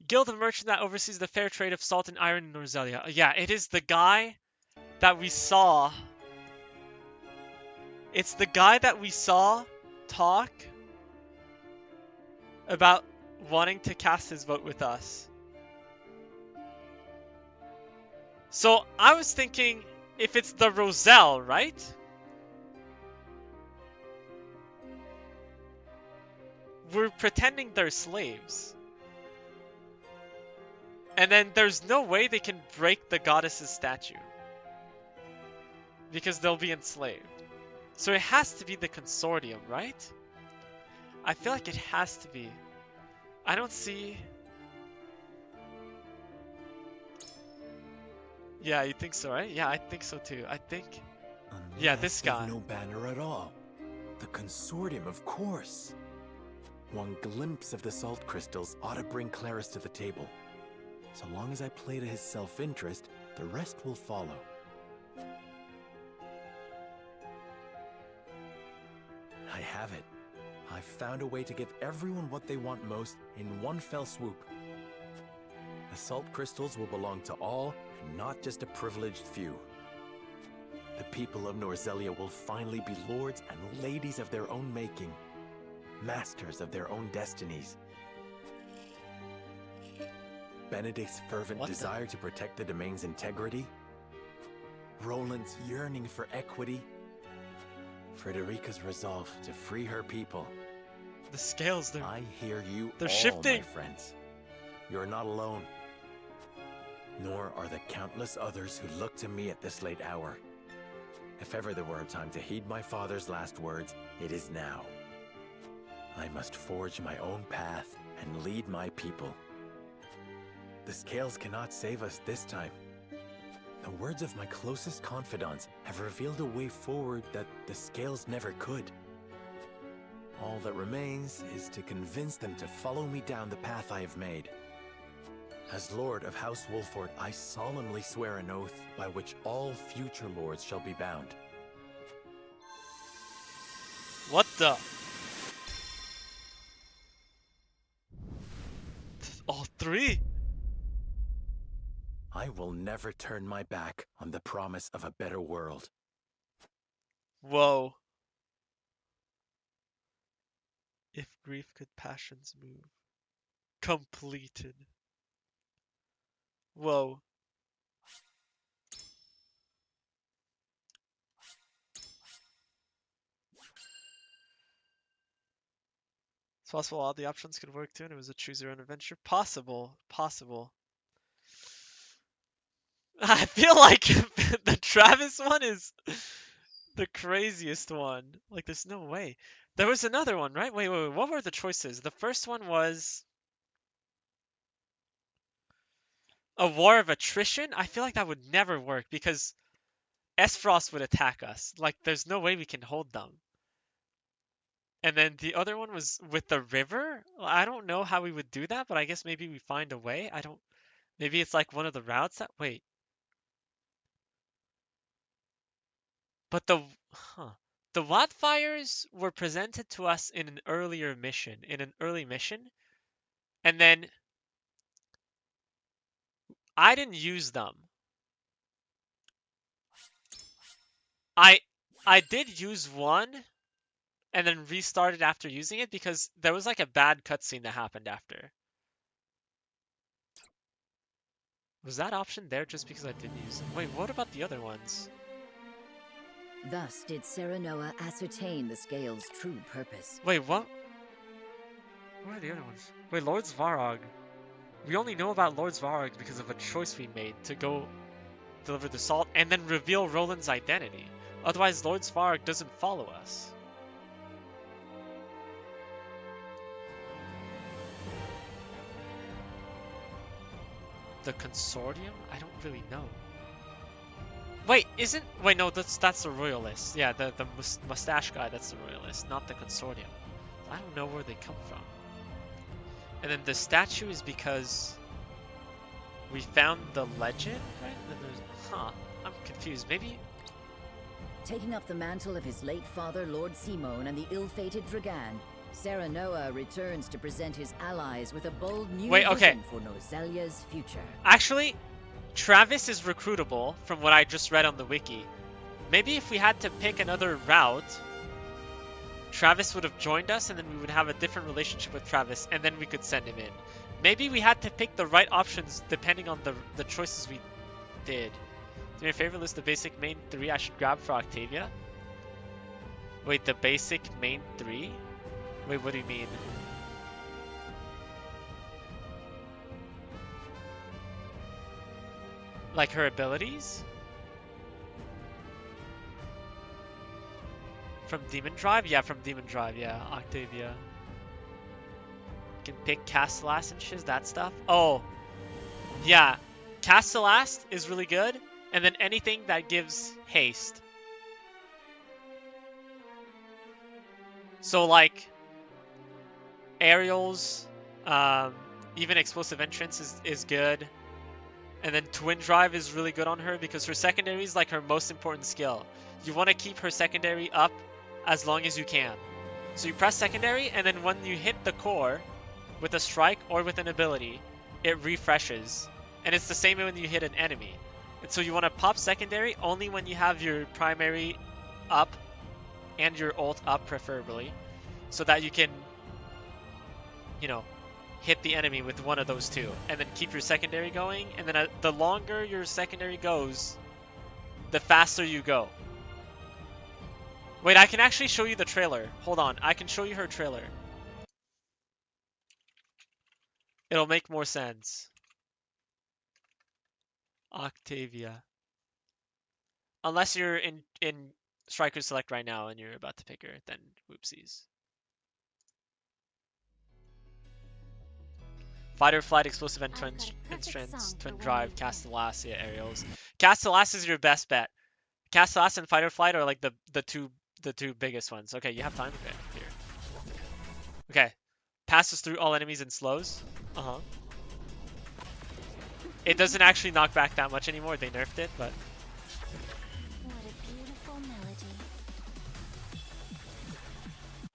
S1: Guild of merchant that oversees the fair trade of salt and iron in Norzelia. Yeah, it is the guy that we saw. It's the guy that we saw talk about wanting to cast his vote with us. So I was thinking if it's the Roselle, right? We're pretending they're slaves. And then there's no way they can break the goddess's statue. Because they'll be enslaved. So it has to be the consortium, right? I feel like it has to be. I don't see... Yeah, you think so, right? Yeah, I think so too. I think... Yeah, this guy.
S4: No banner at all. The consortium, of course. One glimpse of the salt crystals ought to bring Claris to the table. So long as I play to his self-interest, the rest will follow. I have it. I've found a way to give everyone what they want most in one fell swoop. The salt crystals will belong to all, and not just a privileged few. The people of Norzelia will finally be lords and ladies of their own making, masters of their own destinies. Benedict's fervent desire to protect the domain's integrity, Roland's yearning for equity, Frederica's resolve to free her people.
S1: The scales,
S4: I hear you
S1: they're
S4: all,
S1: shifting.
S4: my friends. You're not alone. Nor are the countless others who look to me at this late hour. If ever there were a time to heed my father's last words, it is now. I must forge my own path and lead my people. The scales cannot save us this time. The words of my closest confidants have revealed a way forward that the scales never could. All that remains is to convince them to follow me down the path I have made. As Lord of House Wolford, I solemnly swear an oath by which all future lords shall be bound.
S1: What the? All three?
S4: I will never turn my back on the promise of a better world.
S1: Whoa. If grief could passions move. Completed. Whoa. It's possible all the options could work too, and it was a choose your own adventure. Possible. Possible. I feel like the Travis one is the craziest one. Like, there's no way. There was another one, right? Wait. What were the choices? The first one was a war of attrition. I feel like that would never work because Esfrost would attack us. Like, there's no way we can hold them. And then the other one was with the river. I don't know how we would do that, but I guess maybe we find a way. Maybe it's like one of the routes that... Wait. But the wildfires were presented to us in an early mission, and then I didn't use them. I did use one, and then restarted after using it because there was like a bad cutscene that happened after. Was that option there just because I didn't use it? Wait, what about the other ones?
S14: Thus did Serenoa ascertain the scale's true purpose.
S1: Wait, what? What are the other ones? Wait, Lord Svarog. We only know about Lord Svarog because of a choice we made to go deliver the salt and then reveal Roland's identity. Otherwise, Lord Svarog doesn't follow us. The consortium? I don't really know. Wait, no, that's the royalist. Yeah, the mustache guy, that's the royalist, not the consortium. I don't know where they come from. And then the statue is because
S7: We found the legend, right? Then there's, I'm confused. Maybe.
S14: Taking up the mantle of his late father, Lord Simone, and the ill-fated Dragan, Serenoa returns to present his allies with a bold new vision for Norzelia's future.
S7: Actually, Travis is recruitable from what I just read on the wiki. Maybe if we had to pick another route, Travis would have joined us and then we would have a different relationship with Travis and then we could send him in. Maybe we had to pick the right options depending on the choices we did. Do me a favor, list the basic main 3 I should grab for Octavia? Wait, the basic main 3? Wait, what do you mean? Like her abilities? From Demon Drive? Yeah, from Demon Drive, yeah. Octavia. You can pick Castellast and shiz, that stuff. Oh, yeah. Castellast is really good. And then anything that gives haste. So like aerials, even explosive entrance is good. And then Twin Drive is really good on her because her secondary is like her most important skill. You want to keep her secondary up as long as you can. So you press secondary and then when you hit the core with a strike or with an ability, it refreshes. And it's the same when you hit an enemy. And so you want to pop secondary only when you have your primary up and your ult up preferably, so that you can, you know, hit the enemy with one of those two, and then keep your secondary going, and then the longer your secondary goes, the faster you go. Wait, I can actually show you the trailer. Hold on, I can show you her trailer. It'll make more sense. Octavia. Unless you're in Striker Select right now and you're about to pick her, then whoopsies. Fighter Flight, Explosive Entrance, Twin Drive, Castellast, yeah, aerials. Castellast is your best bet. Castellast and Fighter Flight are like the two biggest ones. Okay, you have time? Okay, here. Okay. Passes through all enemies and slows. Uh-huh. It doesn't actually knock back that much anymore. They nerfed it, but...
S15: What a beautiful melody.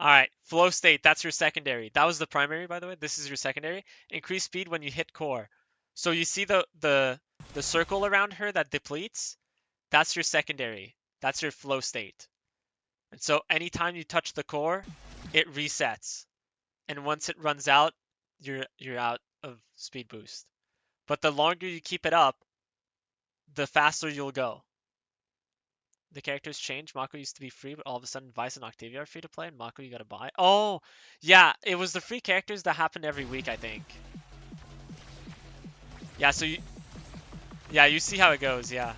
S7: Alright, Flow State, that's your secondary. That was the primary, by the way. This is your secondary. Increase speed when you hit core. So you see the circle around her that depletes? That's your secondary. That's your Flow State. And so anytime you touch the core, it resets. And once it runs out, you're out of speed boost. But the longer you keep it up, the faster you'll go. The characters change. Mako used to be free, but all of a sudden Vice and Octavia are free to play, and Mako you gotta buy. Oh, yeah, it was the free characters that happened every week, I think. Yeah, so you see how it goes, yeah.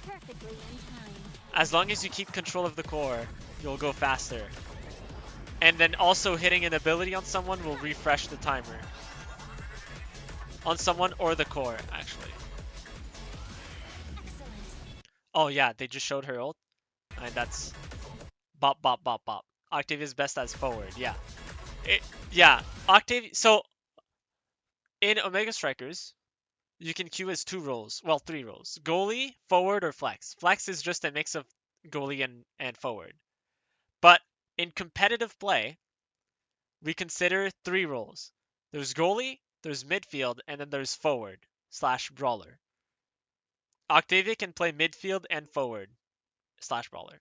S15: Perfectly in time.
S7: As long as you keep control of the core, you'll go faster. And then also hitting an ability on someone will refresh the timer. On someone or the core, actually. Oh yeah, they just showed her ult. And that's bop, bop, bop, bop. Octavia's best as forward, yeah. Yeah, Octavia, so in Omega Strikers, you can queue as 2 roles. Well, 3 roles. Goalie, forward, or flex. Flex is just a mix of goalie and forward. But in competitive play, we consider 3 roles. There's goalie, there's midfield, and then there's forward / brawler. Octavia can play midfield and forward / brawler.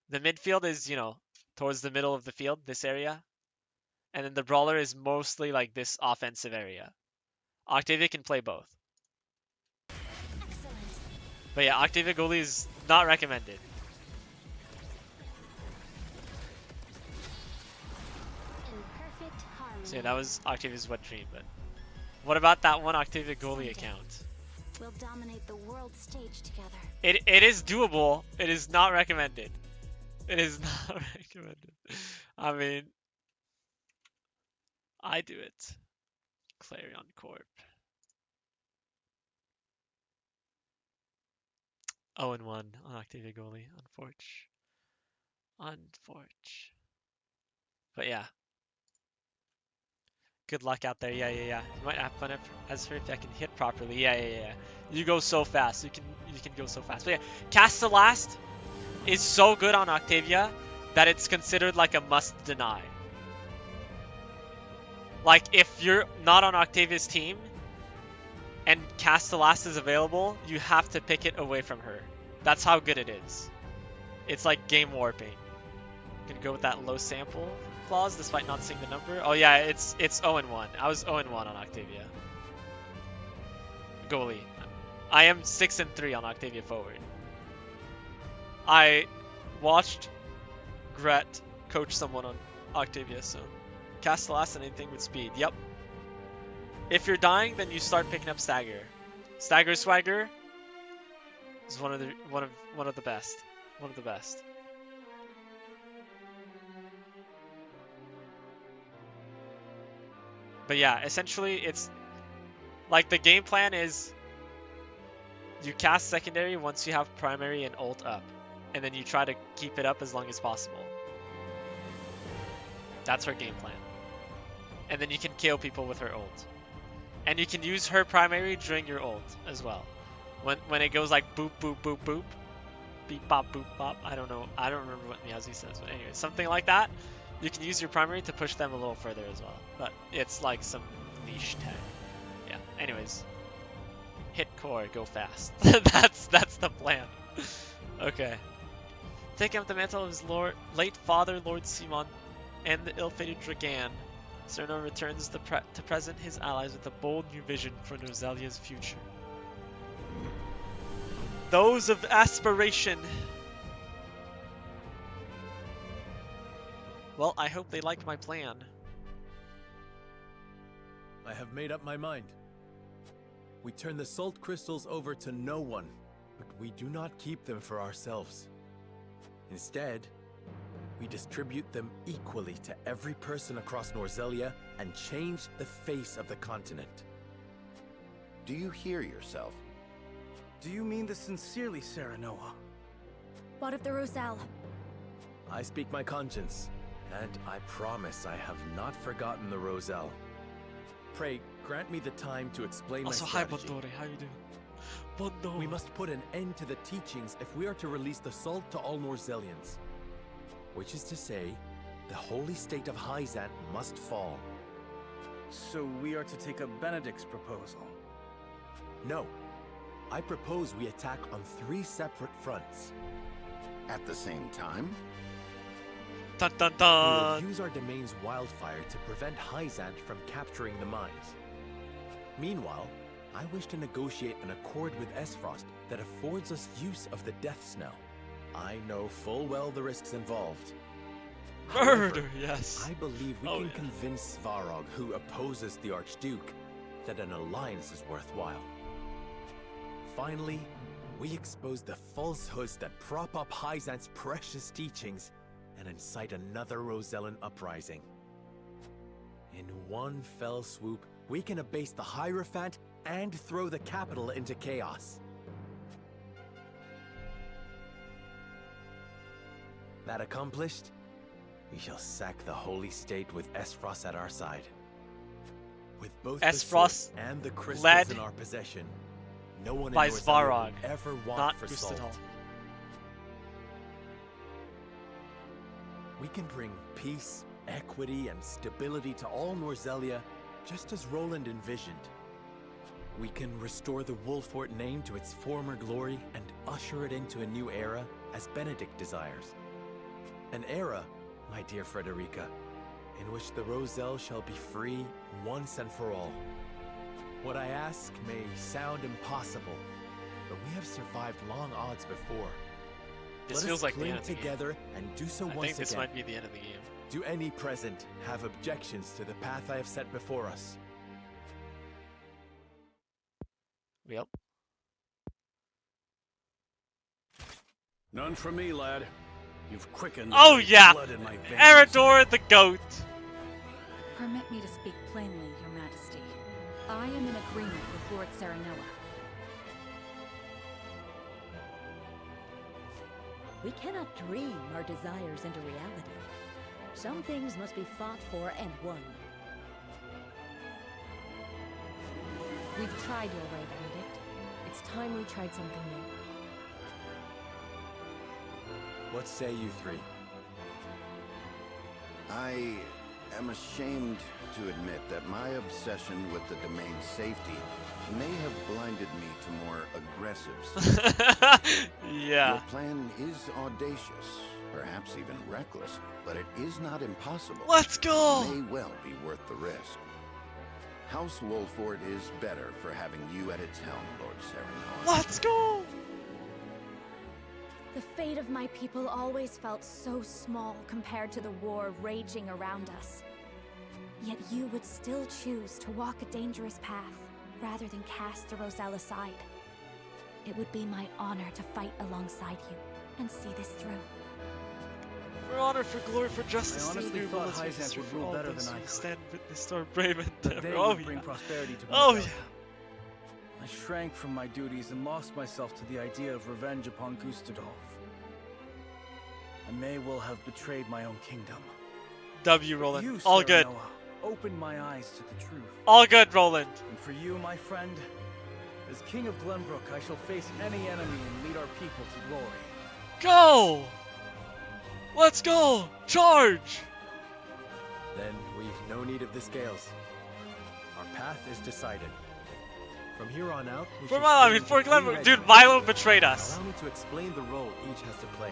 S7: The midfield is, you know, towards the middle of the field, this area. And then the brawler is mostly like this offensive area. Octavia can play both. But yeah, Octavia goalie is not recommended. So yeah, that was Octavia's wet dream, but what about that one Octavia goalie account?
S15: We'll dominate the world stage together.
S7: It is doable. It is not recommended. It is not recommended. I mean, I do it. Clarion Corp. 0-1 on Octavia goalie. Unfortunate. But yeah. Good luck out there. Yeah. You might have fun as for if I can hit properly. Yeah. You go so fast. You can go so fast. But yeah, Castellast is so good on Octavia that it's considered like a must deny. Like if you're not on Octavia's team and Castellast is available, you have to pick it away from her. That's how good it is. It's like game warping. You can go with that low sample clause despite not seeing the number. Oh yeah, it's 0-1. I was 0-1 on Octavia. Goalie. I am 6-3 on Octavia forward. I watched Gret coach someone on Octavia, so Castellast and anything with speed. Yep. If you're dying, then you start picking up Stagger. Stagger Swagger is one of the best. One of the best. But yeah, essentially it's like the game plan is you cast secondary once you have primary and ult up, and then you try to keep it up as long as possible. That's her game plan. And then you can KO people with her ult. And you can use her primary during your ult as well. When it goes like boop boop boop boop, beep bop boop bop. I don't know. I don't remember what Meowsy says, but anyway, something like that. You can use your primary to push them a little further as well. But it's like some niche tech. Yeah. Anyways, hit core, go fast. that's the plan. Okay. Taking up the mantle of his late father, Lord Simon, and the ill-fated Dragan, Cyrano returns to present his allies with a bold new vision for Norzelia's future. Those of aspiration. Well, I hope they like my plan.
S4: I have made up my mind. We turn the salt crystals over to no one, but we do not keep them for ourselves. Instead, we distribute them equally to every person across Norzelia and change the face of the continent.
S5: Do you hear yourself?
S2: Do you mean this sincerely, Serenoa?
S15: What of the Roselle?
S4: I speak my conscience, and I promise I have not forgotten the Roselle. Pray, grant me the time to explain
S7: also,
S4: my strategy.
S7: hi Bondore, how you doing? Bondore.
S4: We must put an end to the teachings if we are to release the salt to all Norzelians. Which is to say, the holy state of Hyzant must fall.
S2: So we are to take up Benedict's proposal?
S4: No. I propose we attack on 3 separate fronts.
S5: At the same time?
S7: Dun dun
S4: We
S7: dun!
S4: will use our domain's wildfire to prevent Hyzant from capturing the mines. Meanwhile, I wish to negotiate an accord with Esfrost that affords us use of the Death Snell. I know full well the risks involved.
S7: Murder,
S4: However,
S7: yes.
S4: I believe we can convince Svarog, who opposes the Archduke, that an alliance is worthwhile. Finally, we expose the falsehoods that prop up Hyzant's precious teachings and incite another Rosellan uprising. In one fell swoop, we can abase the Hierophant and throw the capital into chaos. That accomplished, we shall sack the holy state with Esfrost at our side. With both the
S7: Esfrost
S4: sword and the crystals
S7: led
S4: in our possession, no one
S7: by
S4: in Norzelia
S7: Svarog,
S4: will ever want
S7: not
S4: for
S7: Gustadal.
S4: salt. We can bring peace, equity, and stability to all Norzelia, just as Roland envisioned. We can restore the Wolfort name to its former glory and usher it into a new era, as Benedict desires. An era, my dear Frederica, in which the Roselle shall be free once and for all. What I ask may sound impossible, but we have survived long odds before.
S7: This
S4: Let
S7: feels
S4: us
S7: like the
S4: cling
S7: end of the game.
S4: together and do so
S7: I
S4: once
S7: think this
S4: again.
S7: might be the end of the game.
S4: Do any present have objections to the path I have set before us?
S7: Yep.
S9: None for me, lad. You've quickened the
S7: Oh
S9: very
S7: yeah!
S9: blood in my veins.
S7: Eredor the goat!
S6: Permit me to speak plainly, Your Majesty. I am in agreement with Lord Serenoa.
S8: We cannot dream our desires into reality. Some things must be fought for and won.
S10: We've tried your way, Benedict. It's time we tried something new.
S4: What say you three?
S5: I am ashamed to admit that my obsession with the domain's safety may have blinded me to more aggressive solutions.
S7: Yeah.
S5: Your plan is audacious, perhaps even reckless, but it is not impossible.
S7: Let's go!
S5: It may well be worth the risk. House Wolford is better for having you at its helm, Lord Serenor.
S7: Let's go!
S15: The fate of my people always felt so small compared to the war raging around us. Yet you would still choose to walk a dangerous path, rather than cast the Roselle aside. It would be my honor to fight alongside you, and see this through.
S1: For honor, for glory, for justice.
S2: I honestly
S1: to
S2: thought
S1: let's make
S2: Hyzant
S1: history
S2: would
S1: for
S2: rule
S1: all
S2: better
S1: those
S2: than I
S1: who
S2: could.
S1: stand witness to our brave
S2: That
S1: endeavor.
S2: they
S1: Oh
S2: would
S1: yeah.
S2: bring prosperity to
S1: Oh
S2: Norzella.
S1: yeah.
S2: I shrank from my duties and lost myself to the idea of revenge upon Gustadolf. I may well have betrayed my own kingdom.
S1: W, Roland.
S2: You,
S1: All good.
S2: Serenoa, opened my eyes to the truth.
S1: All good, Roland.
S2: And for you, my friend, as King of Glenbrook, I shall face any enemy and lead our people to glory.
S1: Go! Let's go! Charge!
S4: Then we've no need of the scales. Our path is decided. From here on out, we
S1: For
S4: shall
S1: Milo, I
S4: split
S1: mean,
S4: into
S1: for
S4: 3
S1: Glenbrook. Dude,
S4: regiments.
S1: Milo betrayed us.
S4: Allow me to explain the role each has to play.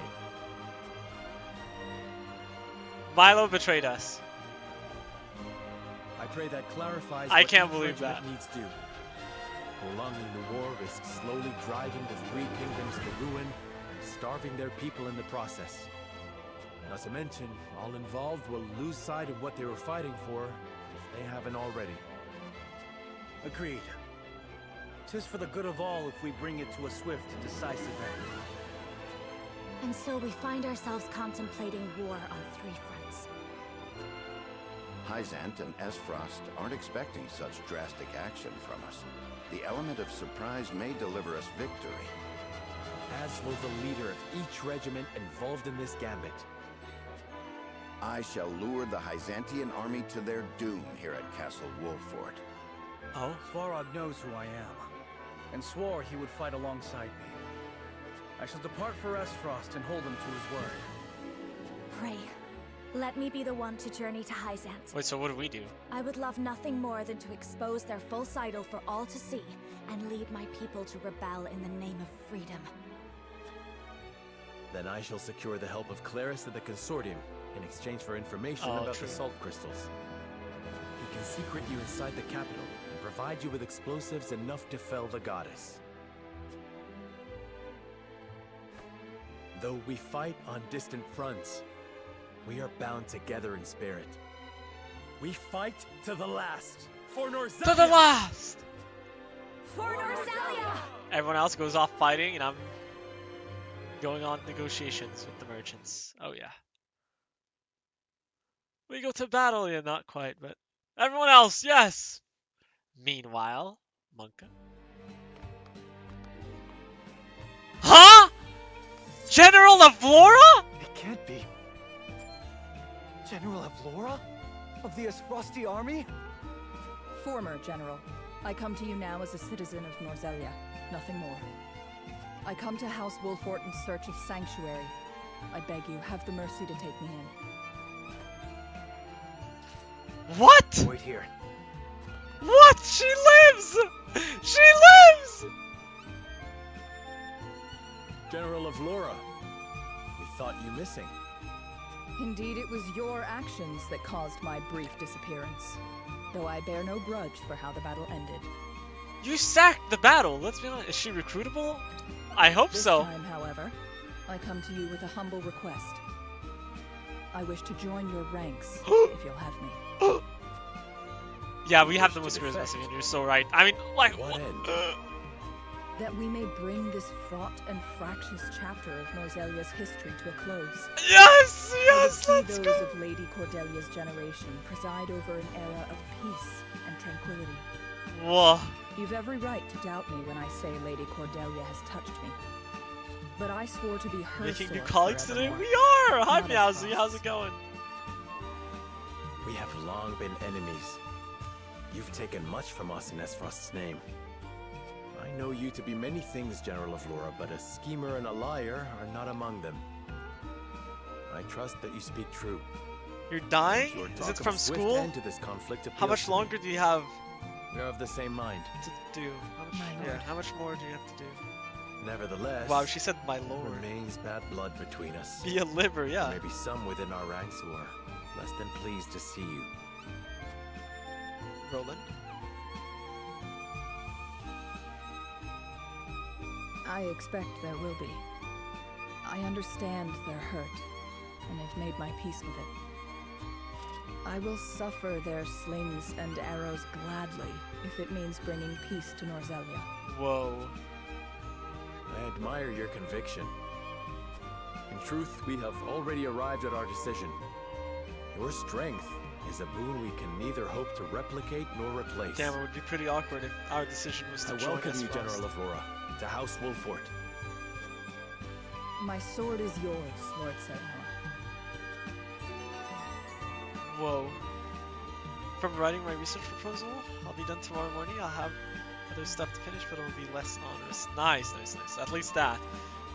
S1: Milo betrayed us.
S4: I pray that clarifies
S1: I
S4: what
S1: can't
S4: each
S1: believe
S4: regiment
S1: that.
S4: needs do. Prolonging the war risks slowly driving the 3 kingdoms to ruin and starving their people in the process. Not to mention, all involved will lose sight of what they were fighting for if they haven't already.
S2: Agreed. 'Tis for the good of all if we bring it to a swift and decisive end.
S15: And so we find ourselves contemplating war on 3 fronts.
S5: Hyzant and Esfrost aren't expecting such drastic action from us. The element of surprise may deliver us victory.
S4: As will the leader of each regiment involved in this gambit.
S5: I shall lure the Hyzantian army to their doom here at Castle Wolford.
S1: Oh?
S2: Svarog knows who I am, and swore he would fight alongside me. I shall depart for Esfrost and hold him to his word.
S15: Pray, let me be the one to journey to Hyzant.
S1: Wait, so what do we do?
S15: I would love nothing more than to expose their false idol for all to see, and lead my people to rebel in the name of freedom.
S4: Then I shall secure the help of Claris of the Consortium in exchange for information
S1: Oh,
S4: about
S1: true.
S4: the salt crystals. He can secret you inside the capital and provide you with explosives enough to fell the goddess. Though we fight on distant fronts, we are bound together in spirit. We fight to the last for Norzelia!
S1: To the last!
S15: For Norzelia!
S1: Everyone else goes off fighting, and I'm going on negotiations with the merchants. Oh yeah. We go to battle, yeah, not quite, but everyone else, yes! Meanwhile, Monka. Huh? General Avlora?
S2: It can't be. General Avlora? Of the Esfrosti army?
S6: Former General. I come to you now as a citizen of Norzelia, nothing more. I come to House Wolfort in search of sanctuary. I beg you, have the mercy to take me in.
S1: What?
S2: Wait here.
S1: What? She lives! She lives!
S4: General of Laura, we thought you missing.
S6: Indeed, it was your actions that caused my brief disappearance. Though I bear no grudge for how the battle ended.
S1: You sacked the battle, let's be honest. Is she recruitable? I hope
S6: This
S1: so.
S6: time, however, I come to you with a humble request. I wish to join your ranks, if you'll have me.
S1: Yeah, we have the most charisma, and you're so right. I mean, like,
S4: What end?
S6: That we may bring this fraught and fractious chapter of Norzelia's history to a close.
S1: Yes!
S6: I
S1: Yes!
S6: would
S1: Let's
S6: see those
S1: go!
S6: of Lady Cordelia's generation preside over an era of peace and tranquility.
S1: Whoa.
S6: You've every right to doubt me when I say Lady Cordelia has touched me. But I swore to be her
S1: Making new
S6: sword
S1: colleagues today?
S6: forevermore.
S1: We are! Hi,
S6: Not
S1: Meowsy.
S6: as
S1: How's it going?
S4: We have long been enemies. You've taken much from us in Esfrost's name. I know you to be many things, General of Lura, but a schemer and a liar are not among them. I trust that you speak true.
S7: You're dying?
S4: Your
S7: Is
S4: talk
S7: it
S4: of
S7: from
S4: a swift
S7: school?
S4: end to this conflict
S7: How much
S4: appeals to me.
S7: longer do you have
S4: We're of the same mind.
S7: to do? How much, yeah, how much more do you have to do?
S4: Nevertheless,
S7: Wow, she said my
S4: there
S7: lord.
S4: remains bad blood between us.
S7: Be a liver, yeah.
S4: There may be some within our ranks who are less than pleased to see you.
S7: Roland?
S6: I expect there will be. I understand their hurt, and have made my peace with it. I will suffer their slings and arrows gladly, if it means bringing peace to Norzelia.
S7: Whoa.
S4: I admire your conviction. In truth, we have already arrived at our decision. Your strength is a boon we can neither hope to replicate nor replace.
S7: Damn, it would be pretty awkward if our decision was to
S4: I
S7: join
S4: welcome you,
S7: Esfrost.
S4: General of Lura, to House Wolfort.
S6: My sword is yours, Lord Serenor.
S7: Whoa. From writing my research proposal, I'll be done tomorrow morning. I'll have other stuff to finish, but it'll be less onerous. Nice, nice, nice. At least that.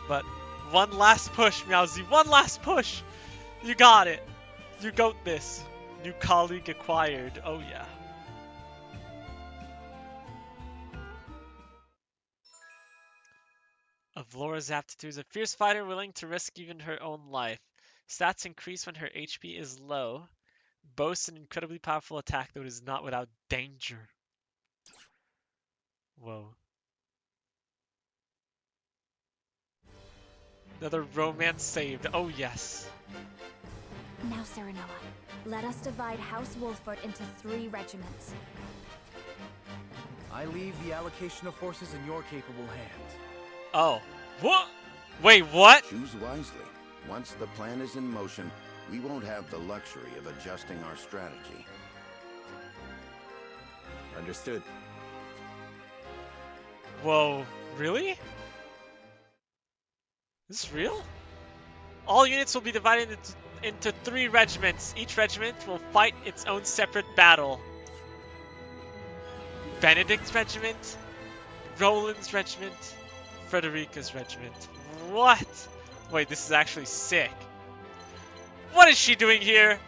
S7: But one last push, Meowsy. One last push! You got it! You got this. New colleague acquired. Oh yeah. Of Laura's aptitudes, a fierce fighter willing to risk even her own life. Stats increase when her HP is low. Boasts an incredibly powerful attack, though it is not without danger. Whoa. Another romance saved. Oh yes.
S15: Now, Serenoa, let us divide House Wolfort into 3 regiments.
S2: I leave the allocation of forces in your capable hands.
S7: Oh. What? Wait, what?
S5: Choose wisely. Once the plan is in motion, we won't have the luxury of adjusting our strategy.
S4: Understood.
S7: Whoa. Really? Is this real? All units will be divided into 3 regiments. Each regiment will fight its own separate battle. Benedict's regiment, Roland's regiment, Frederica's regiment. What? Wait, this is actually sick. What is she doing here?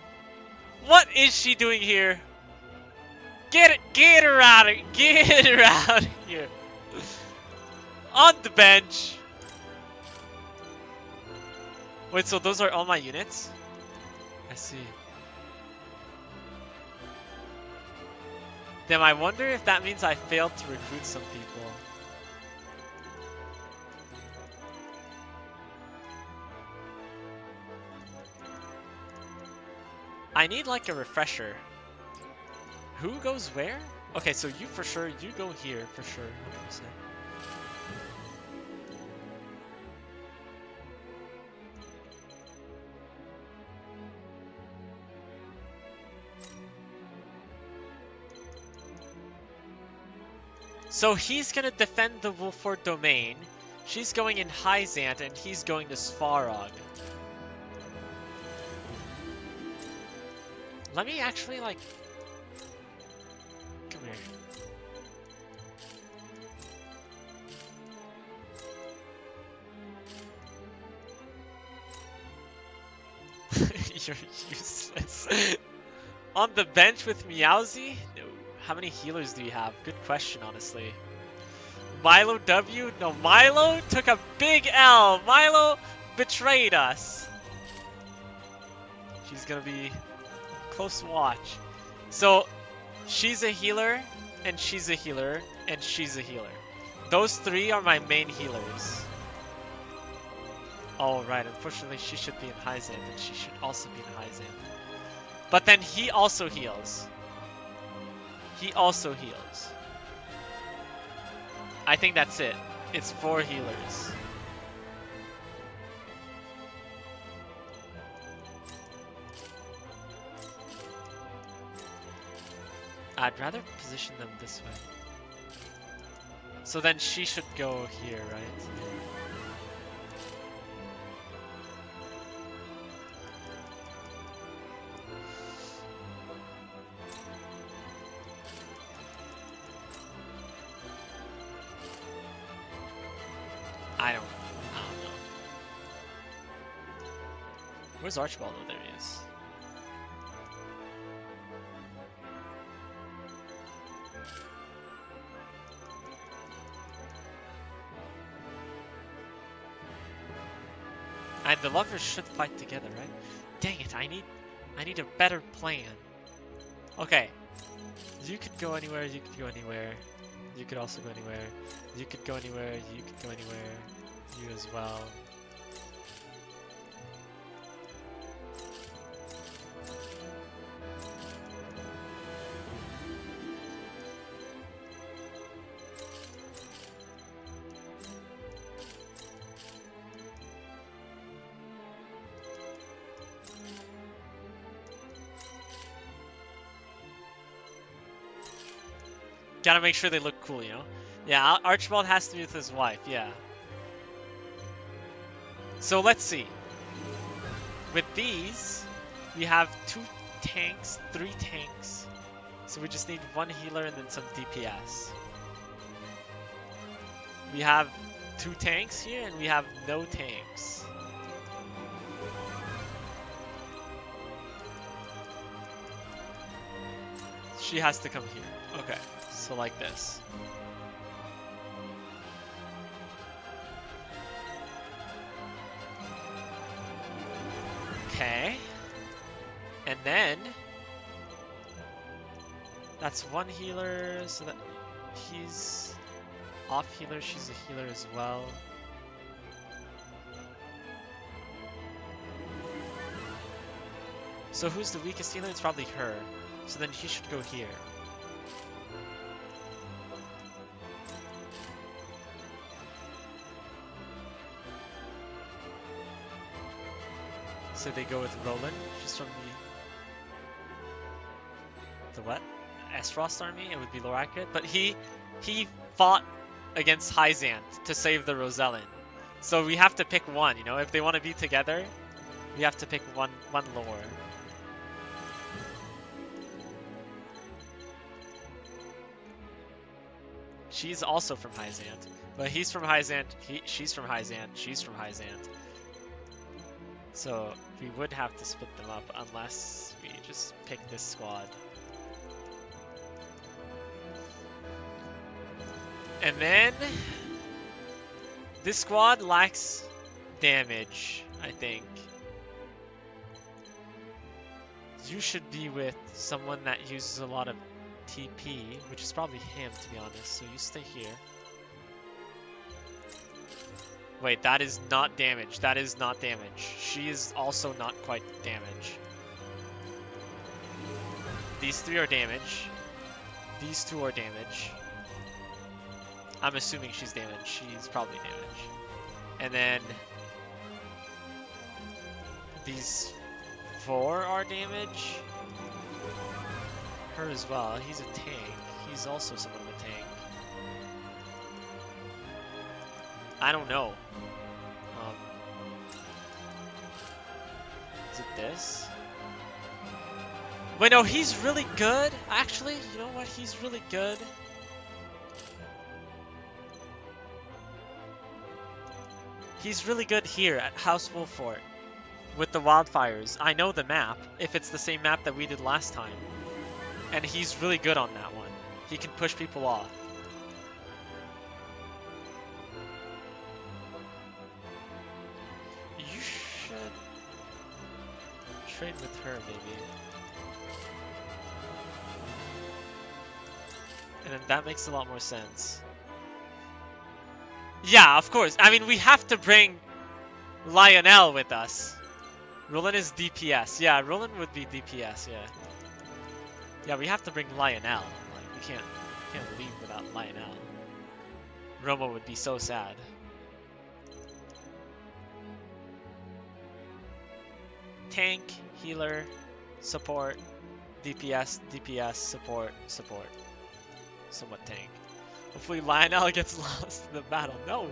S7: What is she doing here? Get her out of here. On the bench. Wait, so those are all my units? I see. Damn, I wonder if that means I failed to recruit some people. I need like a refresher. Who goes where? Okay, so you for sure, you go here for sure, 100%. So he's gonna defend the Wolfort domain. She's going in Hyzant, and he's going to Svarog. Let me actually, like... Come here. You're useless. On the bench with Meowsy? No. How many healers do you have? Good question, honestly. Milo W? No, Milo took a big L. Milo betrayed us. She's gonna be close watch. So, she's a healer, and she's a healer, and she's a healer. Those 3 are my main healers. Oh, right. Unfortunately, she should be in Hyzant, and she should also be in Hyzant. But then he also heals. He also heals. I think that's it. It's 4 healers. I'd rather position them this way. So then she should go here, right?
S1: Where's Archibald? Oh, there he is. And the lovers should fight together, right? Dang it, I need a better plan. Okay. You could go anywhere, you could go anywhere. You could also go anywhere. You could go anywhere, you could go anywhere. You as well. Gotta make sure they look cool, you know? Yeah, Archibald has to be with his wife, yeah. So let's see. With these, we have 2 tanks, 3 tanks. So we just need 1 healer and then some DPS. We have 2 tanks here and we have no tanks. She has to come here. Okay. So like this. Okay. And then that's 1 healer, so that he's off healer, she's a healer as well. So who's the weakest healer? It's probably her. So then he should go here. So they go with Roland. She's from the what? Esfrost army? It would be more accurate. But he fought against Hyzant to save the Rosellan. So we have to pick one, you know? If they want to be together, we have to pick one lore. She's also from Hyzant. But he's from Hyzant, she's from Hyzant, she's from Hyzant. So we would have to split them up unless we just pick this squad. And then this squad lacks damage, I think. You should be with someone that uses a lot of TP, which is probably him to be honest, so you stay here. Wait, that is not damage. That is not damage. She is also not quite damage. These 3 are damage. These 2 are damage. I'm assuming she's damage. She's probably damage. And then these 4 are damage. Her as well. He's a tank. He's also somewhat of a tank. I don't know. Is it this? Wait, no, he's really good. Actually, you know what? He's really good. He's really good here at House Wolffort with the wildfires. I know the map, if it's the same map that we did last time. And he's really good on that one. He can push people off. You should trade with her, maybe. And then that makes a lot more sense. Yeah, of course. I mean, we have to bring Lionel with us. Roland is DPS. Yeah, Roland would be DPS, yeah. Yeah, we have to bring Lionel. Like, we can't leave without Lionel. Romo would be so sad. Tank, healer, support, DPS, DPS, support, support. Somewhat tank. Hopefully Lionel gets lost in the battle. No!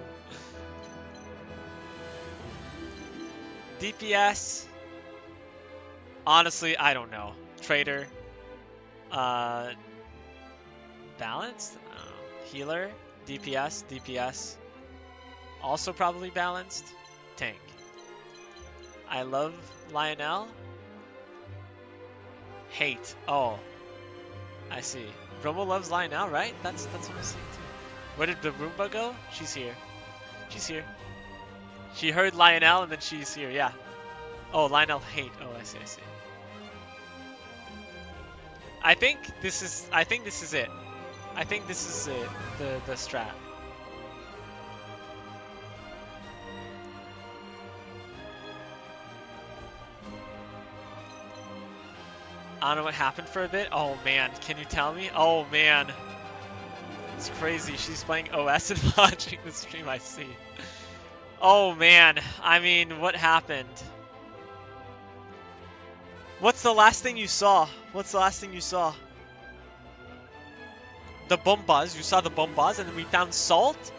S1: DPS. Honestly, I don't know. Trader. Balanced? Healer. DPS. DPS. Also probably balanced. Tank.
S7: I love Lionel. Hate. Oh. I see. Romo loves Lionel, right? That's what I'm seeing too. Where did the Roomba go? She's here. She's here. She heard Lionel and then she's here, yeah. Oh, Lionel hate. Oh, I see, I see. I think this is it. I think this is it. The strat. I don't know what happened for a bit. Oh man, can you tell me? Oh man. It's crazy. She's playing OS and watching the stream, I see. Oh man, I mean, what happened? What's the last thing you saw? What's the last thing you saw? The bombas. You saw the bombas and then we found salt?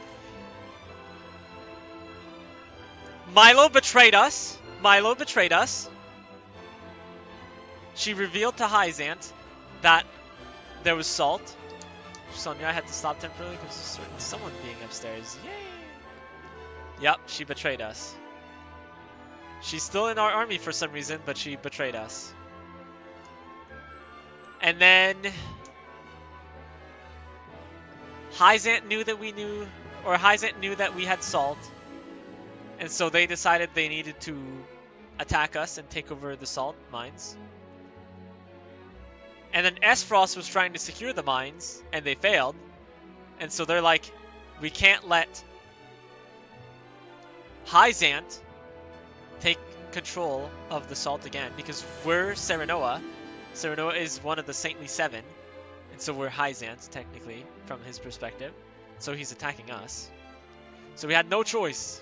S7: Milo betrayed us. Milo betrayed us. She revealed to Hyzant that there was salt. Sonya had to stop temporarily because of someone being upstairs. Yay! Yep, she betrayed us. She's still in our army for some reason, but she betrayed us. And then Hyzant knew that we knew, or Hyzant knew that we had salt. And so they decided they needed to attack us and take over the salt mines. And then Esfrost was trying to secure the mines, and they failed. And so they're like, we can't let Hyzant take control of the salt again, because we're Serenoa. Serenoa is one of the Saintly Seven, and so we're Hyzant, technically, from his perspective. So he's attacking us. So we had no choice.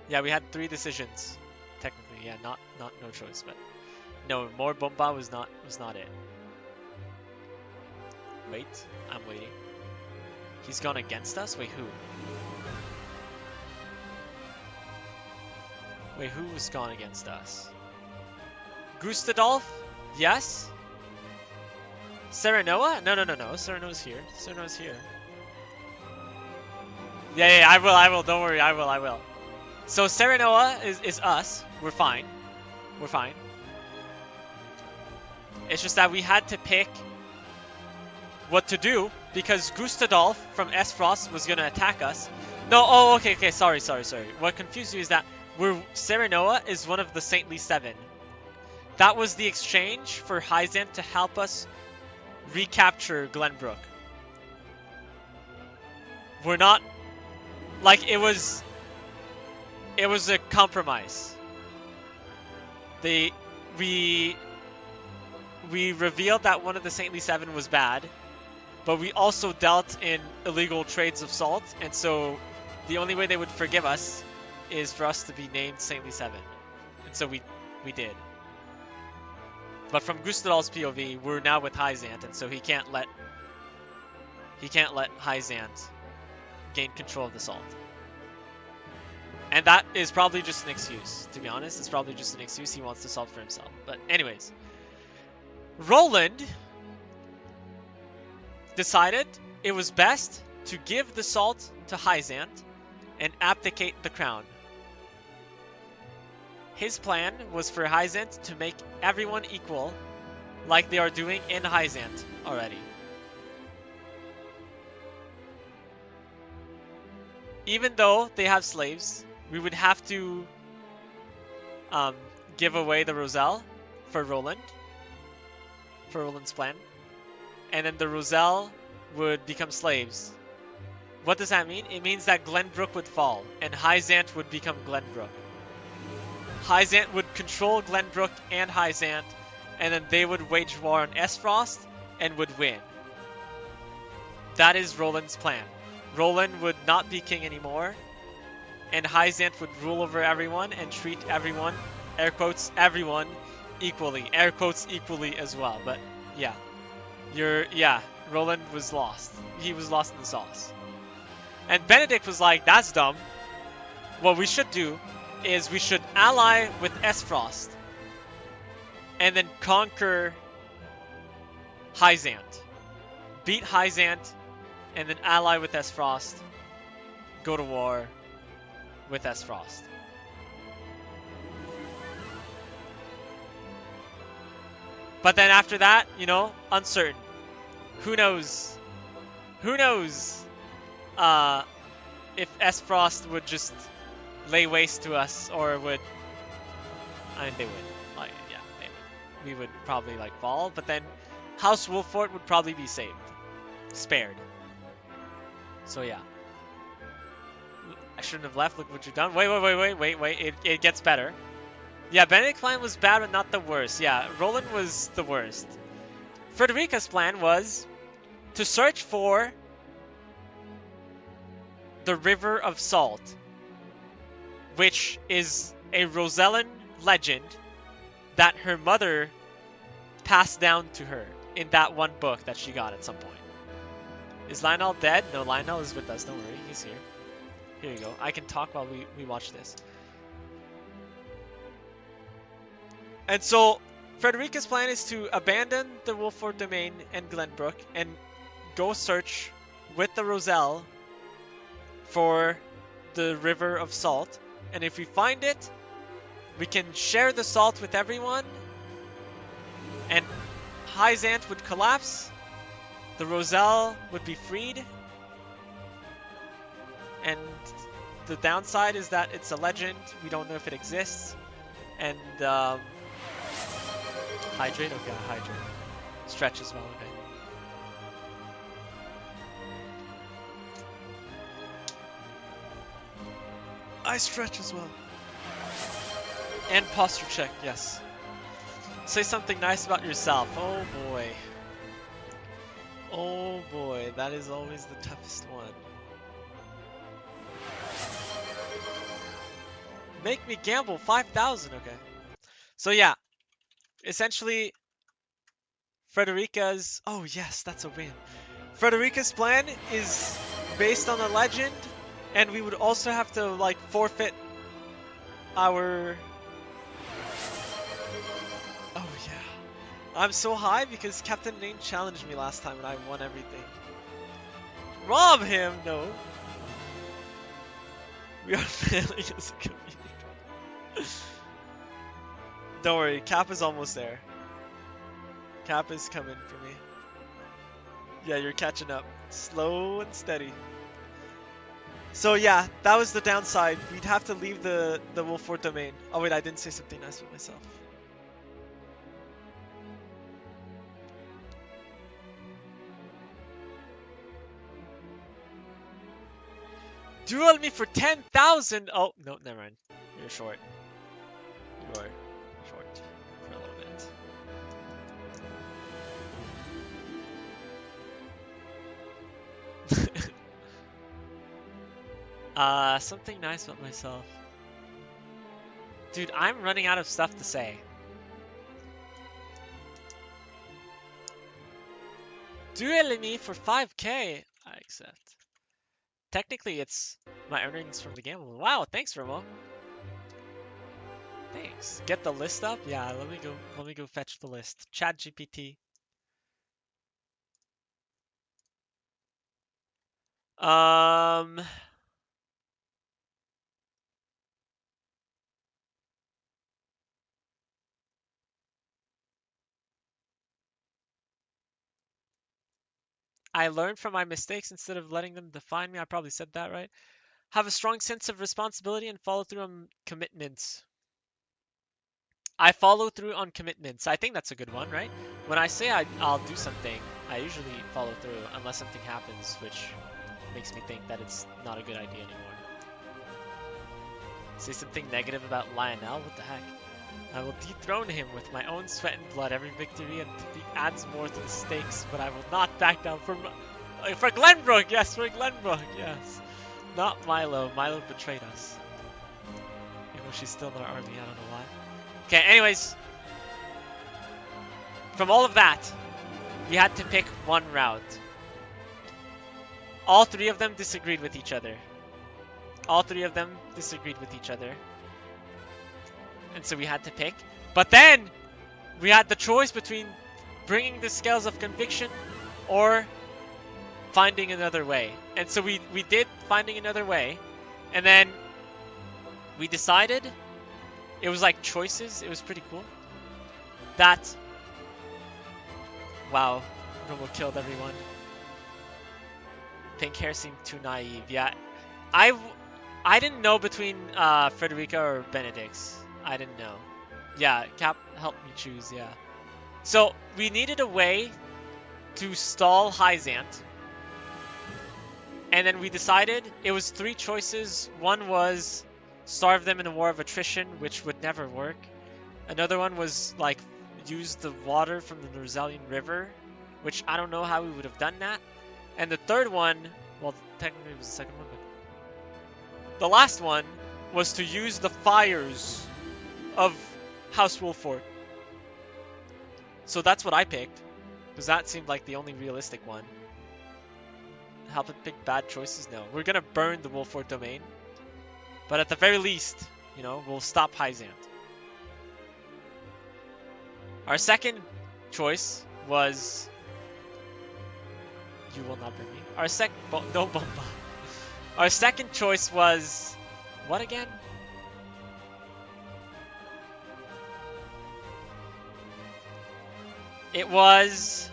S7: Yeah, we had 3 decisions, technically. Yeah, not no choice, but no, more bomba was not it. Wait, I'm waiting. He's gone against us? Wait, who? Wait, who was gone against us? Gustadolf? Yes? Serenoa? No. Serenoa's here. Serenoa's here. Yeah, I will. Don't worry, I will. So Serenoa is us. We're fine. We're fine. It's just that we had to pick what to do because Gustadolf from Esfrost was gonna attack us. No, oh, okay, sorry. What confused you is that Serenoa is one of the Saintly Seven. That was the exchange for Hyzant to help us recapture Glenbrook. We're not, like, it was a compromise. We revealed that one of the Saintly Seven was bad, but we also dealt in illegal trades of salt, and so the only way they would forgive us is for us to be named Saintly Seven. And so we did. But from Gustadolf's POV, we're now with Hyzant, and so he can't let Hyzant gain control of the salt. And that is probably just an excuse, to be honest. It's probably just an excuse. He wants the salt for himself. But anyways, Roland decided it was best to give the salt to Hyzant and abdicate the crown. His plan was for Hyzant to make everyone equal, like they are doing in Hyzant already. Even though they have slaves, we would have to give away the Roselle for Roland, for Roland's plan, and then the Roselle would become slaves. What does that mean? It means that Glenbrook would fall, and Hyzant would become Glenbrook. Hyzant would control Glenbrook and Hyzant, and then they would wage war on Esfrost and would win. That is Roland's plan. Roland would not be king anymore, and Hyzant would rule over everyone and treat everyone, air quotes, everyone, equally. Air quotes, equally as well. But yeah, Roland was lost. He was lost in the sauce. And Benedict was like, that's dumb. What we should do is we should ally with Esfrost and then conquer Hyzant. Beat Hyzant and then ally with Esfrost. Go to war with Esfrost. But then after that, you know, uncertain. Who knows? Who knows if Esfrost would just lay waste to us, or would... I mean, they would. Like, yeah, they would. We would probably, like, fall, but then House Wolffort would probably be saved. Spared. So, yeah. I shouldn't have left. Look what you've done. Wait. It gets better. Yeah, Benedict's plan was bad, but not the worst. Yeah, Roland was the worst. Frederica's plan was to search for the River of Salt, which is a Rosellan legend that her mother passed down to her in that one book that she got at some point. Is Lionel dead? No, Lionel is with us. Don't worry, he's here. Here you go. I can talk while we watch this. And so, Frederica's plan is to abandon the Wolffort domain and Glenbrook and go search with the Roselle for the River of Salt. And if we find it, we can share the salt with everyone, and Hyzant would collapse, the Roselle would be freed, and the downside is that it's a legend, we don't know if it exists, and hydrate? Okay, hydrate. Stretch as well, okay. I stretch as well. And posture check, yes. Say something nice about yourself. Oh boy. Oh boy, that is always the toughest one. Make me gamble 5,000, okay. So yeah, essentially, Frederica's... Oh yes, that's a win. Frederica's plan is based on a legend, and we would also have to, like, forfeit our... Oh yeah. I'm so high because Captain Name challenged me last time and I won everything. Rob him! No. We are failing as a community. Don't worry, Cap is almost there. Cap is coming for me. Yeah, you're catching up. Slow and steady. So yeah, that was the downside. We'd have to leave the Wolffort domain. Oh wait, I didn't say something nice with myself. Duel me for 10,000! Oh, no, never mind. You're short. You are short for a little bit. Something nice about myself. Dude, I'm running out of stuff to say. Duel me for 5k! I accept. Technically, it's my earnings from the gamble. Wow, thanks, Remo. Thanks. Get the list up? Yeah, let me go fetch the list. ChatGPT. I learned from my mistakes instead of letting them define me. I probably said that right. Have a strong sense of responsibility and follow through on commitments. I follow through on commitments. I think that's a good one, right? When I say I'll do something, I usually follow through unless something happens, which makes me think that it's not a good idea anymore. Say something negative about Lionel? What the heck? I will dethrone him with my own sweat and blood. Every victory and defeat adds more to the stakes, but I will not back down for Glenbrook! Yes, for Glenbrook, yes. Not Milo. Milo betrayed us. Even though she's still in our army, I don't know why. Okay, anyways. From all of that, we had to pick one route. All three of them disagreed with each other. And so we had to pick. But then, we had the choice between bringing the Scales of Conviction or finding another way. And so we did finding another way. And then we decided, it was like choices, it was pretty cool, that
S1: Wow, Romo killed everyone. Pink hair seemed too naive. Yeah, I didn't know between Frederica or Benedict's. I didn't know. Yeah, Cap helped me choose, yeah. So, we needed a way to stall Hyzant. And then we decided it was 3 choices. One was starve them in a war of attrition, which would never work. Another one was like use the water from the Norzelian River, which I don't know how we would have done that. And the third one, well, technically it was the second one, but the last one was to use the fires of House Wolfort. So that's what I picked, because that seemed like the only realistic one. Help it pick bad choices? No. We're gonna burn the Wolfort domain, but at the very least, you know, we'll stop Hyzant. Our second choice was... You will not bring me. Our no Bomba. Our second choice was... What again? It was...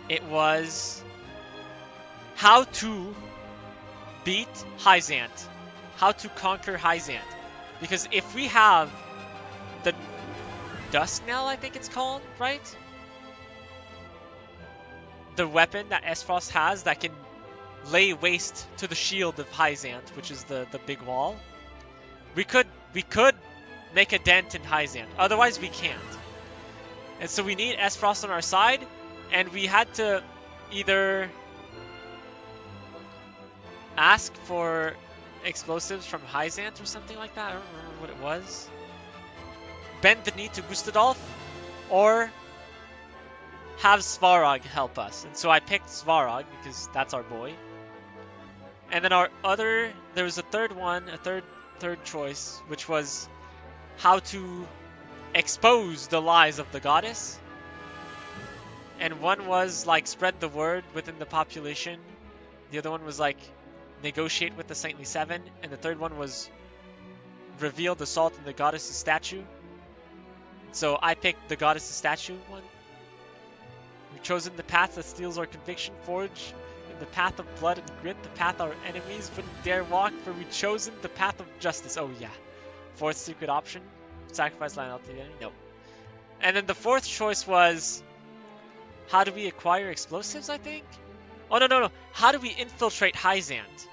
S1: It was... How to beat Hyzant. How to conquer Hyzant. Because if we have the Dusknell, I think it's called, right? The weapon that Esfrost has that can lay waste to the shield of Hyzant, which is the big wall. We could make a dent in Hyzant. Otherwise, we can't. And so we need Esfrost on our side, and we had to either ask for explosives from Hyzant or something like that. I don't remember what it was. Bend the knee to Gustadolf, or have Svarog help us. And so I picked Svarog because that's our boy. And then there was a third one, a third choice, which was how to expose the lies of the goddess. And one was like spread the word within the population. The other one was like negotiate with the Saintly Seven, and the third one was reveal the salt in the goddess's statue. So I picked the goddess's statue one. We've chosen the path that steals our conviction, forge in the path of blood and grit, the path our enemies wouldn't dare walk, for we've chosen the path of justice. Oh yeah. Fourth secret option, sacrifice line out to the enemy. No. And then the fourth choice was, how do we acquire explosives, I think? Oh, no. How do we infiltrate Hyzant?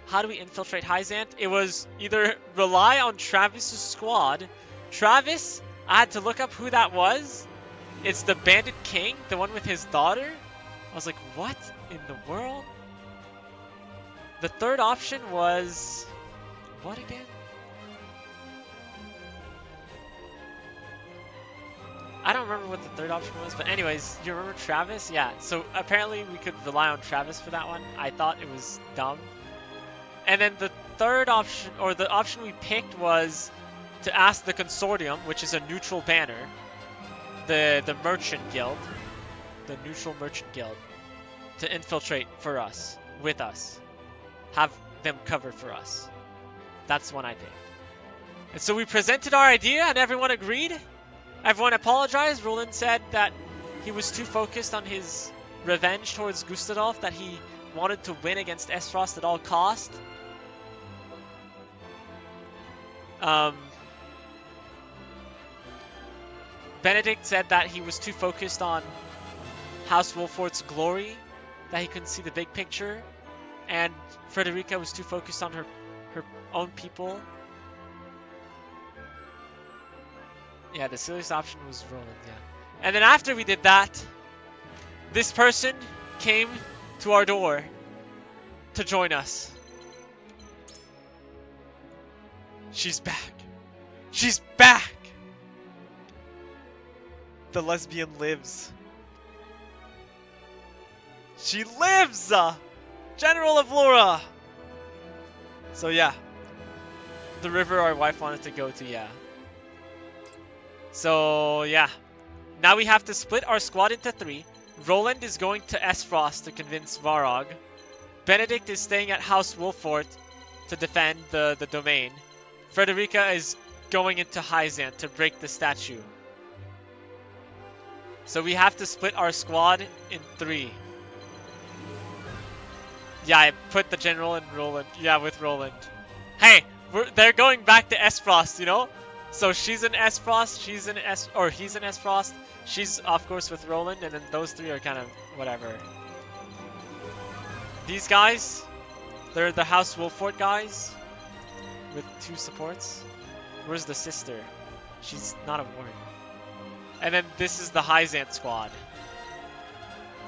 S1: How do we infiltrate Hyzant? It was either rely on Travis's squad. Travis, I had to look up who that was. It's the Bandit King, the one with his daughter. I was like, what in the world? The third option was... What again? I don't remember what the third option was, but anyways, you remember Travis? Yeah, so apparently we could rely on Travis for that one. I thought it was dumb. And then the third option, or the option we picked, was to ask the Consortium, which is a neutral banner, the Merchant Guild, the neutral Merchant Guild, to infiltrate for us, with us. Have them cover for us. That's the one I picked. And so we presented our idea and everyone agreed. Everyone apologized. Roland said that he was too focused on his revenge towards Gustadolf, that he wanted to win against Esfrost at all cost. Benedict said that he was too focused on House Wolfort's glory, that he couldn't see the big picture. And Frederica was too focused on her own people. Yeah, the silliest option was Roland, yeah. And then after we did that, this person came to our door to join us. She's back. She's back! The lesbian lives. She lives! General of Laura! So yeah. The river our wife wanted to go to, yeah. So, yeah. Now we have to split our squad into 3. Roland is going to Esfrost to convince Varog. Benedict is staying at House Wolfort
S7: to defend the domain. Frederica is going into Hyzant to break the statue. So we have to split our squad in 3. Yeah, I put the general in Roland. Yeah, with Roland. Hey, they're going back to S-Frost, you know? So she's in S-Frost, he's in S-Frost. She's, of course, with Roland, and then those 3 are kind of whatever. These guys, they're the House Wolfort guys with 2 supports. Where's the sister? She's not a warrior. And then this is the Hyzant squad.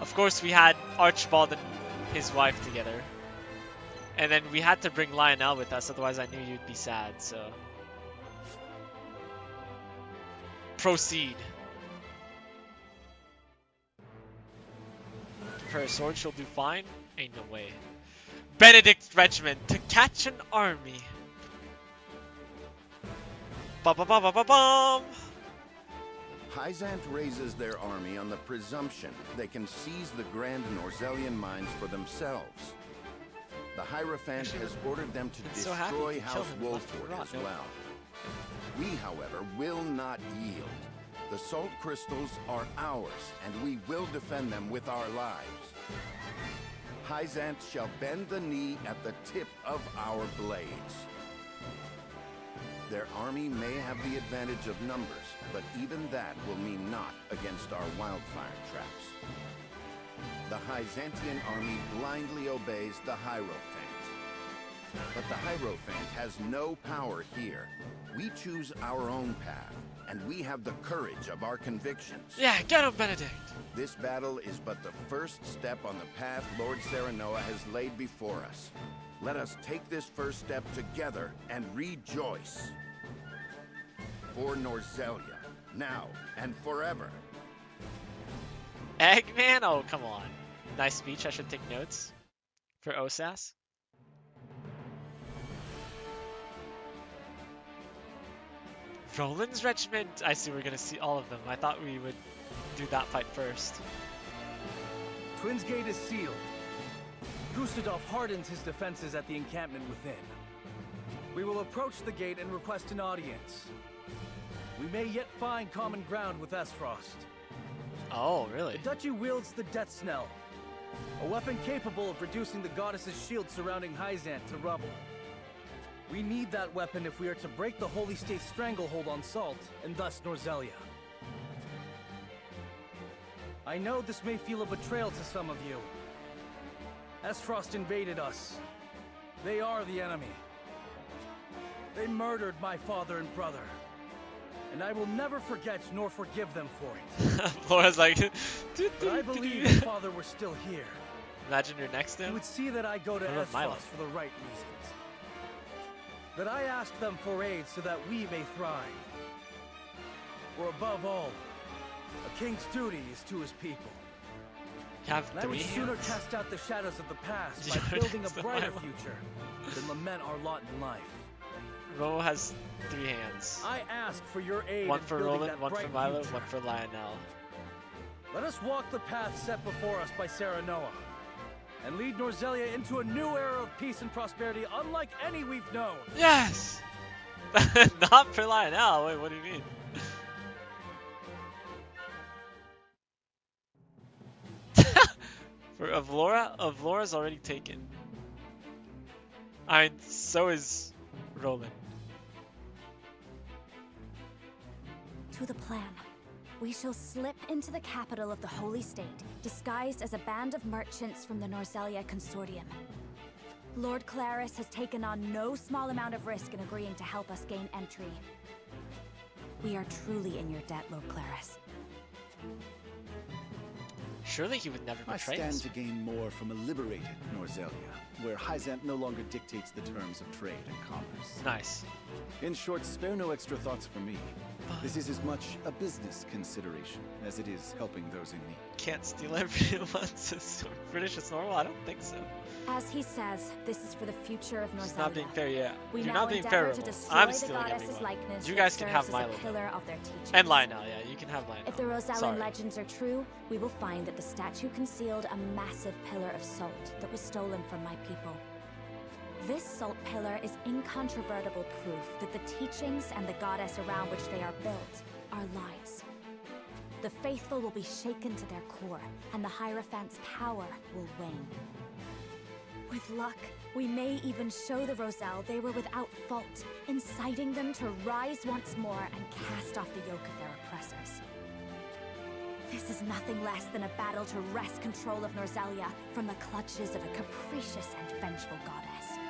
S7: Of course, we had Archibald and his wife together. And then we had to bring Lionel with us, otherwise I knew you'd be sad, so... Proceed. Give her a sword, she'll do fine. Ain't no way. Benedict's regiment to catch an army. Ba-ba-ba-ba-ba-bum!
S5: Hyzant raises their army on the presumption they can seize the Grand Norzellian mines for themselves. The Hierophant has ordered them to destroy House Wolfort as well. We, however, will not yield. The salt crystals are ours, and we will defend them with our lives. Hyzant shall bend the knee at the tip of our blades. Their army may have the advantage of numbers, but even that will mean naught against our wildfire traps. The Hyzantian army blindly obeys the Hierophant. But the Hierophant has no power here. We choose our own path, and we have the courage of our convictions.
S7: Yeah, get him, Benedict!
S5: This battle is but the first step on the path Lord Serenoa has laid before us. Let us take this first step together and rejoice. For Norzellia, now and forever.
S7: Eggman? Oh, come on. Nice speech, I should take notes. For Osas. Roland's regiment? I see, we're gonna see all of them. I thought we would do that fight first.
S2: Twins Gate is sealed. Gustadolf hardens his defenses at the encampment within. We will approach the gate and request an audience. We may yet find common ground with Esfrost.
S7: Oh, really?
S2: The Duchy wields the Death Snell, a weapon capable of reducing the goddess's shield surrounding Hyzant to rubble. We need that weapon if we are to break the Holy State's stranglehold on Salt, and thus Norzellia. I know this may feel a betrayal to some of you. Esfrost invaded us. They are the enemy. They murdered my father and brother. And I will never forget nor forgive them for it.
S7: Laura's like...
S2: But I believe if father were still here...
S7: Imagine you're next to him.
S2: He would see that I go to Esfrost for the right reasons. That I ask them for aid so that we may thrive. For above all, a king's duty is to his people.
S7: Have
S2: and I would sooner cast out the shadows of the past by building a brighter future than lament our lot in life.
S7: Ro has 3 hands.
S2: I ask for your aid.
S7: One for Roland, one for Milo,
S2: future.
S7: one for Lionel.
S2: Let us walk the path set before us by Serenoa, and lead Norzellia into a new era of peace and prosperity unlike any we've known.
S7: Yes! Not for Lionel. Wait, what do you mean? For Avlora's already taken. I mean, so is Roland.
S15: To the plan. We shall slip into the capital of the Holy State, disguised as a band of merchants from the Norzellia Consortium. Lord Claris has taken on no small amount of risk in agreeing to help us gain entry. We are truly in your debt, Lord Claris.
S7: Surely he would never betray us.
S12: I stand to gain more from a liberated Norzellia, where Hyzant no longer dictates the terms of trade and commerce.
S7: Nice.
S12: In short, spare no extra thoughts for me. This is as much a business consideration as it is helping those in need.
S7: Can't steal everyone's British is normal? I don't think so.
S15: As he says, this is for the future of Norzellia.
S7: It's not being fair, yeah.
S15: We
S7: You're
S15: now
S7: not being
S15: endeavor
S7: fair.
S15: to destroy
S7: I'm
S15: the
S7: stealing
S15: goddess's
S7: everyone.
S15: likeness
S7: You
S15: that
S7: guys can have
S15: serves
S7: Milo.
S15: as a pillar of their teachings.
S7: And Lionel, yeah, you can have Lionel.
S15: If the Rosellan
S7: Sorry.
S15: legends are true, we will find that the statue concealed a massive pillar of salt that was stolen from my people. This salt pillar is incontrovertible proof that the teachings and the goddess around which they are built are lies. The faithful will be shaken to their core, and the Hierophant's power will wane. With luck, we may even show the Roselle they were without fault, inciting them to rise once more and cast off the yoke of their oppressors. This is nothing less than a battle to wrest control of Norzelia from the clutches of a capricious and vengeful goddess.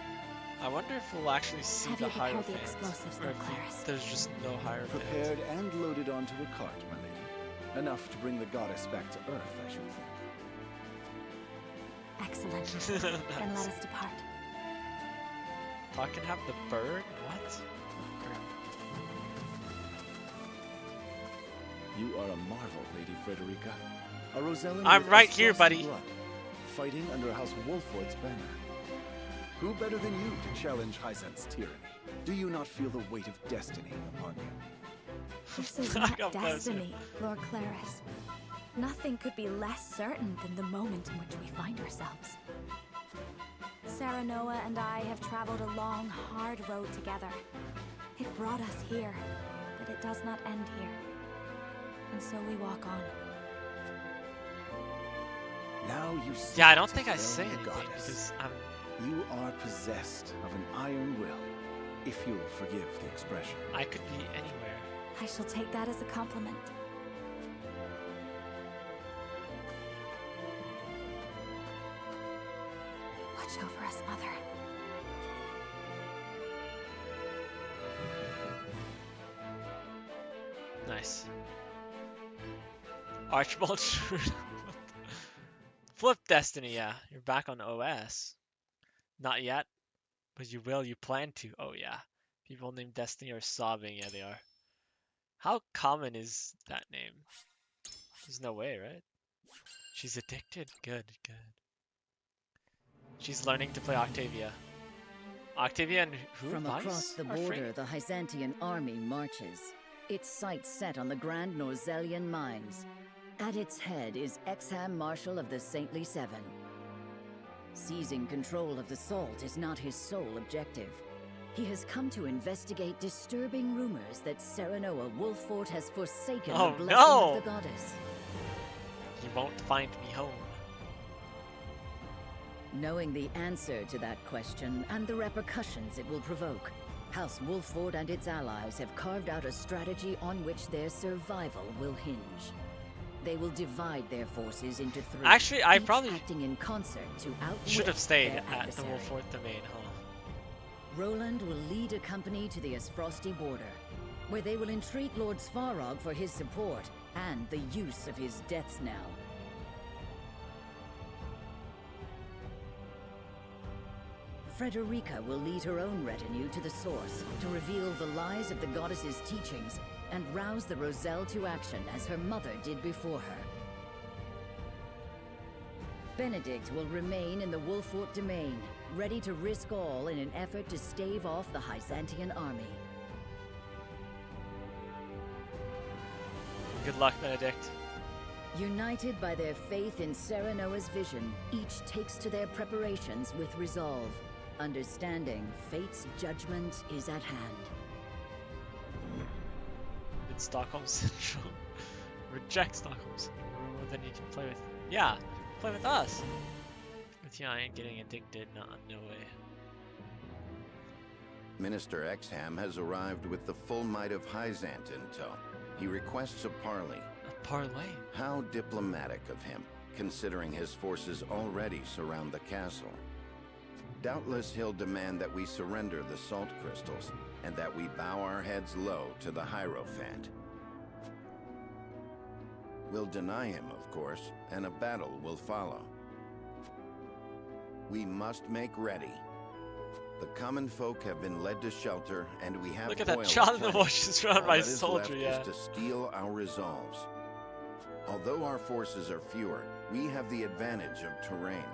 S1: I wonder if we'll actually see
S15: Have
S1: the
S15: you prepared the
S1: Hierophant,
S15: explosives,
S1: or
S15: Lord
S1: if
S15: Claris?
S1: there's just no Hierophant.
S12: Prepared and loaded onto a cart, my lady. Enough to bring the goddess back to Earth, I should think.
S15: Excellent. Then let us depart.
S1: I can have the bird? What?
S12: You are a marvel, Lady Frederica. A Rosellan
S1: I'm
S12: with
S1: right here,
S12: Esfrosti
S1: buddy.
S12: blood, fighting under House Wolford's banner. Who better than you to challenge Hyzant's tyranny? Do you not feel the weight of destiny upon you?
S15: This is
S1: I
S15: not
S1: got
S15: destiny, Lord Claris. Nothing could be less certain than the moment in which we find ourselves. Serenoa and I have traveled a long, hard road together. It brought us here, but it does not end here. And so we walk on.
S12: Now you see.
S1: Yeah, I don't
S12: to
S1: think I
S12: fail
S1: say
S12: the
S1: anything
S12: goddess.
S1: because I'm.
S12: You are possessed of an iron will, if you'll forgive the expression.
S1: I could be anywhere.
S15: I shall take that as a compliment. Watch over us, Mother.
S1: Nice. Archibald Schroeder. Flip Destiny, yeah. You're back on OS. Not yet, but you will. You plan to. Oh, yeah. People named Destiny are sobbing. Yeah, they are. How common is that name? There's no way, right? She's addicted. Good, good. She's learning to play Octavia. Octavia and who?
S14: From
S1: Vice
S14: across the
S1: are free?
S14: border, the Hyzantian army marches, its sights set on the Grand Norzelian mines. At its head is Exham Marshal of the Saintly Seven. Seizing control of the Salt is not his sole objective. He has come to investigate disturbing rumors that Serenoa Wolffort has forsaken
S1: Oh,
S14: the blessing
S1: no!
S14: of the goddess.
S1: You won't find me home.
S14: Knowing the answer to that question and the repercussions it will provoke, House Wolffort and its allies have carved out a strategy on which their survival will hinge. They will divide their forces into three.
S1: Actually, I
S14: each
S1: probably
S14: acting in concert to outwit
S1: should have stayed
S14: their
S1: at the
S14: adversary.
S1: Wolffort Domain, huh?
S14: Roland will lead a company to the Esfrosti border, where they will entreat Lord Svarog for his support and the use of his death's knell. Frederica will lead her own retinue to the source to reveal the lies of the goddess's teachings and rouse the Roselle to action as her mother did before her. Benedict will remain in the Wolffort Domain, ready to risk all in an effort to stave off the Hyzantian army.
S1: Good luck, Benedict.
S14: United by their faith in Serenoa's vision, each takes to their preparations with resolve, understanding fate's judgment is at hand.
S1: It's Stockholm Syndrome. Reject Stockholm Syndrome. Remove, then you can play with. Yeah, play with us. With you, I ain't getting addicted. Nah, no way.
S5: Minister Exham has arrived with the full might of Hyzant in tow. He requests a parley.
S1: A parley?
S5: How diplomatic of him, considering his forces already surround the castle. Doubtless he'll demand that we surrender the salt crystals, and that we bow our heads low to the Hierophant. We'll deny him, of course, and a battle will follow. We must make ready. The common folk have been led to shelter, and we have
S1: Look at that
S5: oil
S1: shot in the
S5: plenty.
S1: bush just run
S5: All
S1: by
S5: that is
S1: soldier,
S5: left
S1: yeah.
S5: is to steel our resolves. Although our forces are fewer, we have the advantage of terrain.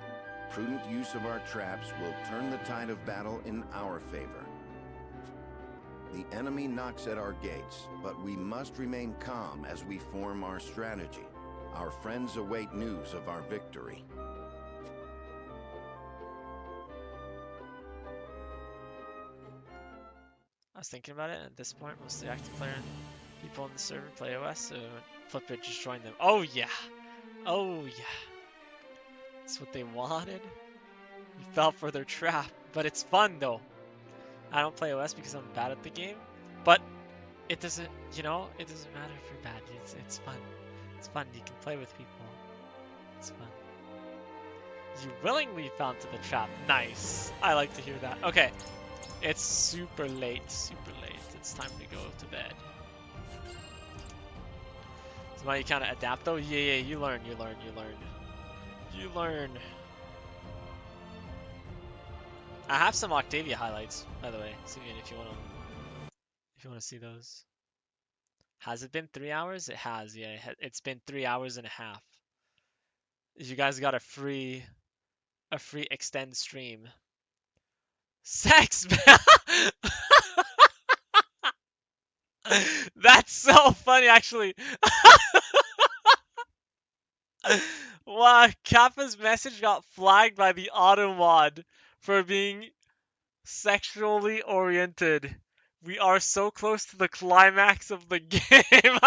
S5: Prudent use of our traps will turn the tide of battle in our favor. The enemy knocks at our gates, but we must remain calm as we form our strategy. Our friends await news of our victory.
S1: was thinking about it, and at this point, most of the active player people in the server play OS, so Flipit just joined them. Oh yeah! Oh yeah! That's what they wanted. We fell for their trap, but it's fun though. I don't play OS because I'm bad at the game, but it doesn't, you know, it doesn't matter if you're bad. It's fun. It's fun. You can play with people. It's fun. You willingly fell into the trap. Nice. I like to hear that. Okay. It's super late. Super late. It's time to go to bed. So now you kind of adapt though? Yeah, you learn. You learn. I have some Octavia highlights, by the way, so if you want to see those. Has it been 3 hours? It has, yeah. It's been 3 hours and a half. You guys got a free extend stream. Sex, man! That's so funny, actually. Wow, Kappa's message got flagged by the auto mod for being sexually oriented. We are so close to the climax of the game.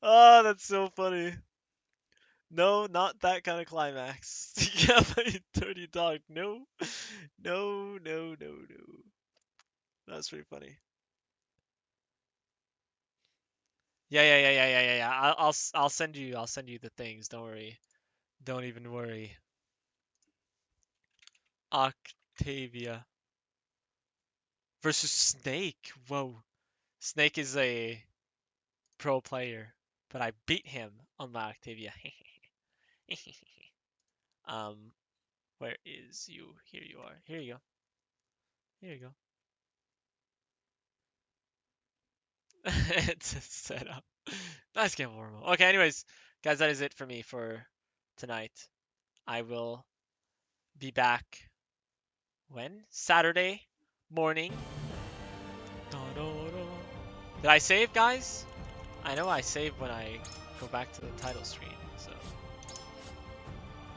S1: Oh, that's so funny. No, not that kind of climax. Yeah, you dirty dog. No. That's pretty funny. Yeah. I'll send you the things. Don't worry. Don't even worry. Octavia versus Snake. Whoa. Snake is a pro player, but I beat him on my Octavia. Where is you? Here you are. Here you go. It's a setup. Nice game, Warmo. Okay, anyways, guys, that is it for me for tonight. I will be back when? Saturday morning. Did I save, guys? I know I save when I go back to the title screen.